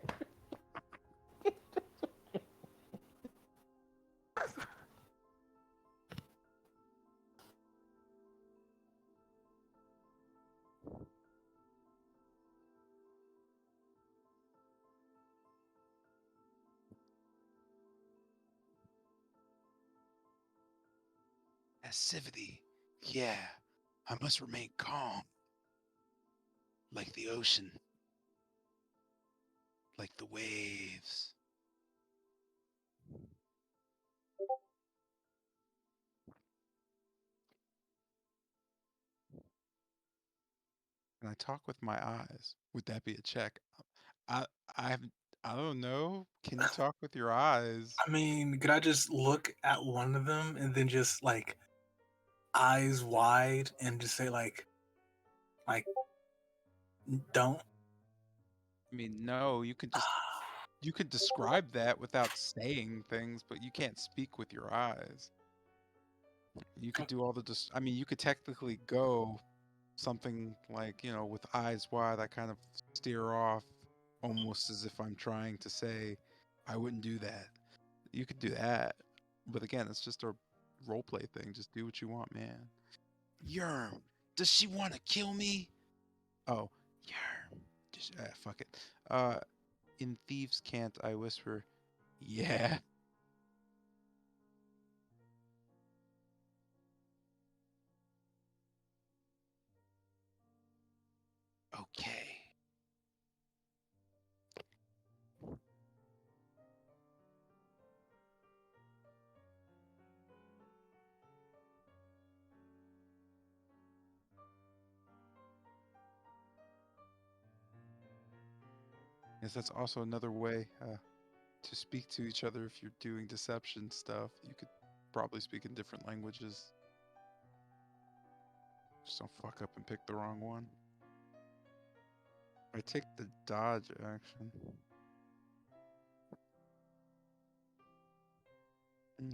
Passivity. Yeah, I must remain calm. Like the ocean. Like the waves. And I talk with my eyes. Would that be a check? I I have I don't know. Can you talk with your eyes? I mean, could I just look at one of them and then just like eyes wide and just say like don't? I mean, no, you could describe that without saying things, but you can't speak with your eyes. You could do all the I mean, you could technically go something like, with eyes wide, I kind of steer off almost as if I'm trying to say I wouldn't do that. You could do that. But again, it's just a role play thing. Just do what you want, man. Yerm, does she want to kill me? Oh, Yerm. Just fuck it. In Thieves' Cant, I whisper, yeah. Okay. Yes, that's also another way to speak to each other if you're doing deception stuff. You could probably speak in different languages. Just don't fuck up and pick the wrong one. I take the dodge action.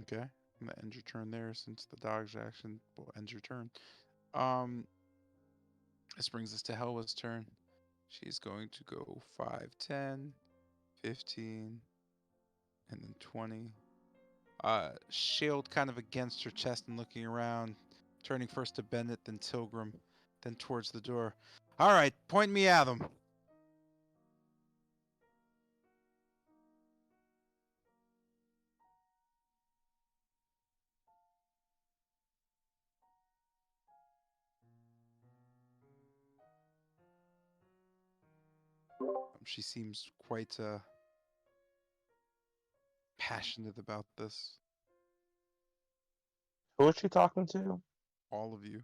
Okay. I'm gonna end your turn there since the dodge action will end your turn. This brings us to Helwa's turn. She's going to go 5, 10, 15, and then 20. Shield kind of against her chest and looking around, turning first to Bennett, then Pilgrim, then towards the door. All right, point me at them. She seems quite passionate about this. Who is she talking to? All of you.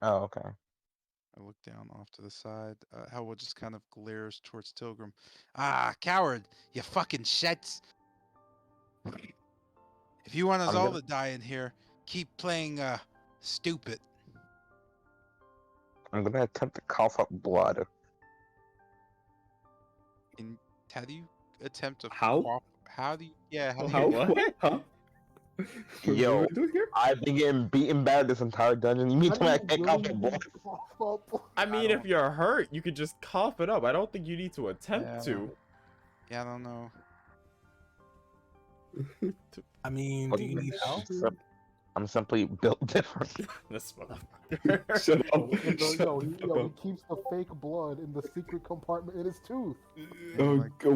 Oh, okay. I look down off to the side. Hellwood just kind of glares towards Pilgrim. Ah, coward! You fucking shits! If you want us I'm all gonna- to die in here, keep playing stupid. I'm gonna attempt to cough up blood. And how do you attempt to How? cough? How do you? Yeah, how do How? you? What? What? Huh? What Yo, are we doing here? I've been getting beaten bad this entire dungeon. You mean How tell do me I you can't cough up willingly blood? cough up? I mean, if don't- you're hurt, you could just cough it up. I don't think you need to Yeah, attempt to. Yeah, I don't know. I mean, do you need help? I'm simply built different. This motherfucker. Shut Yo, up. and the- Shut yo, the he, fuck yo, he up. keeps the fake blood in the secret compartment in his tooth.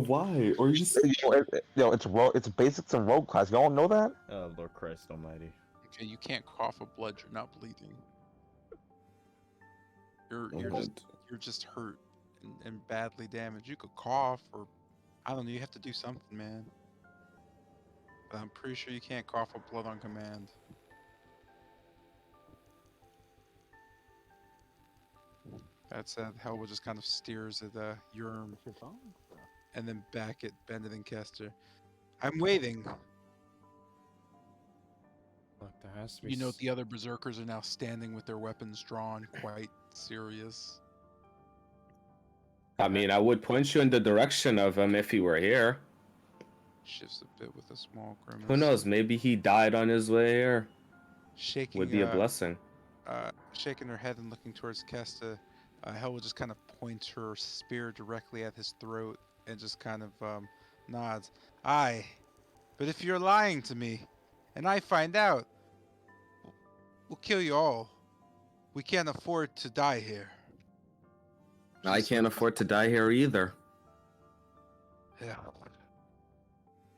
Why? Or you just It's basics and rogue class. Y'all know that? Oh, Lord Christ Almighty. Okay, you can't cough up blood. You're not bleeding. You're What? you're just hurt and badly damaged. You could cough, or I don't know. You have to do something, man. But I'm pretty sure you can't cough up blood on command. That said, Hellwood just kind of steers at Eurom and then back at Bennett and Kester. I'm waiting. Look, there has to be. You note the other berserkers are now standing with their weapons drawn, quite serious. I mean, I would point you in the direction of him if he were here. Shifts a bit with a small grimace. Who knows? Maybe he died on his way here. Shaking, Would be a blessing. shaking her head and looking towards Kesta, Hel just kind of points her spear directly at his throat and just kind of nods. Aye, but if you're lying to me, and I find out, we'll kill you all. We can't afford to die here. I can't afford to die here either. Yeah.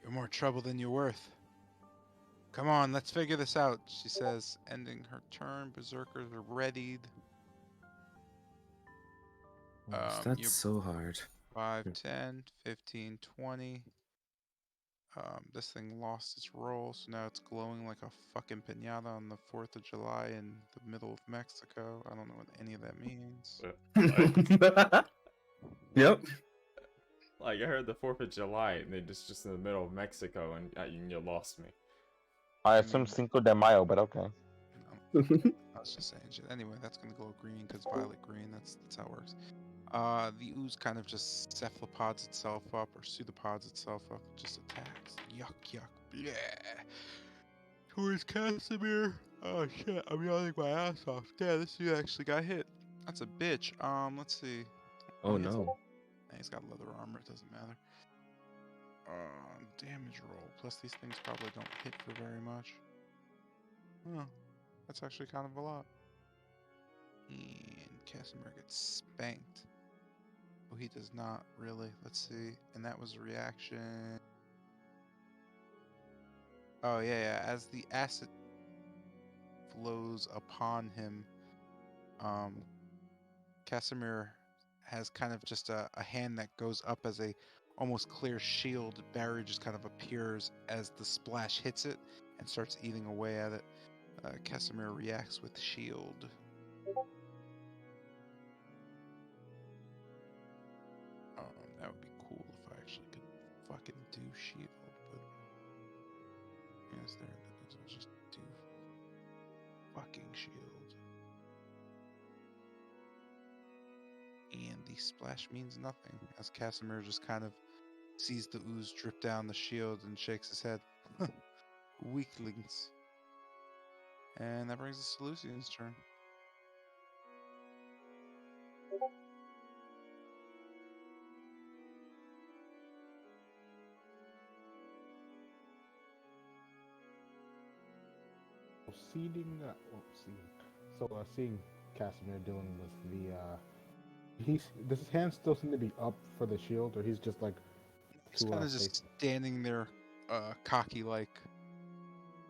You're more trouble than you're worth. Come on, let's figure this out, she says, ending her turn. Berserkers are readied. That's You're so hard. 5, 10, 15, 20. This thing lost its roll, so now it's glowing like a fucking piñata on the 4th of July in the middle of Mexico. I don't know what any of that means. Yep. Like, I heard the 4th of July, and they just in the middle of Mexico, and you lost me. I assume Cinco de Mayo, but okay. No, I was just saying shit. Anyway, that's gonna glow green because violet green. That's how it works. The ooze kind of just cephalopods itself up or pseudopods itself up, and just attacks. Yuck, yuck, bleh. Towards Casimir. Oh shit, I'm yelling my ass off. Damn, this dude actually got hit. That's a bitch. Let's see. Oh He's- no. He's got leather armor. It doesn't matter. Damage roll. Plus these things probably don't hit for very much. Oh, that's actually kind of a lot. And Casimir gets spanked. Oh, he does not really. Let's see. And that was a reaction. Oh, yeah. As the acid flows upon him, Casimir has kind of just a hand that goes up as a almost clear shield. Barrier just kind of appears as the splash hits it and starts eating away at it. Casimir reacts with shield. That would be cool if I actually could fucking do shield, but yes, there it is. I'll just do fucking shield. And the splash means nothing, as Casimir just kind of sees the ooze drip down the shield and shakes his head. Weaklings. And that brings us to Lucian's turn. Seeing Casimir dealing with the does his hand still seem to be up for the shield, or he's just like He's kind of just standing there, cocky, like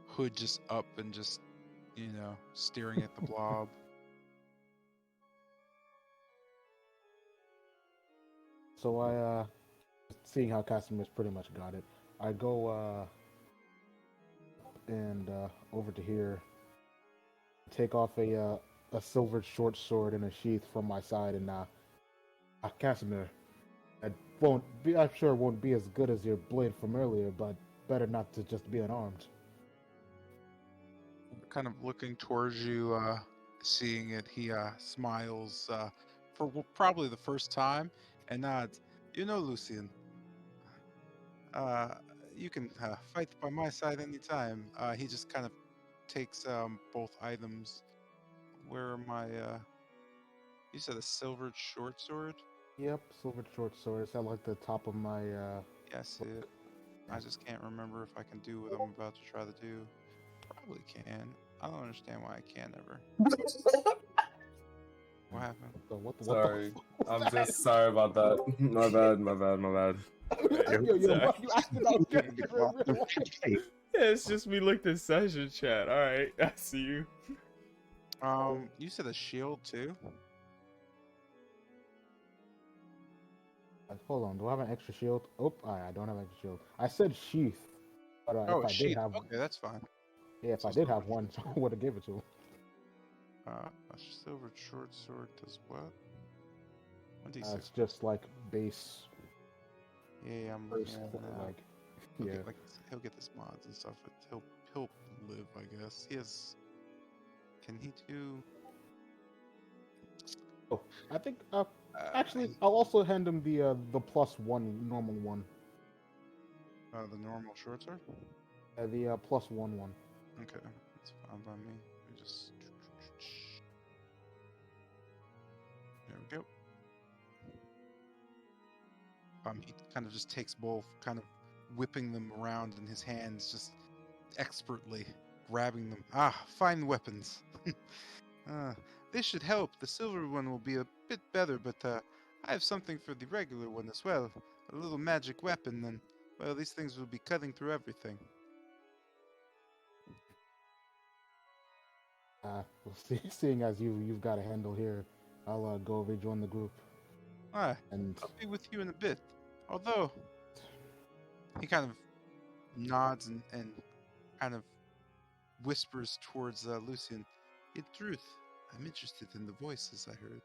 hood just up and just, staring at the blob. So seeing how Casimir's pretty much got it, I go and over to here, take off a silvered short sword and a sheath from my side, and Casimir, it won't be. I'm sure it won't be as good as your blade from earlier, but better not to just be unarmed. Kind of looking towards you, seeing it, he smiles for probably the first time and nods. You know, Lucian, uh, you can fight by my side anytime. He just kind of takes both items. Where are my? You said a silvered short sword. Yep, silvered short sword. It's at like the top of my. Yeah, I see it. I just can't remember if I can do what I'm about to try to do. Probably can. I don't understand why I can't ever. What happened? So what the Sorry, fuck was I'm that? just sorry about that. My bad, my bad, my bad. Yo, you acted out character in real life. Yeah, it's just me looked at session chat. All right, I see you. You said a shield too. Hold on, do I have an extra shield? Oh, I don't have an extra shield. I said sheath, but Oh, if I sheath. did have, Okay, that's fine. yeah, if So I did have silver one, I would have gave it to him. A silver short sword does what? 1d6. It's just like base, Yeah, I'm base, looking at it now. like, He'll yeah. get he'll get his mods and stuff. But he'll live, I guess. He has. Can he do? Oh, I think. Actually, He- I'll also hand him the +1 normal one. the normal short sword. The +1 one. Okay, that's fine by me. Let me just. There we go. He kind of just takes both, kind of whipping them around in his hands, just expertly grabbing them. Fine weapons. uh, this should help. The silver one will be a bit better, but I have something for the regular one as well. A little magic weapon, and well, these things will be cutting through everything. Well, seeing as you've got a handle here, I'll go rejoin the group. And I'll be with you in a bit. Although he kind of nods and kind of whispers towards Lucian. In truth, I'm interested in the voices I heard.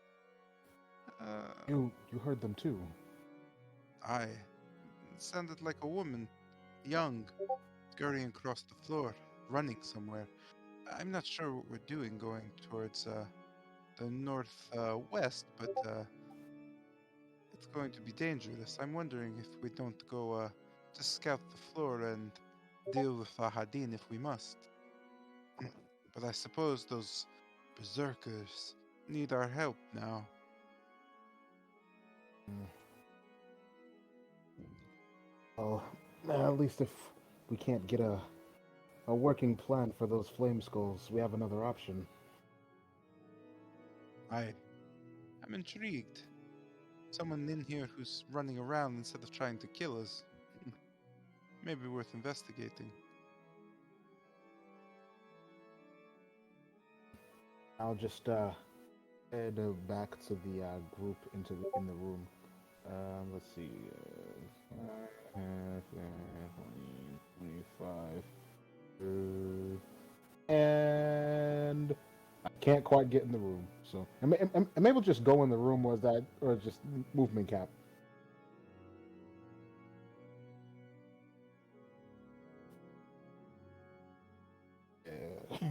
you heard them too. It sounded like a woman, young, scurrying across the floor, running somewhere. I'm not sure what we're doing going towards the northwest, but it's going to be dangerous. I'm wondering if we don't go to scout the floor and deal with Hadin if we must. But I suppose those berserkers need our help now. Well, at least if we can't get a working plan for those flame skulls, we have another option. I'm intrigued. Someone in here who's running around instead of trying to kill us. Maybe worth investigating. I'll just head back to the group in the room. Let's see. 25. And I can't quite get in the room. So am able to just go in the room, or just movement cap? Yeah.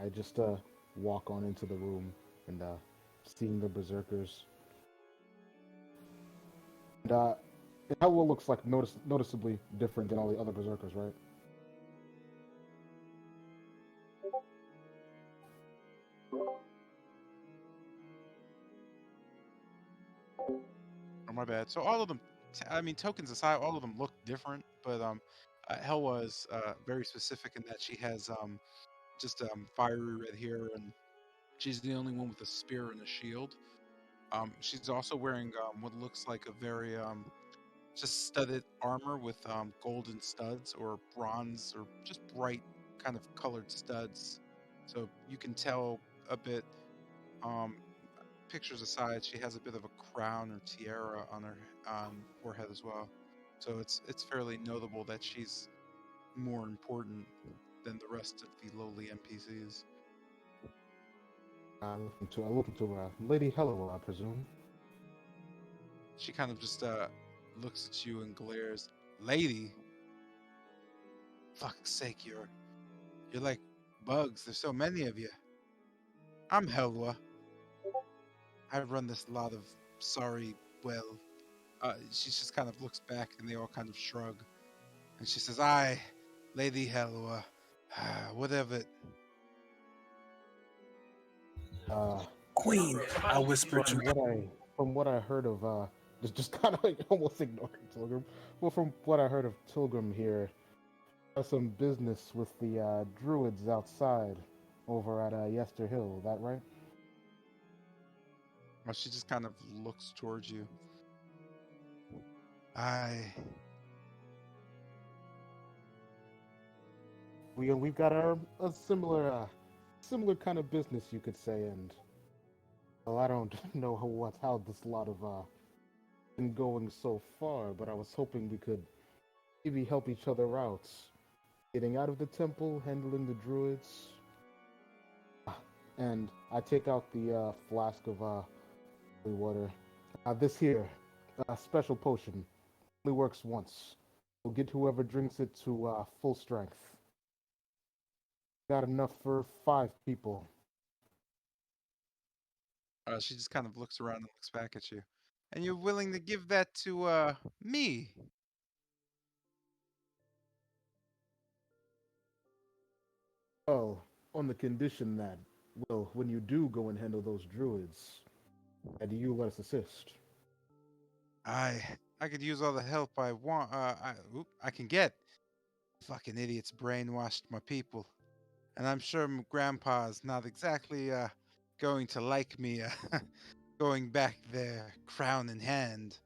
I just walk on into the room and seeing the berserkers. And Hella looks like noticeably different than all the other berserkers, right? Oh, my bad. So all of them, I mean, tokens aside, all of them look different, but Helwa is very specific in that she has just fiery red hair, and she's the only one with a spear and a shield. She's also wearing what looks like a very just studded armor with golden studs or bronze or just bright kind of colored studs. So you can tell a bit. Um, pictures aside, she has a bit of a crown or tiara on her forehead as well. So it's fairly notable that she's more important than the rest of the lowly NPCs. I'm looking to Lady Hello, I presume. She kind of just looks at you and glares. Lady, fuck's sake, you're like bugs. There's so many of you. I'm Helwa. I run this lot of sorry. Well, she just kind of looks back and they all kind of shrug, and she says, "I, Lady Helwa, whatever." Queen, I whispered to From what I heard of just kind of like almost ignoring Pilgrim. Well, from what I heard of Pilgrim here, has some business with the druids outside over at Yester Hill. Is that right? Well, she just kind of looks towards you. I. We've got a similar kind of business, you could say, and well, I don't know how this lot of been going so far, but I was hoping we could maybe help each other out, getting out of the temple, handling the druids, and I take out the flask of holy water. This here, special potion, only works once. We'll get whoever drinks it to full strength. Got enough for 5 people. She just kind of looks around and looks back at you. And you're willing to give that to me? Well, on the condition that, well, when you do go and handle those druids, do you let us assist? I could use all the help I want. I can get. Fucking idiots brainwashed my people, and I'm sure Grandpa's not exactly going to like me going back there, crown in hand.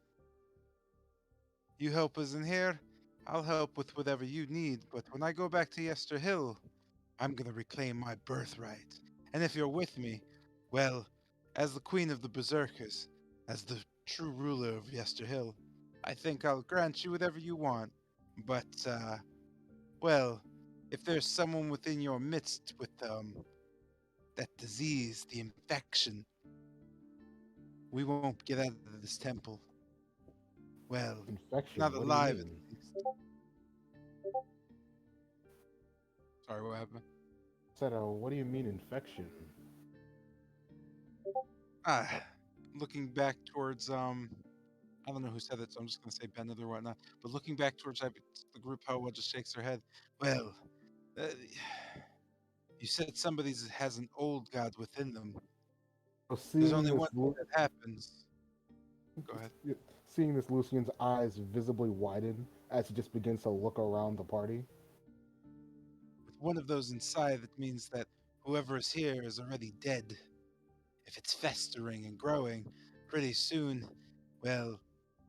You help us in here, I'll help with whatever you need. But when I go back to Yester Hill, I'm gonna reclaim my birthright. And if you're with me, well, as the queen of the Berserkers, as the true ruler of Yester Hill, I think I'll grant you whatever you want. But, well, if there's someone within your midst with, that disease, the infection, we won't get out of this temple. Well, Infection? not What do you alive mean? at least. Sorry, what happened? Said, what do you mean infection? Looking back towards I don't know who said it, so I'm just gonna say Bennett or whatnot. But looking back towards the group, Hoa just shakes her head. Well, uh, you said somebody has an old god within them. So There's only one thing that happens. Go ahead. Seeing this, Lucian's eyes visibly widen as he just begins to look around the party. With one of those inside, that means that whoever is here is already dead. If it's festering and growing, pretty soon, well,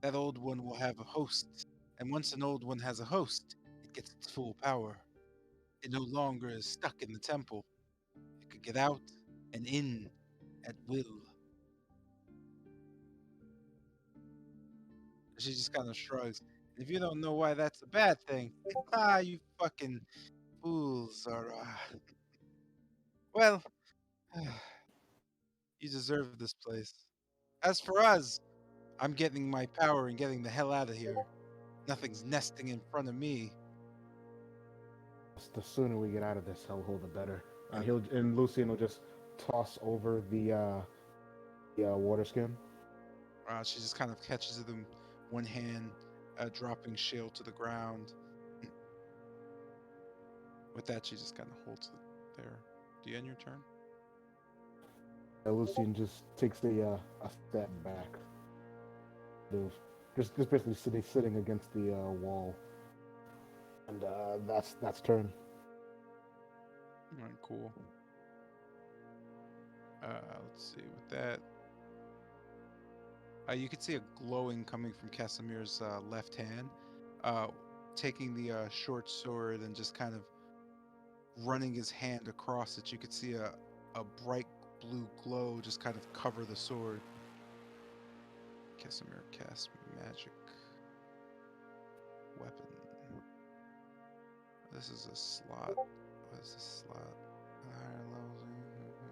that old one will have a host. And once an old one has a host, it gets its full power. It no longer is stuck in the temple. It could get out and in at will. She just kind of shrugs. If you don't know why that's a bad thing, you fucking fools are, well, you deserve this place. As for us, I'm getting my power and getting the hell out of here. Nothing's nesting in front of me. The sooner we get out of this hellhole, the better. And Lucian will just toss over the water skin. She just kind of catches it in one hand, dropping Shale to the ground. With that, she just kind of holds it there. Do you end your turn? Lucian just takes a step back. Just basically sitting against the wall. And that's turn. All right, cool. Let's see. With that, you can see a glowing coming from Casimir's left hand, taking the short sword and just kind of running his hand across it. You could see a bright blue glow just kind of cover the sword. Casimir casts magic weapon. This is a slot. What is this slot? Higher levels.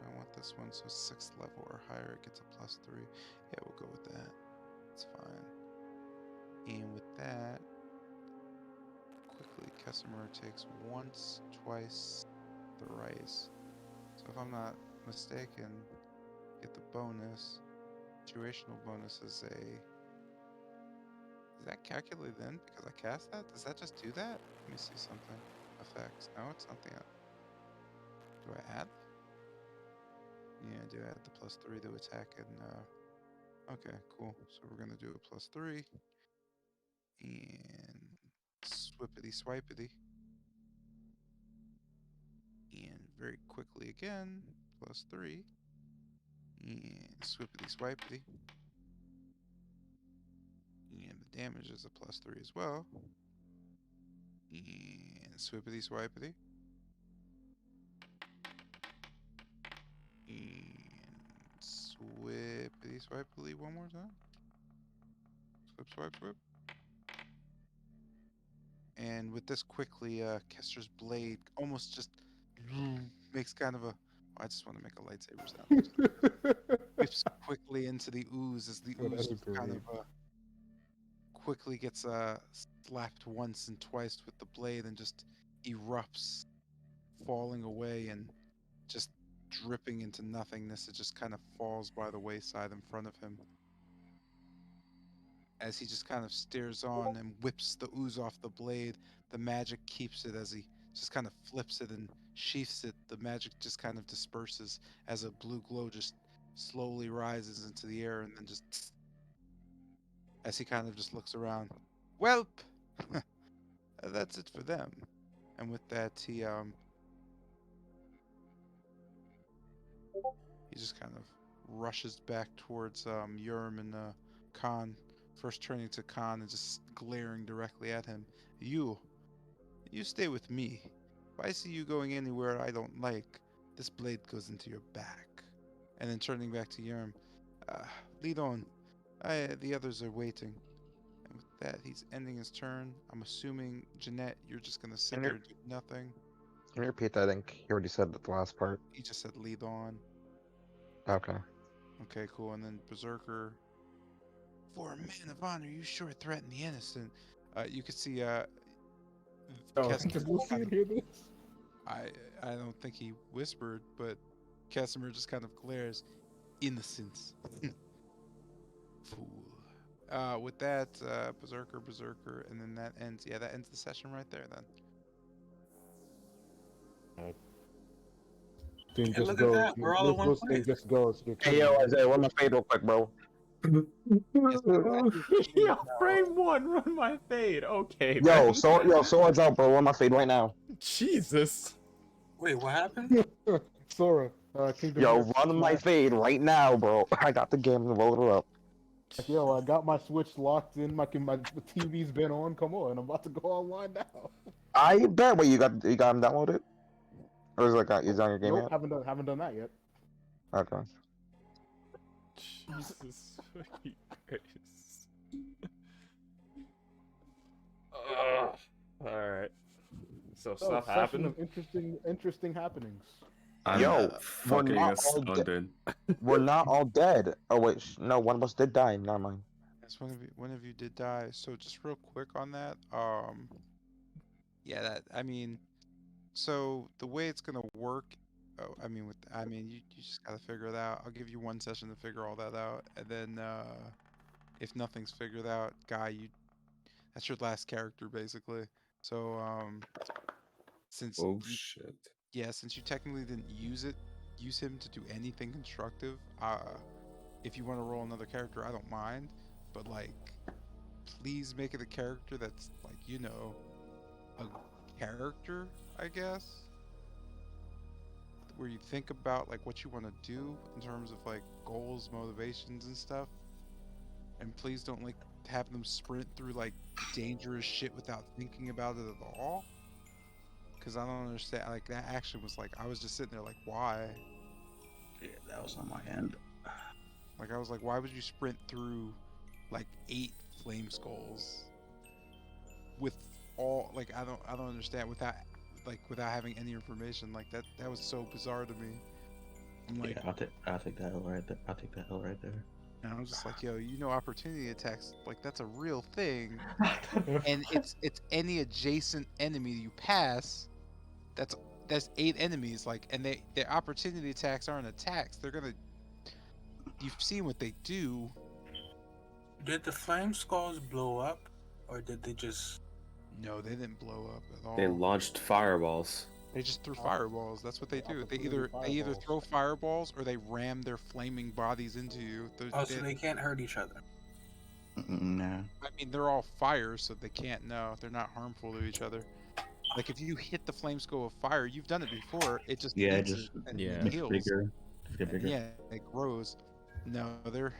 I want this one, so 6th level or higher, it gets a +3. Yeah, we'll go with that. It's fine. And with that, quickly, Casimir takes once, twice, thrice. So if I'm not mistaken, get the bonus. Durational bonus is a... Is that calculated in because I cast that? Does that just do that? Let me see something. Effects. No, it's something else. Do I add? Yeah, I do add the +3 to attack and okay, cool. So we're gonna do a +3. And swippity swipity. And very quickly again, +3. And swippity swipity. And the damage is a +3 as well. And swippity swipity. And swippity swipity one more time. Swip, swipe, swip. And with this quickly, Kester's blade almost just makes kind of a... I just want to make a lightsaber sound. Whips quickly into the ooze as the Oh, that ooze is kind great. of quickly gets slapped once and twice with the blade and just erupts, falling away and just dripping into nothingness. It just kind of falls by the wayside in front of him. As he just kind of stares on and whips the ooze off the blade, the magic keeps it. As he just kind of flips it and sheaths it, the magic just kind of disperses as a blue glow just slowly rises into the air and then just as he kind of just looks around. Welp! That's it for them. And with that, he just kind of rushes back towards Eurom and Khan, first turning to Khan and just glaring directly at him. You stay with me. If I see you going anywhere I don't like, this blade goes into your back. And then turning back to Eurom, uh, lead on. The others are waiting. And with that, he's ending his turn. I'm assuming, Jeanette, you're just going to sit Can there you, and do nothing. can you repeat that? I think you already said the last part. He just said lead on. Okay. Okay, cool. And then Berserker. For a man of honor, you sure threaten the innocent. You could see Oh, Kester does Lucian hear this? I don't think he whispered, but Casimir just kind of glares. Innocence. Fool. With that, Berserker, and then that ends. Yeah, that ends the session right there. Then. Thing And just look at goes. that, we're all in one Thing place. just goes. You're Hey, kidding, yo, right? Isaiah, run my fade real quick, bro. Yes, Yo, frame one, run my fade. Okay, Yo, man. Swords out, bro. Run my fade right now. Jesus. Wait, what happened? Sora, Kingdom Yo, Hearts. run my fade right now, bro. I got the game to roll it up. Like, yo, I got my Switch locked in. My TV's been on. Come on, I'm about to go online now. I bet. Wait, you got him downloaded? Or is it like is it on your game Nope, yet? haven't done that yet. Okay. Jesus fucking Christ. Alright. So Oh, stuff happened. interesting happenings. I'm Yo, we're fucking not all astounded. we're not all dead. Oh wait, no, one of us did die. Never mind. Yes, one of you did die. So just real quick on that. Yeah, that I mean, so the way it's gonna work. Oh, you just gotta figure it out. I'll give you one session to figure all that out, and then if nothing's figured out, Guy, that's your last character basically. So since Oh you shit. since you technically didn't use him to do anything constructive, if you want to roll another character, I don't mind, but like please make it a character that's like, a character, I guess, where you think about like what you want to do in terms of like goals, motivations and stuff. And please don't like have them sprint through like dangerous shit without thinking about it at all. Cause I don't understand. Like that action was like I was just sitting there like, why? Yeah, that was on my end. Like I was like, why would you sprint through like 8 flame skulls with all like I don't understand without having any information like that was so bizarre to me. I'm like, Yeah, I'll take that L right there. I'll take that L right there. and I was just like, yo, opportunity attacks, like that's a real thing, and it's any adjacent enemy you pass. That's 8 enemies, like, and their opportunity attacks aren't attacks. They're gonna. You've seen what they do. Did the flame skulls blow up, or did they just? No, they didn't blow up at all. They launched fireballs. They just threw fireballs. That's what they do. They either fireballs. throw fireballs or they ram their flaming bodies into you. Oh, so they can't hurt each other. Nah. I mean, they're all fire, so they can't. No, they're not harmful to each other. Like if you hit the flame skull with fire, you've done it before. It just Yeah, eats just it and Yeah. it makes heals. bigger. Just get And bigger. yeah, it grows. No, they're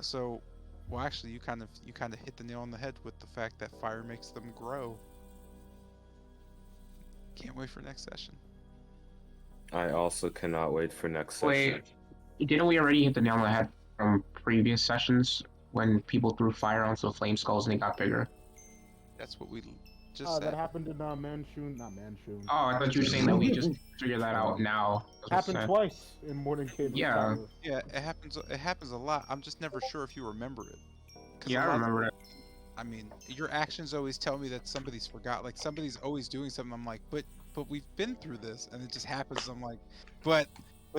So, well, actually, you kind of hit the nail on the head with the fact that fire makes them grow. Can't wait for next session. I also cannot wait for next session. Wait, didn't we already hit the nail on the head from previous sessions when people threw fire onto the flame skulls and they got bigger? That's what we just said. That happened in Manshun, not Manshun. Oh, I thought you were saying that we just figured that out now. Happened twice in Morning Cave. Yeah. Yeah, it happens a lot. I'm just never sure if you remember it. 'Cause Yeah, I remember it. I mean, your actions always tell me that somebody's forgot. Like somebody's always doing something. I'm like, but we've been through this, and it just happens. I'm like, but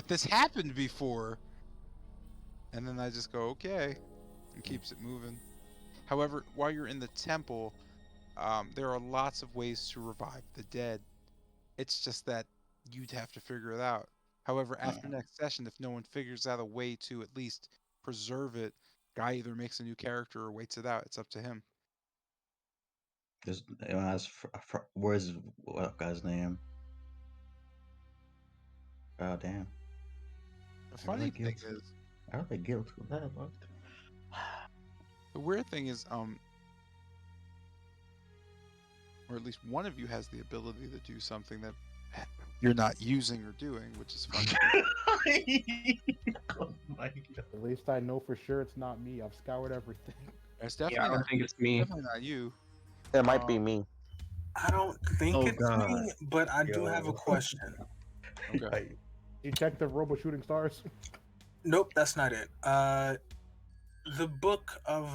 this happened before. And then I just go, okay, and keeps it moving. However, while you're in the temple, there are lots of ways to revive the dead. It's just that you'd have to figure it out. However, after next session, if no one figures out a way to at least preserve it, guy either makes a new character or waits it out. It's up to him. Just where's what guy's name? Oh damn! The funny thing is, I really guilt that about. the weird thing is, or at least one of you has the ability to do something that you're not using or doing, which is funny. Oh my God. At least I know for sure it's not me. I've scoured everything. It's Yeah, I definitely don't think it's me. definitely not you. It might be me. I don't think Oh, it's God. me, but I do have a Yo. question. Okay. You check the Robo Shooting Stars? Nope, that's not it. The book of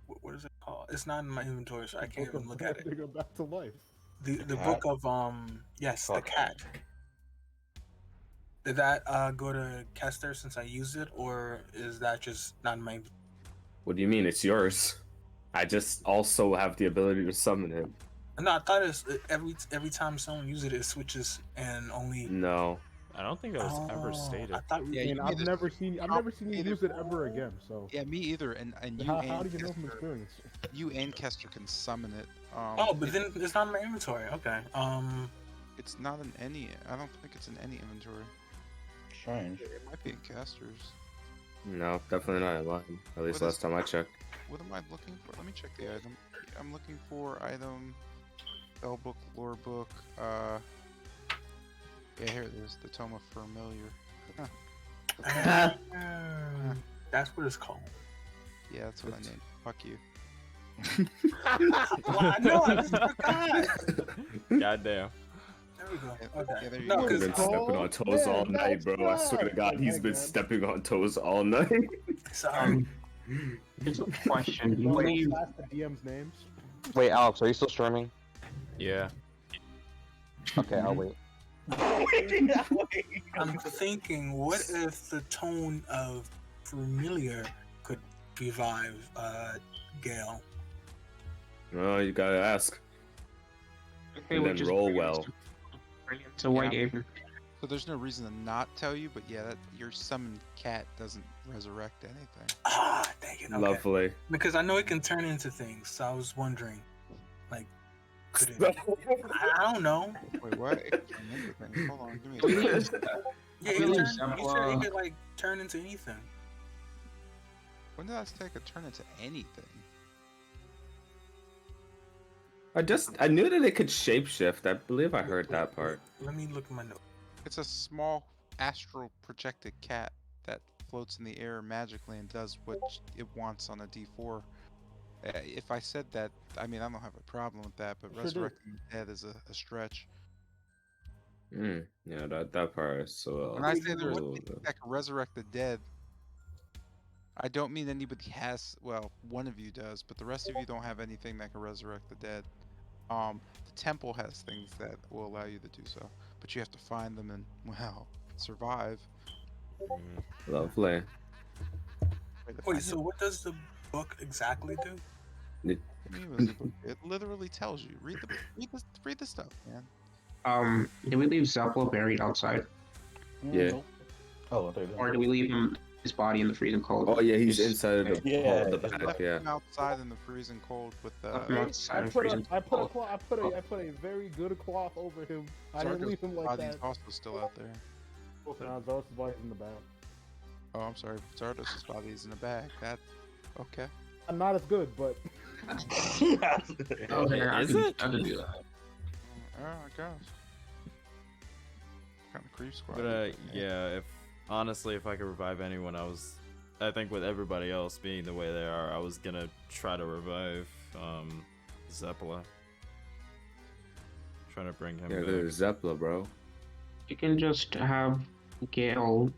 what is it called? It's not in my inventory, so I can't even look at it. Go back to life. The cat? book of yes, the Called cat. Did that go to Kester since I used it, or is that just not in my? What do you mean? It's yours. I just also have the ability to summon it. No, I thought it's every time someone uses it, it switches and only. No. I don't think that was ever stated. I thought Yeah, And you I've either- never seen you either- use it ever again. So Yeah, me either. And you how and do you know from Kester, experience? you and Kester can summon it. Oh, but then it's not in my inventory. Okay. It's not in any. I don't think it's in any inventory. Strange. It might be in Kester's. No, definitely not in mine. At least What last is- time I checked. What am I looking for? Let me check the item. I'm looking for item, spell book, lore book. Yeah, here it is. The Tome of Familiar. That's what it's called. Yeah, that's what I named. Fuck you. Well, I know. I just forgot. Goddamn. There we go. Yeah, Okay. there you No, go. He's because been stepping on toes all night, bro. I swear to God, he's been stepping on toes all night. sorry. Here's a question. Do you Wait, believe ask the DM's names. Wait, Alex, are you still streaming? Yeah. Okay, I'll wait. I'm thinking, what if the tone of Familiar could revive Gale? Oh, you gotta ask. they And would then just roll bring it well. to Whitehaven? So there's no reason to not tell you, but yeah, that your summoned cat doesn't resurrect anything. Ah, dang it. Okay. Lovely. Because I know it can turn into things, so I was wondering, like, could it? I don't know. Wait, what? It can remember things. Hold on, give me a Believe second. Yeah, I you believe said it could like turn into anything. When did Azteca turn into anything? I knew that it could shapeshift. I believe I heard that part. Let me look at my note. It's a small astral projected cat that floats in the air magically and does what it wants on a D4. If I said that, I mean, I don't have a problem with that, but Sure did. resurrecting the dead is a stretch. Yeah, that part is so. When I Wait, say you there's what? anything that can resurrect the dead, I don't mean anybody has. Well, one of you does, but the rest of you don't have anything that can resurrect the dead. The temple has things that will allow you to do so, but you have to find them and, well, survive. Lovely. Way to Wait, find so what does the book exactly do? What do you mean, what does the book do? It literally tells you. Read the stuff, man. Did we leave Zeppel buried outside, Yeah. Oh, there you go. or do we leave his body in the freezing cold? Oh yeah, he's Just- inside of the Yeah, the that's back. Left Yeah. him outside in the freezing cold with Left him the. outside I in put freezing a cold. cloth. I put a very good cloth over him. I didn't leave him like body's that. also still out there. Nah, Zardo's body's in the bag. Oh, I'm sorry. Zardos' body is in a bag. That's okay. I'm not as good, but Oh, yeah, Is I it? could do that. I guess. Kind of creep squad. But yeah, if I could revive anyone, I think with everybody else being the way they are, I was gonna try to revive Zeppela. Trying to bring him Yeah, back. there's Zeppela, bro. You can just have Gale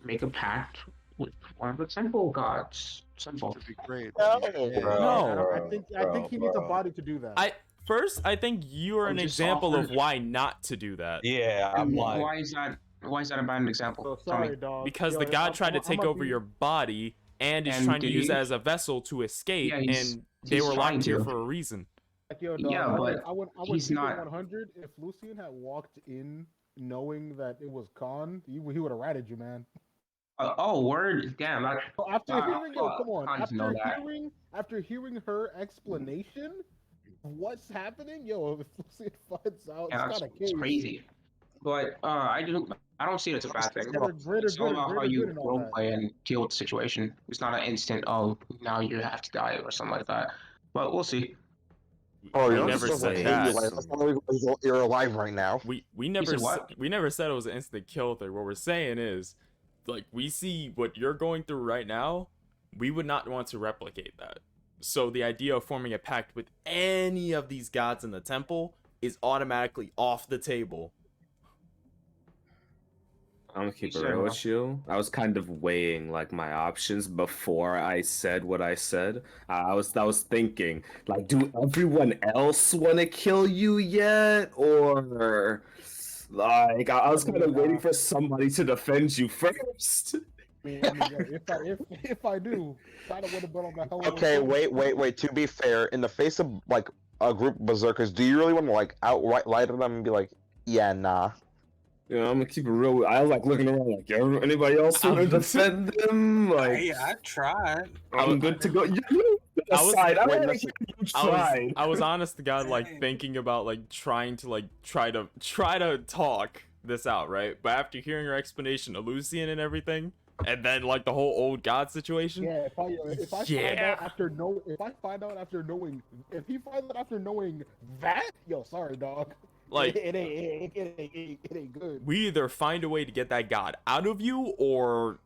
make a pact with one of the temple gods. Simple. Would be great. No. No. I think he needs a body to do that. I think you are I'm an just example of offering- why not to do that. Yeah, And I'm like, why is that a bad example? So Tell me. sorry, dog. Because Yo, the god I'm- tried to I'm take gonna over be- your body and is And trying to did use he? it as a vessel to escape, Yeah, and they he's were trying locked here to. for a reason. Like, yo, dog, Yeah, but I would he's keep it not- 100 if Lucian had walked in knowing that it was Khan. He would have ratted you, man. Oh, word! Damn. So after hearing, yo, come on. Khan doesn't know that. After hearing her explanation of what's happening, yo, if Lucian finds out, Yeah, it's that's kind of it's crazy. But I don't see it as a bad thing. It's all about how you and all that. roleplay and deal with the situation. It's not an instant, oh, now you have to die or something like that. But we'll see. Oh, We you never just said hate that. you, like, that's why you're alive right now. We said what? we never said it was an instant kill thing. What we're saying is, like, we see what you're going through right now. We would not want to replicate that. So the idea of forming a pact with any of these gods in the temple is automatically off the table. I'm gonna keep it said real what? with you. I was kind of weighing like my options before I said what I said. I was thinking, like, do everyone else want to kill you yet, or like I was kind of waiting for somebody to defend you first. I mean, yo, if I do, I don't want to burn on the hell. of a Okay, hill. wait. To be fair, in the face of like a group of berserkers, do you really want to like outright lie to them and be like, yeah, nah? You know, I'm gonna keep it real. I was like looking around, like, anybody else want to defend them? Like, Hey, I tried. I'm good to go. You I was- aside. I wait, already listen, you tried. I was honest to God, like, thinking about like trying to like try to talk this out, right? But after hearing your explanation to Lucian and everything, and then like the whole old god situation, Yeah, if I Yeah. if he finds out after knowing that, yo, sorry, dog. like, it ain't good. we either find a way to get that god out of you, or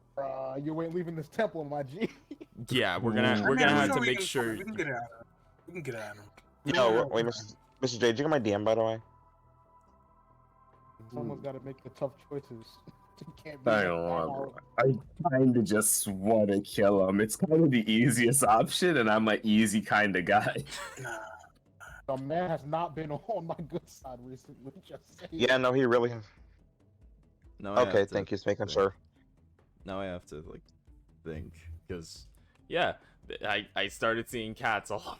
You ain't leaving this temple, my G. yeah, we're gonna I mean, I'm have to we make can- sure. we can get it out of him. We can get it out of him. Yo, wait, Mr. J, did you get my DM by the way? Someone's got to make the tough choices. You can't be I like, don't want, "Oh, bro. I kind of just want to kill him. It's kind of the easiest option, and I'm an easy kind of guy. Nah. the man has not been on my good side recently. Just saying. Yeah, no, he really. No, I Okay, have to- thank you, just making sure. Now I have to like think, because yeah, I started seeing cats all over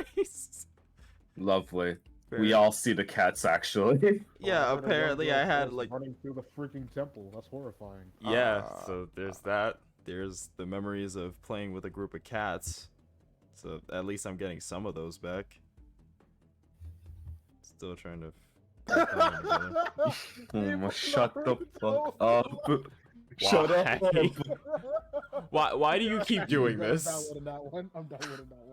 the place. Lovely. We all see the cats, actually. Yeah, Oh, I'm gonna apparently run I had through like running through the freaking temple. That's horrifying. yeah. So there's that. There's the memories of playing with a group of cats. So at least I'm getting some of those back. Still trying to. put them together. Shut the fuck up. Shut up. Why do you keep doing this? I'm done with that one.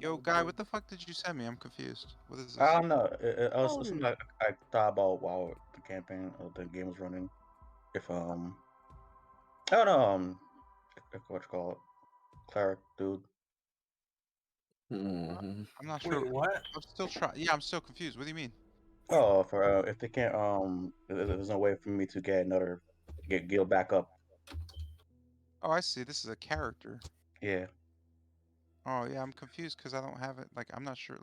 Yo, guy, what the fuck did you send me? I'm confused. What is this? I don't know. It was something I thought about while the campaign the game was running. If I don't know if what you call it, cleric dude. Mhm. I'm not sure. Wait, what? I'm still trying. Yeah, I'm still confused. What do you mean? Oh, for if they can't there's no way for me to get Gil back up. Oh, I see. This is a character. Yeah. Oh, yeah. I'm confused because I don't have it. Like, I'm not sure.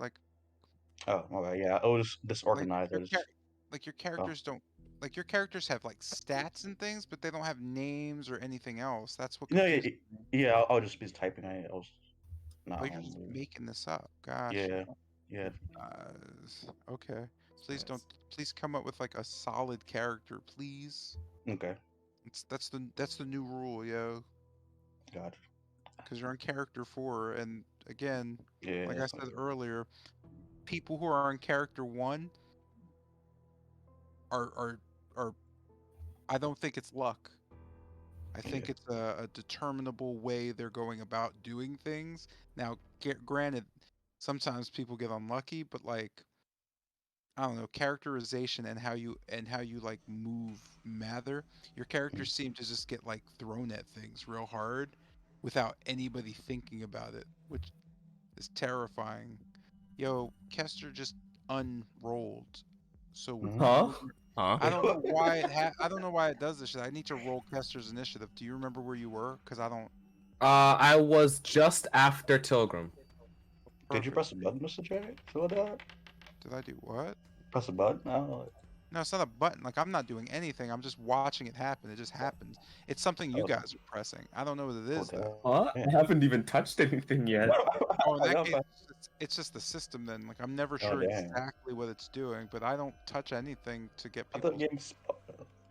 Oh, okay. Yeah. I was Like disorganized. your I just char- like your oh characters don't. Like your characters have like stats and things, but they don't have names or anything else. That's what no confuses me. yeah. I'll just be typing. I was Oh, not you're just really. making this up. Gosh. Yeah. Yeah. Okay. Please don't. Nice. Please come up with like a solid character, please. Okay. That's the new rule, yo. Gotcha. Because you're on character 4, and again, Yeah. like I said earlier, people who are on character 1 are I don't think it's luck. I think Yeah. it's a determinable way they're going about doing things. Now, granted, sometimes people get unlucky, but like I don't know, characterization and how you like move matter. Your characters seem to just get like thrown at things real hard without anybody thinking about it, which is terrifying. Yo, Kester just unrolled. So Mm-hmm. Huh? where, Huh? I don't know why it does this shit. I need to roll Kester's initiative. Do you remember where you were? Because I don't. I was just after Pilgrim. Did you Perfect. press the button, Mr. J? Fill it out. Did I do what? Press the button. I don't know. No, it's not a button. Like I'm not doing anything. I'm just watching it happen. It just happens. It's something you Oh, guys are pressing. I don't know what it oh is though. Huh? damn. I haven't even touched anything yet. Oh, in I that got case, my- it's just the system then. Like I'm never Oh sure damn. exactly what it's doing, but I don't touch anything to get I thought people.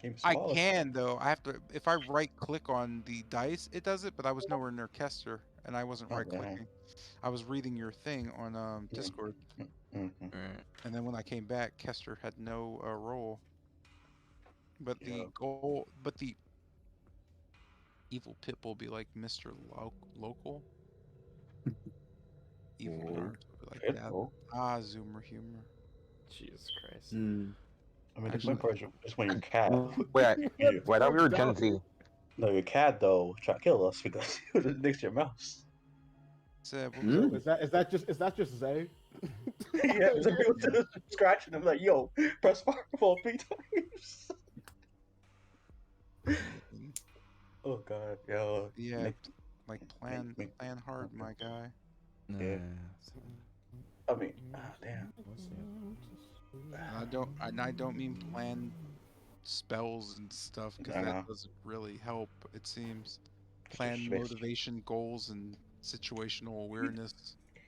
game I small. can though. I have to if I right click on the dice, it does it, but I was nowhere near Kester and I wasn't Oh right damn. clicking. I was reading your thing on Discord, Mm-hmm. and then when I came back, Kester had no role. But Yeah. the evil pip will be like Mr. Local. Evil Oh. nerds will be like that. Pitbull. Ah, Zoomer humor. Jesus Christ. Hmm. I mean, the Actually, fun part is when your cat. Wait, Yeah. wait, I thought we were Gen Z. No, your cat though tried to kill us because he was next to your mouse. what was Yo, it? is that just Zay? Yeah, so people just scratching him like, "Yo, press fireball 3 times." Oh god, yo, Yeah, make, like plan make, hard, my guy. Yeah. I mean, damn. And I don't mean plan spells and stuff because I that know. doesn't really help. It seems It's plan just motivation, goals, and situational awareness.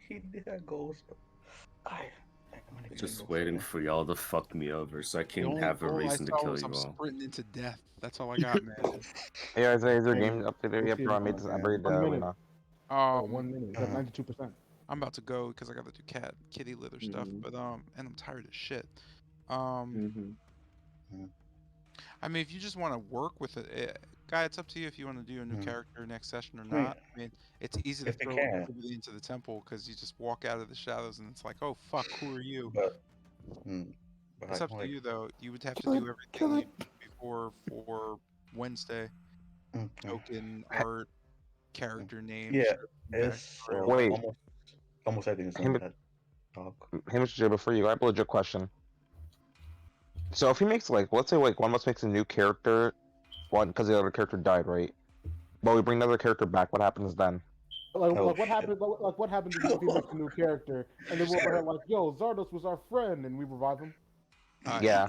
he did have goals, but I'm gonna get Just goals waiting for for y'all to fuck me over so I The can only have a goal I reason to saw kill was you I'm all. sprinting into death. That's all I got, man. Hey, is there a Hey, game up there yet? Lucy, Bro, I made this. I raided 1 minute. arena. Oh, 1 minute. Is that Uh-huh. 92%? I'm about to go because I gotta do kitty litter stuff. Mhm. But and I'm tired of shit. Mm-hmm. I mean, if you just want to work with it, guy, it's up to you if you want to do a new Mhm. character next session or I mean, not. I mean, it's easy to if they throw can, everybody into the temple because you just walk out of the shadows and it's like, oh fuck, who are you? but It's up to like, you though. You would have to Kill it, do kill everything it. before for Wednesday. mm, Token art, character names, yeah, backstory, it's all Wait. that. almost everything is Hey, in that talk. hey, Mr. J, before you go, I have a legit question. So if he makes like, let's say like one of us makes a new character, one because the other character died, right? But we bring another character back. What happens then? Like, Oh, like what shit. happened? Like what happens if he makes a new character and then we're over here like, "Yo, Zardos was our friend," and we revive him? Yeah.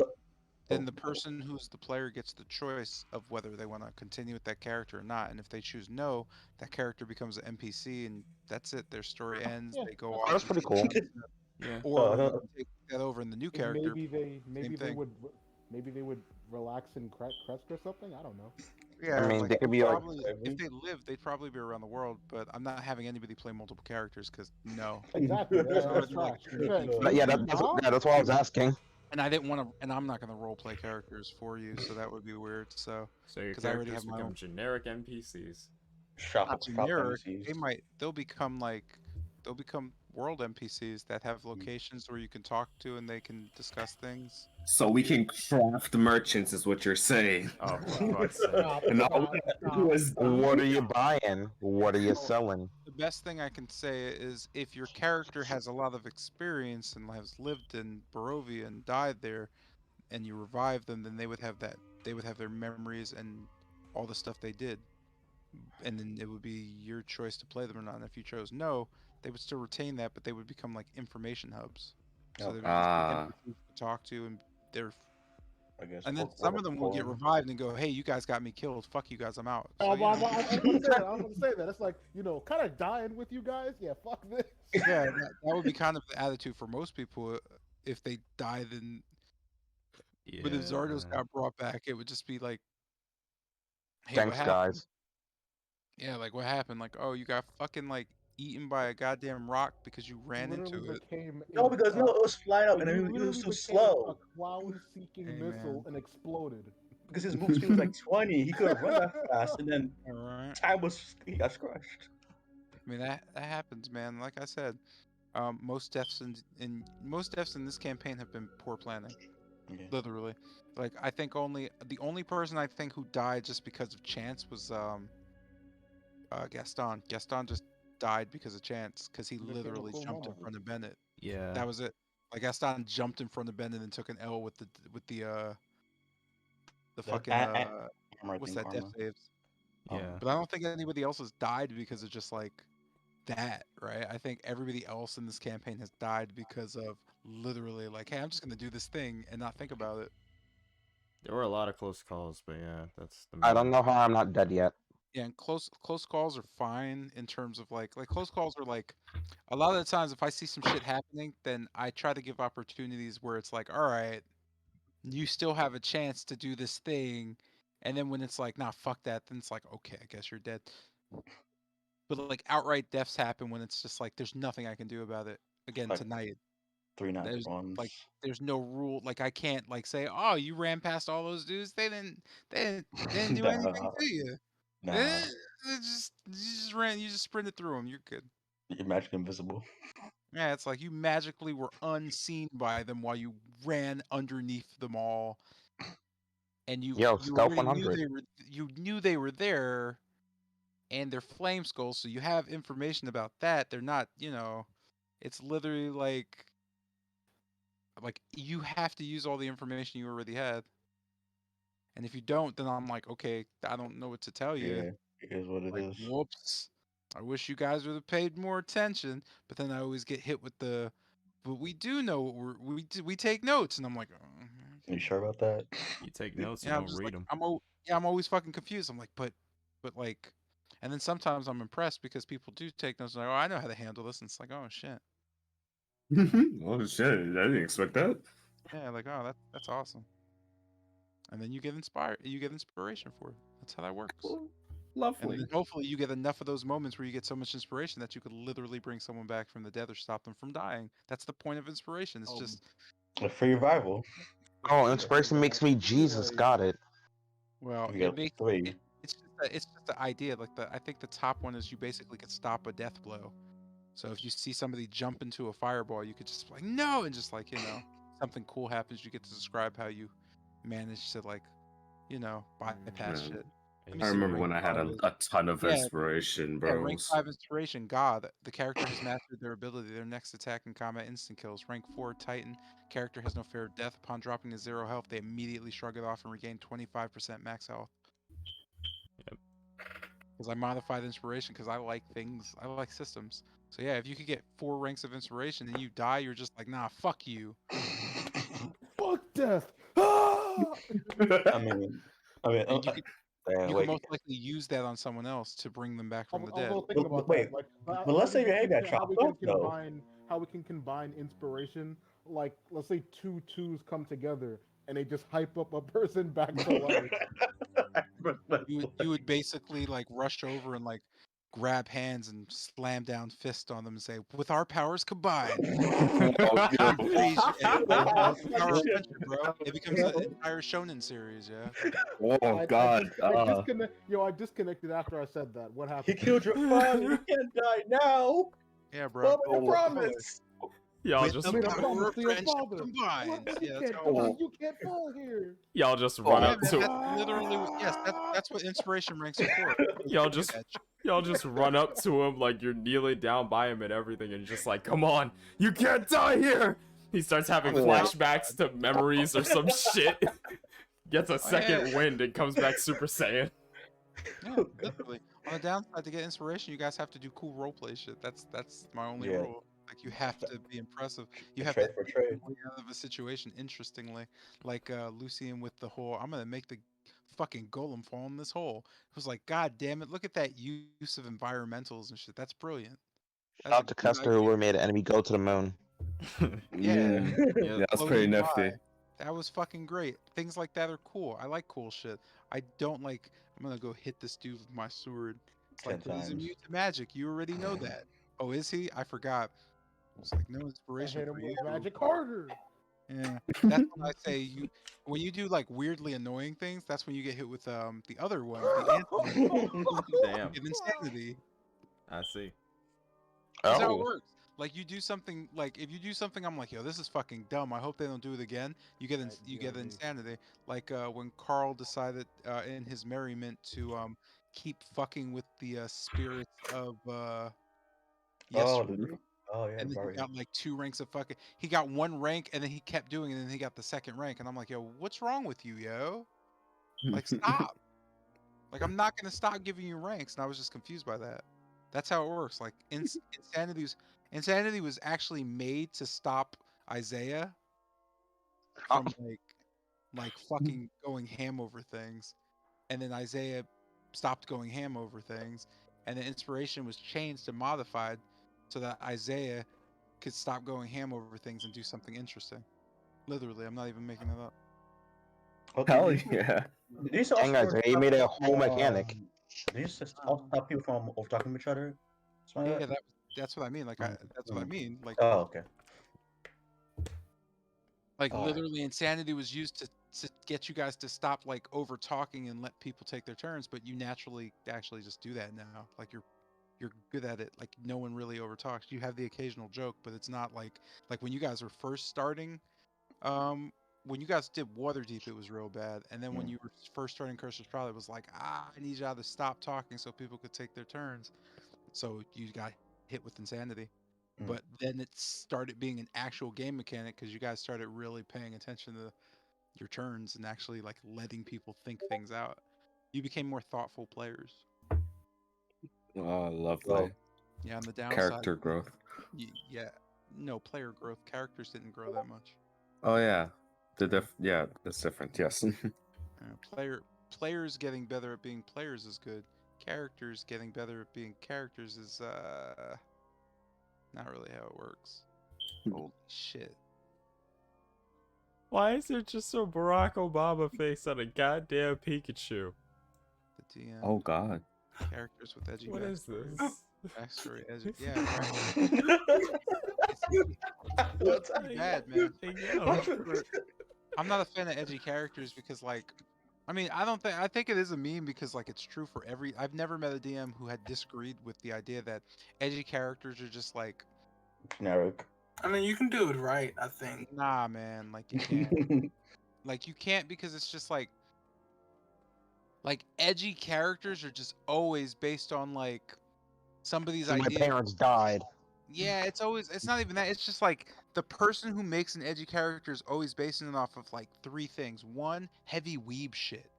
Then the person who's the player gets the choice of whether they want to continue with that character or not. And if they choose no, that character becomes an NPC and that's it. Their story ends. Yeah, They go that's off. That's and pretty take cool. the next step. Yeah. Or Uh, you take that over in the new character. Maybe they thing. would relax in Kresk or something. I don't know. Yeah, I mean, like they could be like, probably if they live, they'd probably be around the world. But I'm not having anybody play multiple characters because no. Exactly. It's That's already like trash. yeah, that's what I was asking. and I didn't want to, and I'm not going to role play characters for you, so that would be weird. So So your 'cause I already characters have my become own. generic NPCs. shop Not shop generic. NPCs. They'll become world NPCs that have locations where you can talk to and they can discuss things. So we can craft merchants, is what you're saying. Oh, for fuck's sake. And all we have to do is What are you buying? What are you selling? The best thing I can say is if your character has a lot of experience and has lived in Barovia and died there, and you revive them, then they would have that. They would have their memories and all the stuff they did, and then it would be your choice to play them or not. And if you chose no, they would still retain that, but they would become like information hubs. So they would just be Ah. NPCs to talk to, and they're. I guess. And then some of them will get revived and go, "Hey, you guys got me killed. Fuck you guys, I'm out." So, I was going to say that. It's like, kind of dying with you guys. Yeah, fuck this. yeah, that would be kind of the attitude for most people. If they die, then. Yeah. But if Zardos got brought back, it would just be like, "Hey, Thanks, what happened?" guys. Yeah, like what happened? Like, oh, you got fucking like eaten by a goddamn rock because you ran into it. No, because it was flying up and you it was so became slow. a cloud-seeking Hey, missile man. and exploded. Because his move speed was like 20, he couldn't run that fast, and then All right. he got crushed. I mean that happens, man. Like I said, most deaths in this campaign have been poor planning. Yeah. Literally, like I think the only person I think who died just because of chance was Gaston. Gaston just died because of chance because he Became a literally cool jumped in moment. front of Bennett. Yeah. That was it. Like Gaston jumped in front of Bennett and took an L with the fucking what's that death saves. Yeah. But I don't think anybody else has died because of just like that, right? I think everybody else in this campaign has died because of literally like, hey, I'm just gonna do this thing and not think about it. There were a lot of close calls, but yeah, that's the I main don't know how I'm not dead yet. Yeah, and close calls are fine in terms of like close calls are like a lot of the times if I see some shit happening, then I try to give opportunities where it's like, all right, you still have a chance to do this thing, and then when it's like, nah, fuck that, then it's like, okay, I guess you're dead. But like outright deaths happen when it's just like there's nothing I can do about it. Again, Like tonight. 3 There's ones. like there's no rule. Like I can't like say, oh, you ran past all those dudes. They didn't do anything to you. Nah. You just ran. You just sprinted through them. You're good. You're magically invisible. Yeah, it's like you magically were unseen by them while you ran underneath them all, and you Stealth already knew 100. they were there, and they're flame skulls, so you have information about that. They're not, it's literally like you have to use all the information you already had. And if you don't, then I'm like, okay, I don't know what to tell you. Yeah, it is what it is. Whoops. I wish you guys would have paid more attention. But then I always get hit with but we do know what we take notes, and I'm like, Are you sure about that? You take notes and yeah, I'm don't just read like, them. I'm always fucking confused. I'm like, but like, and then sometimes I'm impressed because people do take notes. Like, oh, I know how to handle this, and it's like, oh shit. Oh shit! I didn't expect that. Yeah, like, oh, that's awesome. And then you get inspiration for it. That's how that works. Cool. Lovely. And then hopefully you get enough of those moments where you get so much inspiration that you could literally bring someone back from the dead or stop them from dying. That's the point of inspiration. It's just a free revival. Oh, inspiration makes me Jesus. Got it. well, You it got makes 3. it's just the idea. Like I think the top one is you basically could stop a death blow. So if you see somebody jump into a fireball, you could just be like no, and just like something cool happens. You get to describe how you manage to like bypass shit. Let me I see what remember rank when I had 5 is. a ton of Yeah, inspiration, Yeah, rank bros. 5 inspiration, God. The character has mastered their ability. Their next attack and combat instant kills. Rank 4 Titan. Character has no fear of death. Upon dropping to 0 health, they immediately shrug it off and regain 25% max health. Yep. Because I modified inspiration because I like systems. So yeah, if you could get 4 ranks of inspiration and you die, you're just like, nah, fuck you. Fuck death. Ah! I mean, And you can wait. most likely use that on someone else to bring them back from the dead. Also thinking about Wait, that, like, but let's say your head got chopped off, though. How we can combine inspiration, like, let's say 2 twos come together and they just hype up a person back to life. You would basically like rush over and like grab hands and slam down fist on them and say, "With our powers combined, raise your head." That's the power of friendship, bro. It becomes an entire shonen series, yeah. Oh God! I disconnected after I said that. What happened? He killed your father. You can't die now. Yeah, bro. What about the promise? Y'all With just the You made a power promise of to your friendship father. combined. Look, Yeah, you that's can't, how it come works. on, you can't fall here. y'all just run Yeah, up man, to that's literally yes. That's what inspiration ranks are for. y'all Do just that shit. y'all just run up to him like you're kneeling down by him and everything, and just like, come on, you can't die here. He starts having On the flashbacks downside. to memories or some shit. Gets a Oh, second yeah. wind and comes back Super Saiyan. Yeah, literally. On the downside, to get inspiration, you guys have to do cool roleplay shit. That's my only Yeah. rule. Like you have to be impressive. You A have trade to for take trade. your way out of a situation interestingly. Like Lucian with the whole, I'm gonna make the fucking golem fall in this hole. It was like, God damn it! Look at that use of environmentals and shit. That's brilliant. That's a Out to good Kester, who idea. made an enemy go to the moon. Yeah, Yeah, that's pretty floating nifty. by. That was fucking great. Things like that are cool. I like cool shit. I don't like, I'm gonna go hit this dude with my sword. It's 10 like, but he's times. immune to magic. You already know that. Oh, is he? I forgot. It's like no I inspiration hit for him you. with magic harder. Yeah, that's when I say you. When you do like weirdly annoying things, that's when you get hit with the other one, the antidote. Damn. Give insanity. I see. That's how it Oh, works. Like you do something, like if you do something, I'm like, yo, this is fucking dumb. I hope they don't do it again. You get Right, you get DRD. insanity. Like when Carl decided in his merriment to keep fucking with the spirits of Oh, yesterday, oh yeah, and then he Barry. got like 2 ranks of fucking. He got 1 rank, and then he kept doing it, and then he got the 2nd rank, and I'm like, yo, what's wrong with you, yo? Like stop. Like I'm not gonna stop giving you ranks, and I was just confused by that. That's how it works. Like insanity was actually made to stop Isaiah from like fucking going ham over things, and then Isaiah stopped going ham over things, and the inspiration was changed and modified so that Isaiah could stop going ham over things and do something interesting. Literally, I'm not even making it up. Okay, Hell did yeah. you dang, also Isaiah, you made a whole mechanic. Did you just also stop people from over talking to each other? Something Yeah, like that? that's what I mean. Like that's what I mean. Like Oh, okay. Alright. literally insanity was used to get you guys to stop like over talking and let people take their turns, but you naturally actually just do that now. Like you're good at it. Like no one really over talks. You have the occasional joke, but it's not like when you guys were first starting, when you guys did Waterdeep, it was real bad. And then when you were first starting Curse of Strahd, it was like, I need y'all to stop talking so people could take their turns. So you got hit with insanity. But then it started being an actual game mechanic because you guys started really paying attention to your turns and actually like letting people think things out. You became more thoughtful players. Oh, lovely. Well, Yeah, on the downside, Character growth. yeah, no player growth. Characters didn't grow that much. Oh yeah. Yeah, that's different. Yes. Players getting better at being players is good. Characters getting better at being characters is not really how it works. Holy shit. Why is there just a Barack Obama face on a goddamn Pikachu? The DM. Oh god. Characters with edgy What is backstory. this? Backstory, edgy. Yeah, right. It's pretty bad, man. I'm not a fan of edgy characters because, like, I mean, I think it is a meme because, like, it's true for I've never met a DM who had disagreed with the idea that edgy characters are just, like, generic. I mean, you can do it right, I think. nah, man, like, you can't. Like, you can't because it's just, like, edgy characters are just always based on, like, somebody's my idea. parents died. Yeah, it's not even that. It's just like the person who makes an edgy character is always basing it off of like 3 things. One, heavy weeb shit,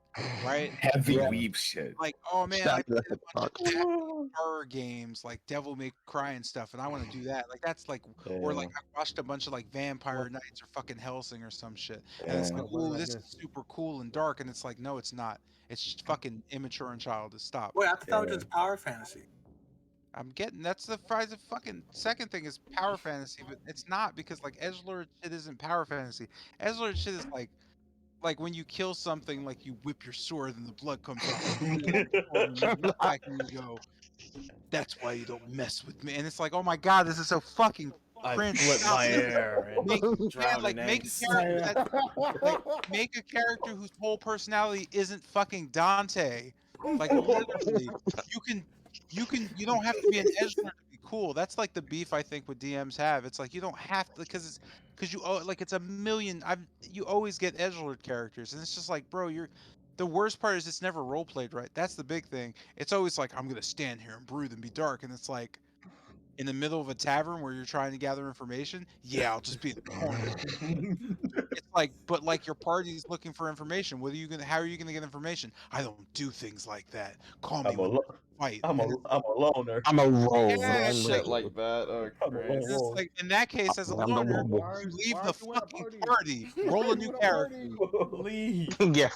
right? Heavy Yeah. weeb shit. Like, oh man, I Shut played the a bunch fuck. of horror games like Devil May Cry and stuff, and I want to do that. Like that's like, or like I watched a bunch of like Vampire Knights or fucking Hellsing or some shit, and it's like, oh, this is super cool and dark, and it's like, no, it's not. It's just fucking immature and childish. Stop. Wait, I thought that was just power fantasy. I'm getting that's the fucking second thing is power fantasy, but it's not because like edgelord shit isn't power fantasy. Edgelord shit is like when you kill something, like you whip your sword and the blood comes off the blade of the sword, and you look back and you go, "That's why you don't mess with me." And it's like, oh my god, this is so fucking cringe. Stop. Make make a character make a character whose whole personality isn't fucking Dante. Like literally, you don't have to be an edgelord to be cool. That's like the beef I think with DMs have. It's like you don't have to because you like it's a million. You always get edgelord characters, and it's just like, bro, you're. The worst part is it's never role played right. That's the big thing. It's always like I'm gonna stand here and brood and be dark, and it's like in the middle of a tavern where you're trying to gather information. Yeah, I'll just be in the corner. It's like, but like your party's looking for information. What are you gonna? How are you gonna get information? I don't do things like that. Call me I'm a when you lo- fight. I'm And a I'm a loner. I'm a rogue. yeah, Some it's shit like like that. Oh I'm a lone and it's Christ. wolf. like in that case, as a I'm the loner, rebel. Why you are, leave why the are you in a fucking party? party, roll a new You in a character. party? Leave. Yeah.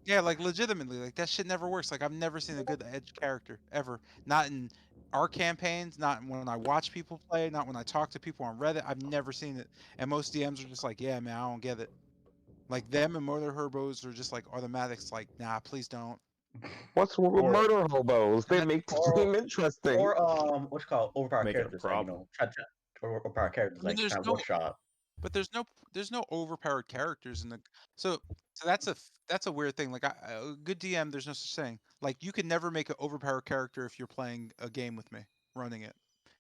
Yeah, like legitimately, like that shit never works. Like I've never seen a good edge character ever. Not in our campaigns, not when I watch people play, not when I talk to people on Reddit. I've never seen it. And most DMs are just like, yeah, man, I don't get it. Like them and Murder Herbos are just like automatics. Like, nah, please don't. What's wrong with Or murder hobos? And They that, make the or game interesting. or what's it called overpowered Make it a characters that problem. try to overpowered characters I mean, like there's kind of no one shot. But there's no overpowered characters in the so that's a weird thing. Like a good DM, there's no such thing. Like you can never make an overpowered character if you're playing a game with me, running it,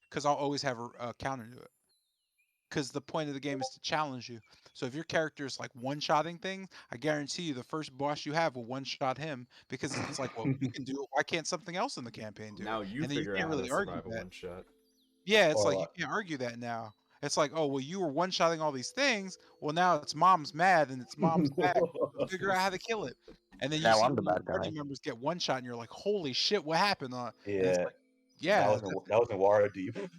because I'll always have a counter to it. Because the point of the game is to challenge you. So if your character is like one-shotting things, I guarantee you the first boss you have will one-shot him because it's like, well, you can do it. Why can't something else in the campaign do it? Now you And then you figure can't out how to really argue survive a that. one shot. Yeah, it's like or you can't argue that now. It's like, oh well, you were one-shotting all these things. Well, now it's mom's mad and it's mom's back. So figure out how to kill it. And then you Now see I'm the one of your bad party guy. members get one shot, and you're like, holy shit, what happened? And it's yeah, like, yeah, that was in Waterdeep.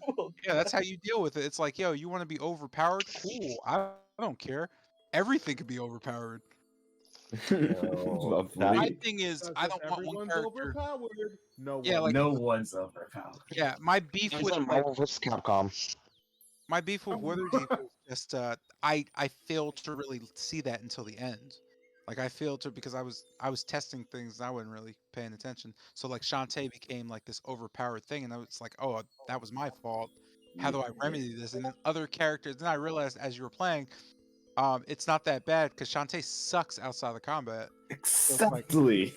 yeah, that's how you deal with it. It's like, yo, you want to be overpowered? Cool. I don't care. Everything could be overpowered. Yo, that My Lovely. thing is, I Because don't want one everyone's character. overpowered. No Yeah, one. like, No one's overpowered. yeah, my beef It's with in like Marvel vs. Capcom. my beef with Witherdeep is just I failed to really see that until the end. Like I failed to because I was testing things and I wasn't really paying attention. So like Shantae became like this overpowered thing and I was like, oh, that was my fault. How do I remedy this? And then other characters. Then I realized as you were playing, it's not that bad because Shantae sucks outside of combat. So it's like Exactly.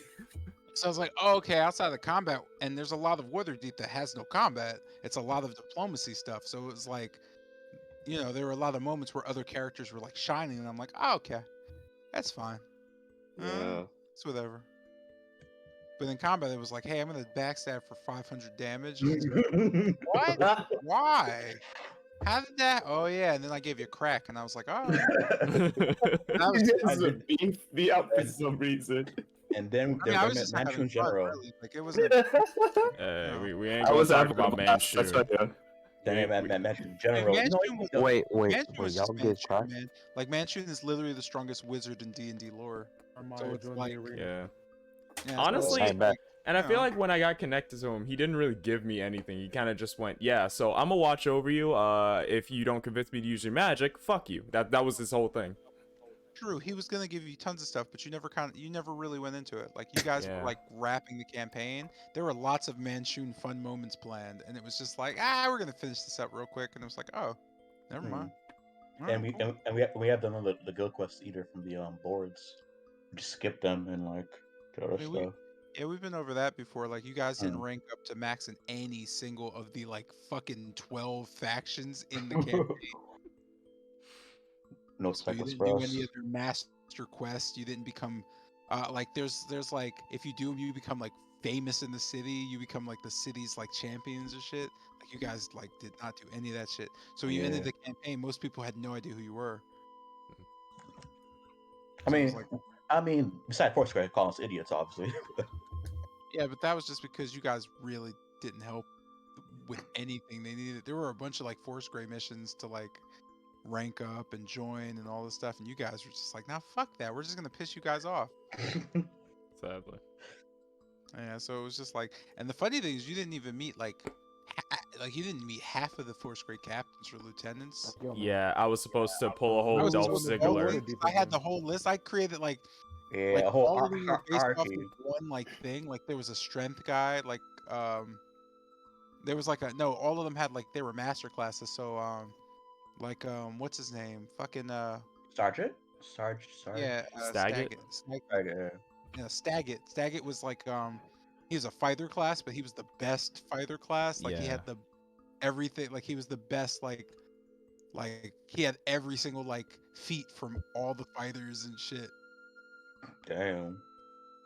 so I was like, oh, okay, outside of combat, and there's a lot of Witherdeep that has no combat. It's a lot of diplomacy stuff. So it was like, you know, there were a lot of moments where other characters were like shining, and I'm like, oh, okay, that's fine. Yeah. It's whatever. But in combat, it was like, hey, I'm gonna backstab for 500 damage, and it's like, what? Why? How did that? Oh yeah, and then I gave you a crack, and I was like, all right. And I was, You I, guys are beef me up for some reason. and then I mean, there I were was just Manchu having in fun, general. really. Like it wasn't, you Hey, know. we ain't I gonna was talk having about a blast, I Manchu. tell you. Manchu in I general. mean, You know, Manchun was Wait, Manchun was y'all just get Manchun, cracked? man. Like Manchun is literally the strongest wizard in D&D lore. So Armada it's joined like, the arena. Yeah. yeah, so it's Honestly, just I bet. like, and I you feel know, like when I got connected to him, he didn't really give me anything. He kind of just went, "Yeah, so I'm gonna watch over you. If you don't convince me to use your magic, fuck you." That was his whole thing. true. He was gonna give you tons of stuff, but you never really went into it. Like you guys were Yeah. like wrapping the campaign. There were lots of Manchun fun moments planned, and it was just like, we're gonna finish this up real quick, and it was like, oh, never Hmm. mind. All And right, cool. we have done the guild quests either from the boards. We just skip them and like do other I mean, stuff. we've been over that before. Like you guys didn't Hmm. rank up to max in any single of the like fucking 12 factions in the campaign. No So you Cyclops didn't do Bros. any of their master quests. You didn't become like there's like if you do them, you become like famous in the city. You become like the city's like champions or shit. Like you guys like did not do any of that shit. So when you ended Yeah. the campaign, most people had no idea who you were. I So it was mean, like, besides Foursquare calling us idiots, obviously. yeah, but that was just because you guys really didn't help with anything they needed. There were a bunch of like Foursquare missions to like rank up and join and all this stuff, and you guys were just like, nah, fuck that. We're just gonna piss you guys off. Sadly. Yeah, so it was just like, and the funny thing is, you didn't even meet like you didn't meet half of the Foursquare captains or lieutenants. Yo, man. Yeah, I was supposed to pull a I whole was Dolph doing the whole Ziggler. thing. I had the whole list. I created like Yeah, a whole all of them were based off hierarchy. of one like thing. Like there was a strength guy. Like there was like a no. All of them had like they were master classes. So like what's his name? Fucking Sergeant? Sarge? yeah, Staggett? Okay. Yeah, Staggett. Staggett was like he was a fighter class, but he was the best fighter class. Like he Yeah. had the everything. Like he was the best. Like he had every single like feat from all the fighters and shit. Damn.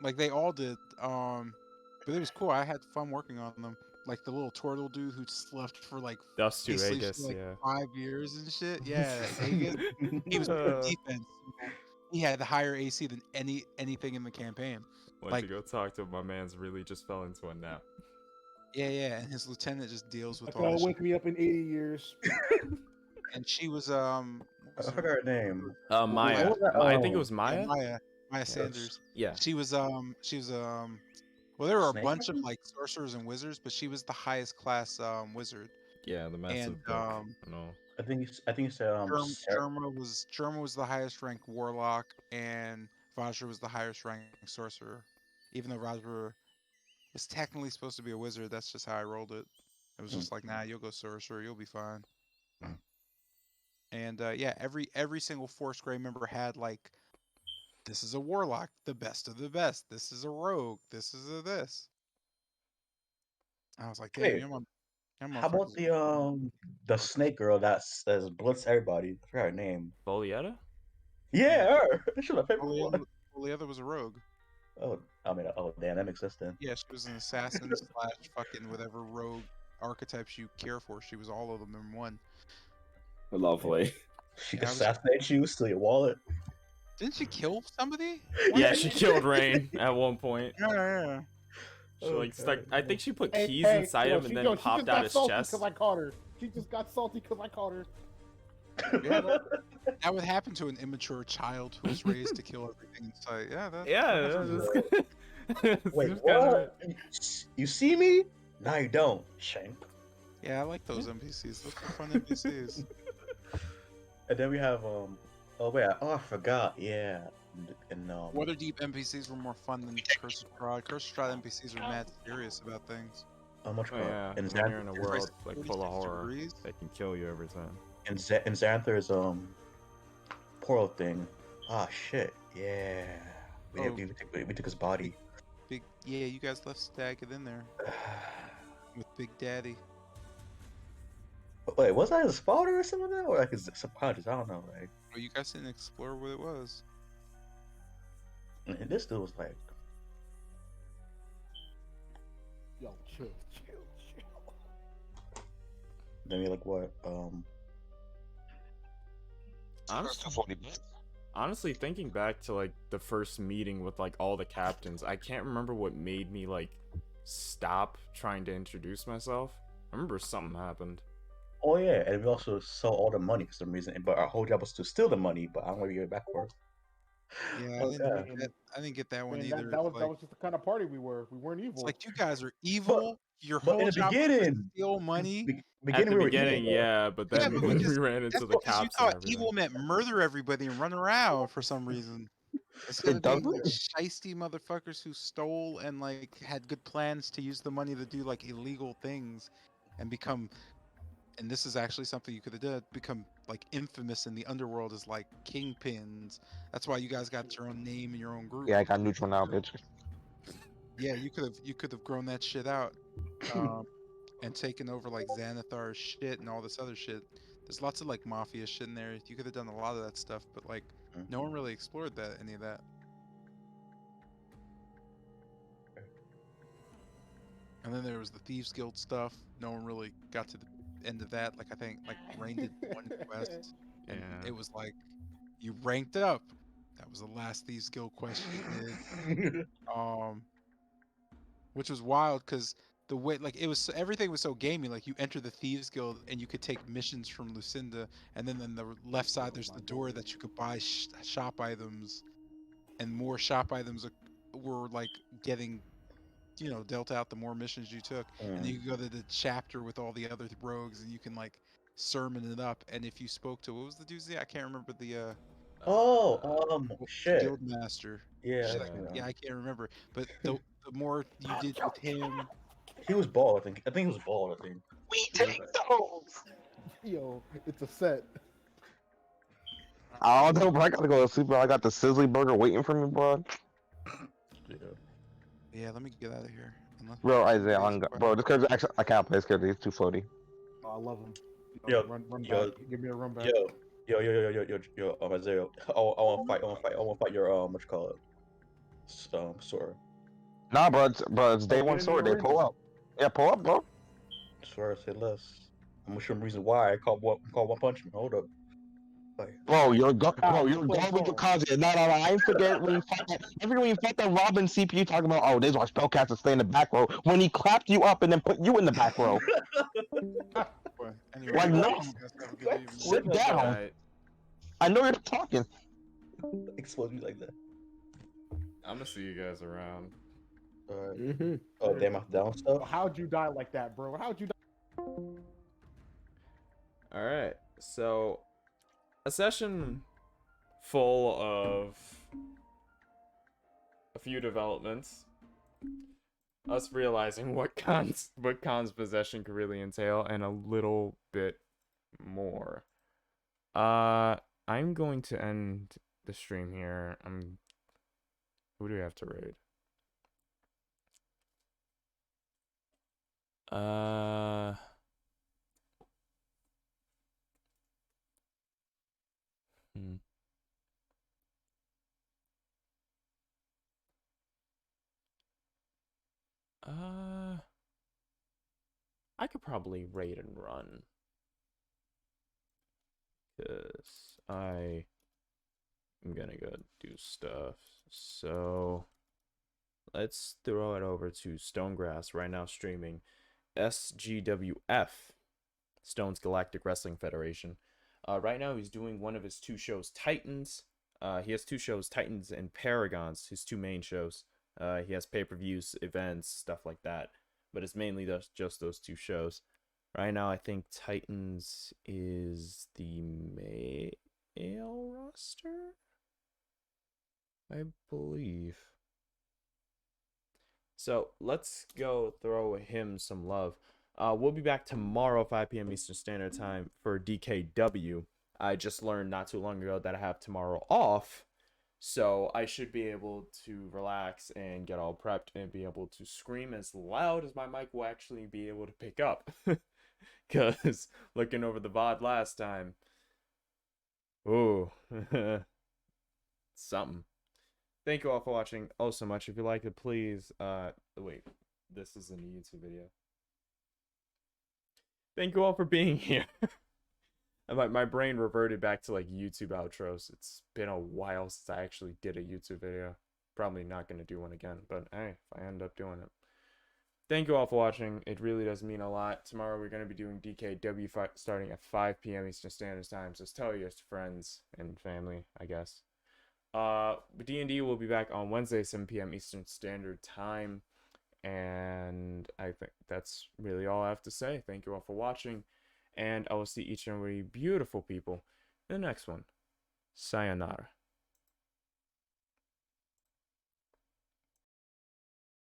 Like they all did. But it was cool. I had fun working on them. Like the little turtle dude who slept for like Dust he to sleeps Aegis, for like yeah. 5 years and shit. Yeah, Aegis. He was pure defense. He had the higher AC than anything in the campaign. Went to go talk to him. My man's really just fell into a nap. Yeah, and his lieutenant just deals with Okay, all I'll this wake shit. me up in 80 years. And she was I forgot her name. Maya. What was that? I think it Oh, was Maya. Maya Sanders. Yeah. She was well, there were a Snake bunch of Man? like sorcerers and wizards, but she was the highest class wizard. Yeah, the massive And book. No. I think you said Germa was the highest ranked warlock, and Vajra was the highest ranked sorcerer. Even though Vajra was technically supposed to be a wizard, that's just how I rolled it. It was just like, nah, you'll go sorcerer, you'll be fine. And yeah, every single Force Grey member had like, this is a warlock, the best of the best. This is a rogue. This is a this. I was like, damn, Wait, your how about the snake girl that says blitz everybody? I forgot her name. Folietta? Yeah, her. She's my favorite one. Folietta was a rogue. Oh, I mean, oh damn, that makes sense then. Yeah, she was an assassin / fucking whatever rogue archetypes you care for. She was all of them in one. Lovely. She could assassinate you, steal your wallet. Didn't she kill somebody? Yeah, she killed Rain at one point. Yeah. She like stuck. I think she put keys inside him and then popped out his chest. Because I caught her. She just got salty because I caught her. Yeah, that would happen to an immature child who was raised to kill everything in sight. Wait, what? You see me? No, you don't, Shank. Yeah, I like those NPCs. Those are fun NPCs. And then we have I forgot. Yeah, and Waterdeep NPCs were more fun than Curse of Strahd. Curse of Strahd NPCs are mad serious about things. How much? Yeah, and when you're in a world like full of horror, they can kill you every time. And Xanther's portal thing. Ah shit. Yeah. We took his body. Yeah, you guys left Stag in there with Big Daddy. Wait, was that his father or something like that? Or like his subconscious? I don't know. Like, well, you guys didn't explore what it was. And this dude was like, yo, chill. Then we like what? Honestly, thinking back to like the first meeting with like all the captains, I can't remember what made me like stop trying to introduce myself. I remember something happened. Oh yeah, and we also sold all the money for some reason, but our whole job was to steal the money. But I don't want to get it backwards. Yeah, I didn't get that one either. That was just the kind of party we were. We weren't evil. It's like, you guys are evil. Your but whole in the job beginning, was to steal money. At the beginning, yeah, but then when we ran into the cops, you thought evil meant murder everybody and run around for some reason. Instead of being like shiesty motherfuckers who stole and like had good plans to use the money to do like illegal things and become, and this is actually something you could have done, become like infamous in the underworld as like kingpins. That's why you guys got your own name and your own group. Yeah, I got neutral now, bitch. Yeah, you could have grown that shit out, and taken over like Xanathar's shit and all this other shit. There's lots of like mafia shit in there. You could have done a lot of that stuff, but like no one really explored any of that. And then there was the Thieves Guild stuff. No one really got to the end of that. Like I think like Rain did one quest, and it was like you ranked up. That was the last Thieves Guild quest you did. Which was wild because the way like it was, everything was so gamey. Like you enter the Thieves Guild and you could take missions from Lucinda, and then on the left side there's the door that you could buy shop items, and more shop items were like getting, dealt out the more missions you took. And you could go to the chapter with all the other rogues and you can like sermon it up. And if you spoke to, what was the dude's name? I can't remember the shit, guild master. Yeah, yeah, I can't remember. But the more you did with him, he was bald. I think he was bald. I think we take those. Yo, it's a set. I don't know, bro. I gotta go to sleep, bro. I got the sizzly burger waiting for me, bro. Yeah, let me get out of here. Bro, Isaiah, bro, this character actually I can't play this character. He's too floaty. I love him. Yo, Run yo, back. Give me a run back. yo, Isaiah. I want to fight. I want to fight your what you call it? Sword. Nah, bro, it's day Oh, we one didn't need sword. a They reason. pull up. Yeah, pull up, bro. Swear, say less. I'm gonna show him reason why I called one punch man. Hold up. Like, Bro, you're Ah, you're so, going with your bro. cousin. No, I ain't forget when you fought that. I forget when you fought that Robin CPU talking about, oh, this is why spellcasters stay in the back row. When he clapped you up and then put you in the back row. But anyway, Like, no, you guys have a good evening. sit Where's that down. guy? Alright, I know you're talking. expose me like that. I'm gonna see you guys around. Alright. Oh damn, I down stuff. How'd you die like that, bro? How'd you die? Alright, so a session full of a few developments. Us realizing what Khan's possession could really entail, and a little bit more. I'm going to end the stream here. Who do we have to raid? Hmm. I could probably raid and run. Because I am gonna go do stuff. So let's throw it over to Stonegrass right now streaming SGWF, Stone's Galactic Wrestling Federation. Right now he's doing one of his two shows, Titans. He has two shows, Titans and Paragons, his two main shows. He has pay-per-views, events, stuff like that. But it's mainly just those two shows. Right now, I think Titans is the male roster, I believe. So let's go throw him some love. We'll be back tomorrow, 5 p.m. Eastern Standard Time for DKW. I just learned not too long ago that I have tomorrow off, so I should be able to relax and get all prepped and be able to scream as loud as my mic will actually be able to pick up. Because looking over the VOD last time, ooh, something. Thank you all for watching oh so much. If you liked it, please, wait, this isn't a YouTube video. Thank you all for being here. My brain reverted back to like YouTube outros. It's been a while since I actually did a YouTube video. Probably not going to do one again, but hey, if I end up doing it. Thank you all for watching. It really does mean a lot. Tomorrow we're going to be doing DKW starting at 5 p.m. Eastern Standard Time. So tell your friends and family, I guess. D&D will be back on Wednesday, 7 p.m. Eastern Standard Time. And I think that's really all I have to say. Thank you all for watching. And I will see each and every beautiful people in the next one. Sayonara.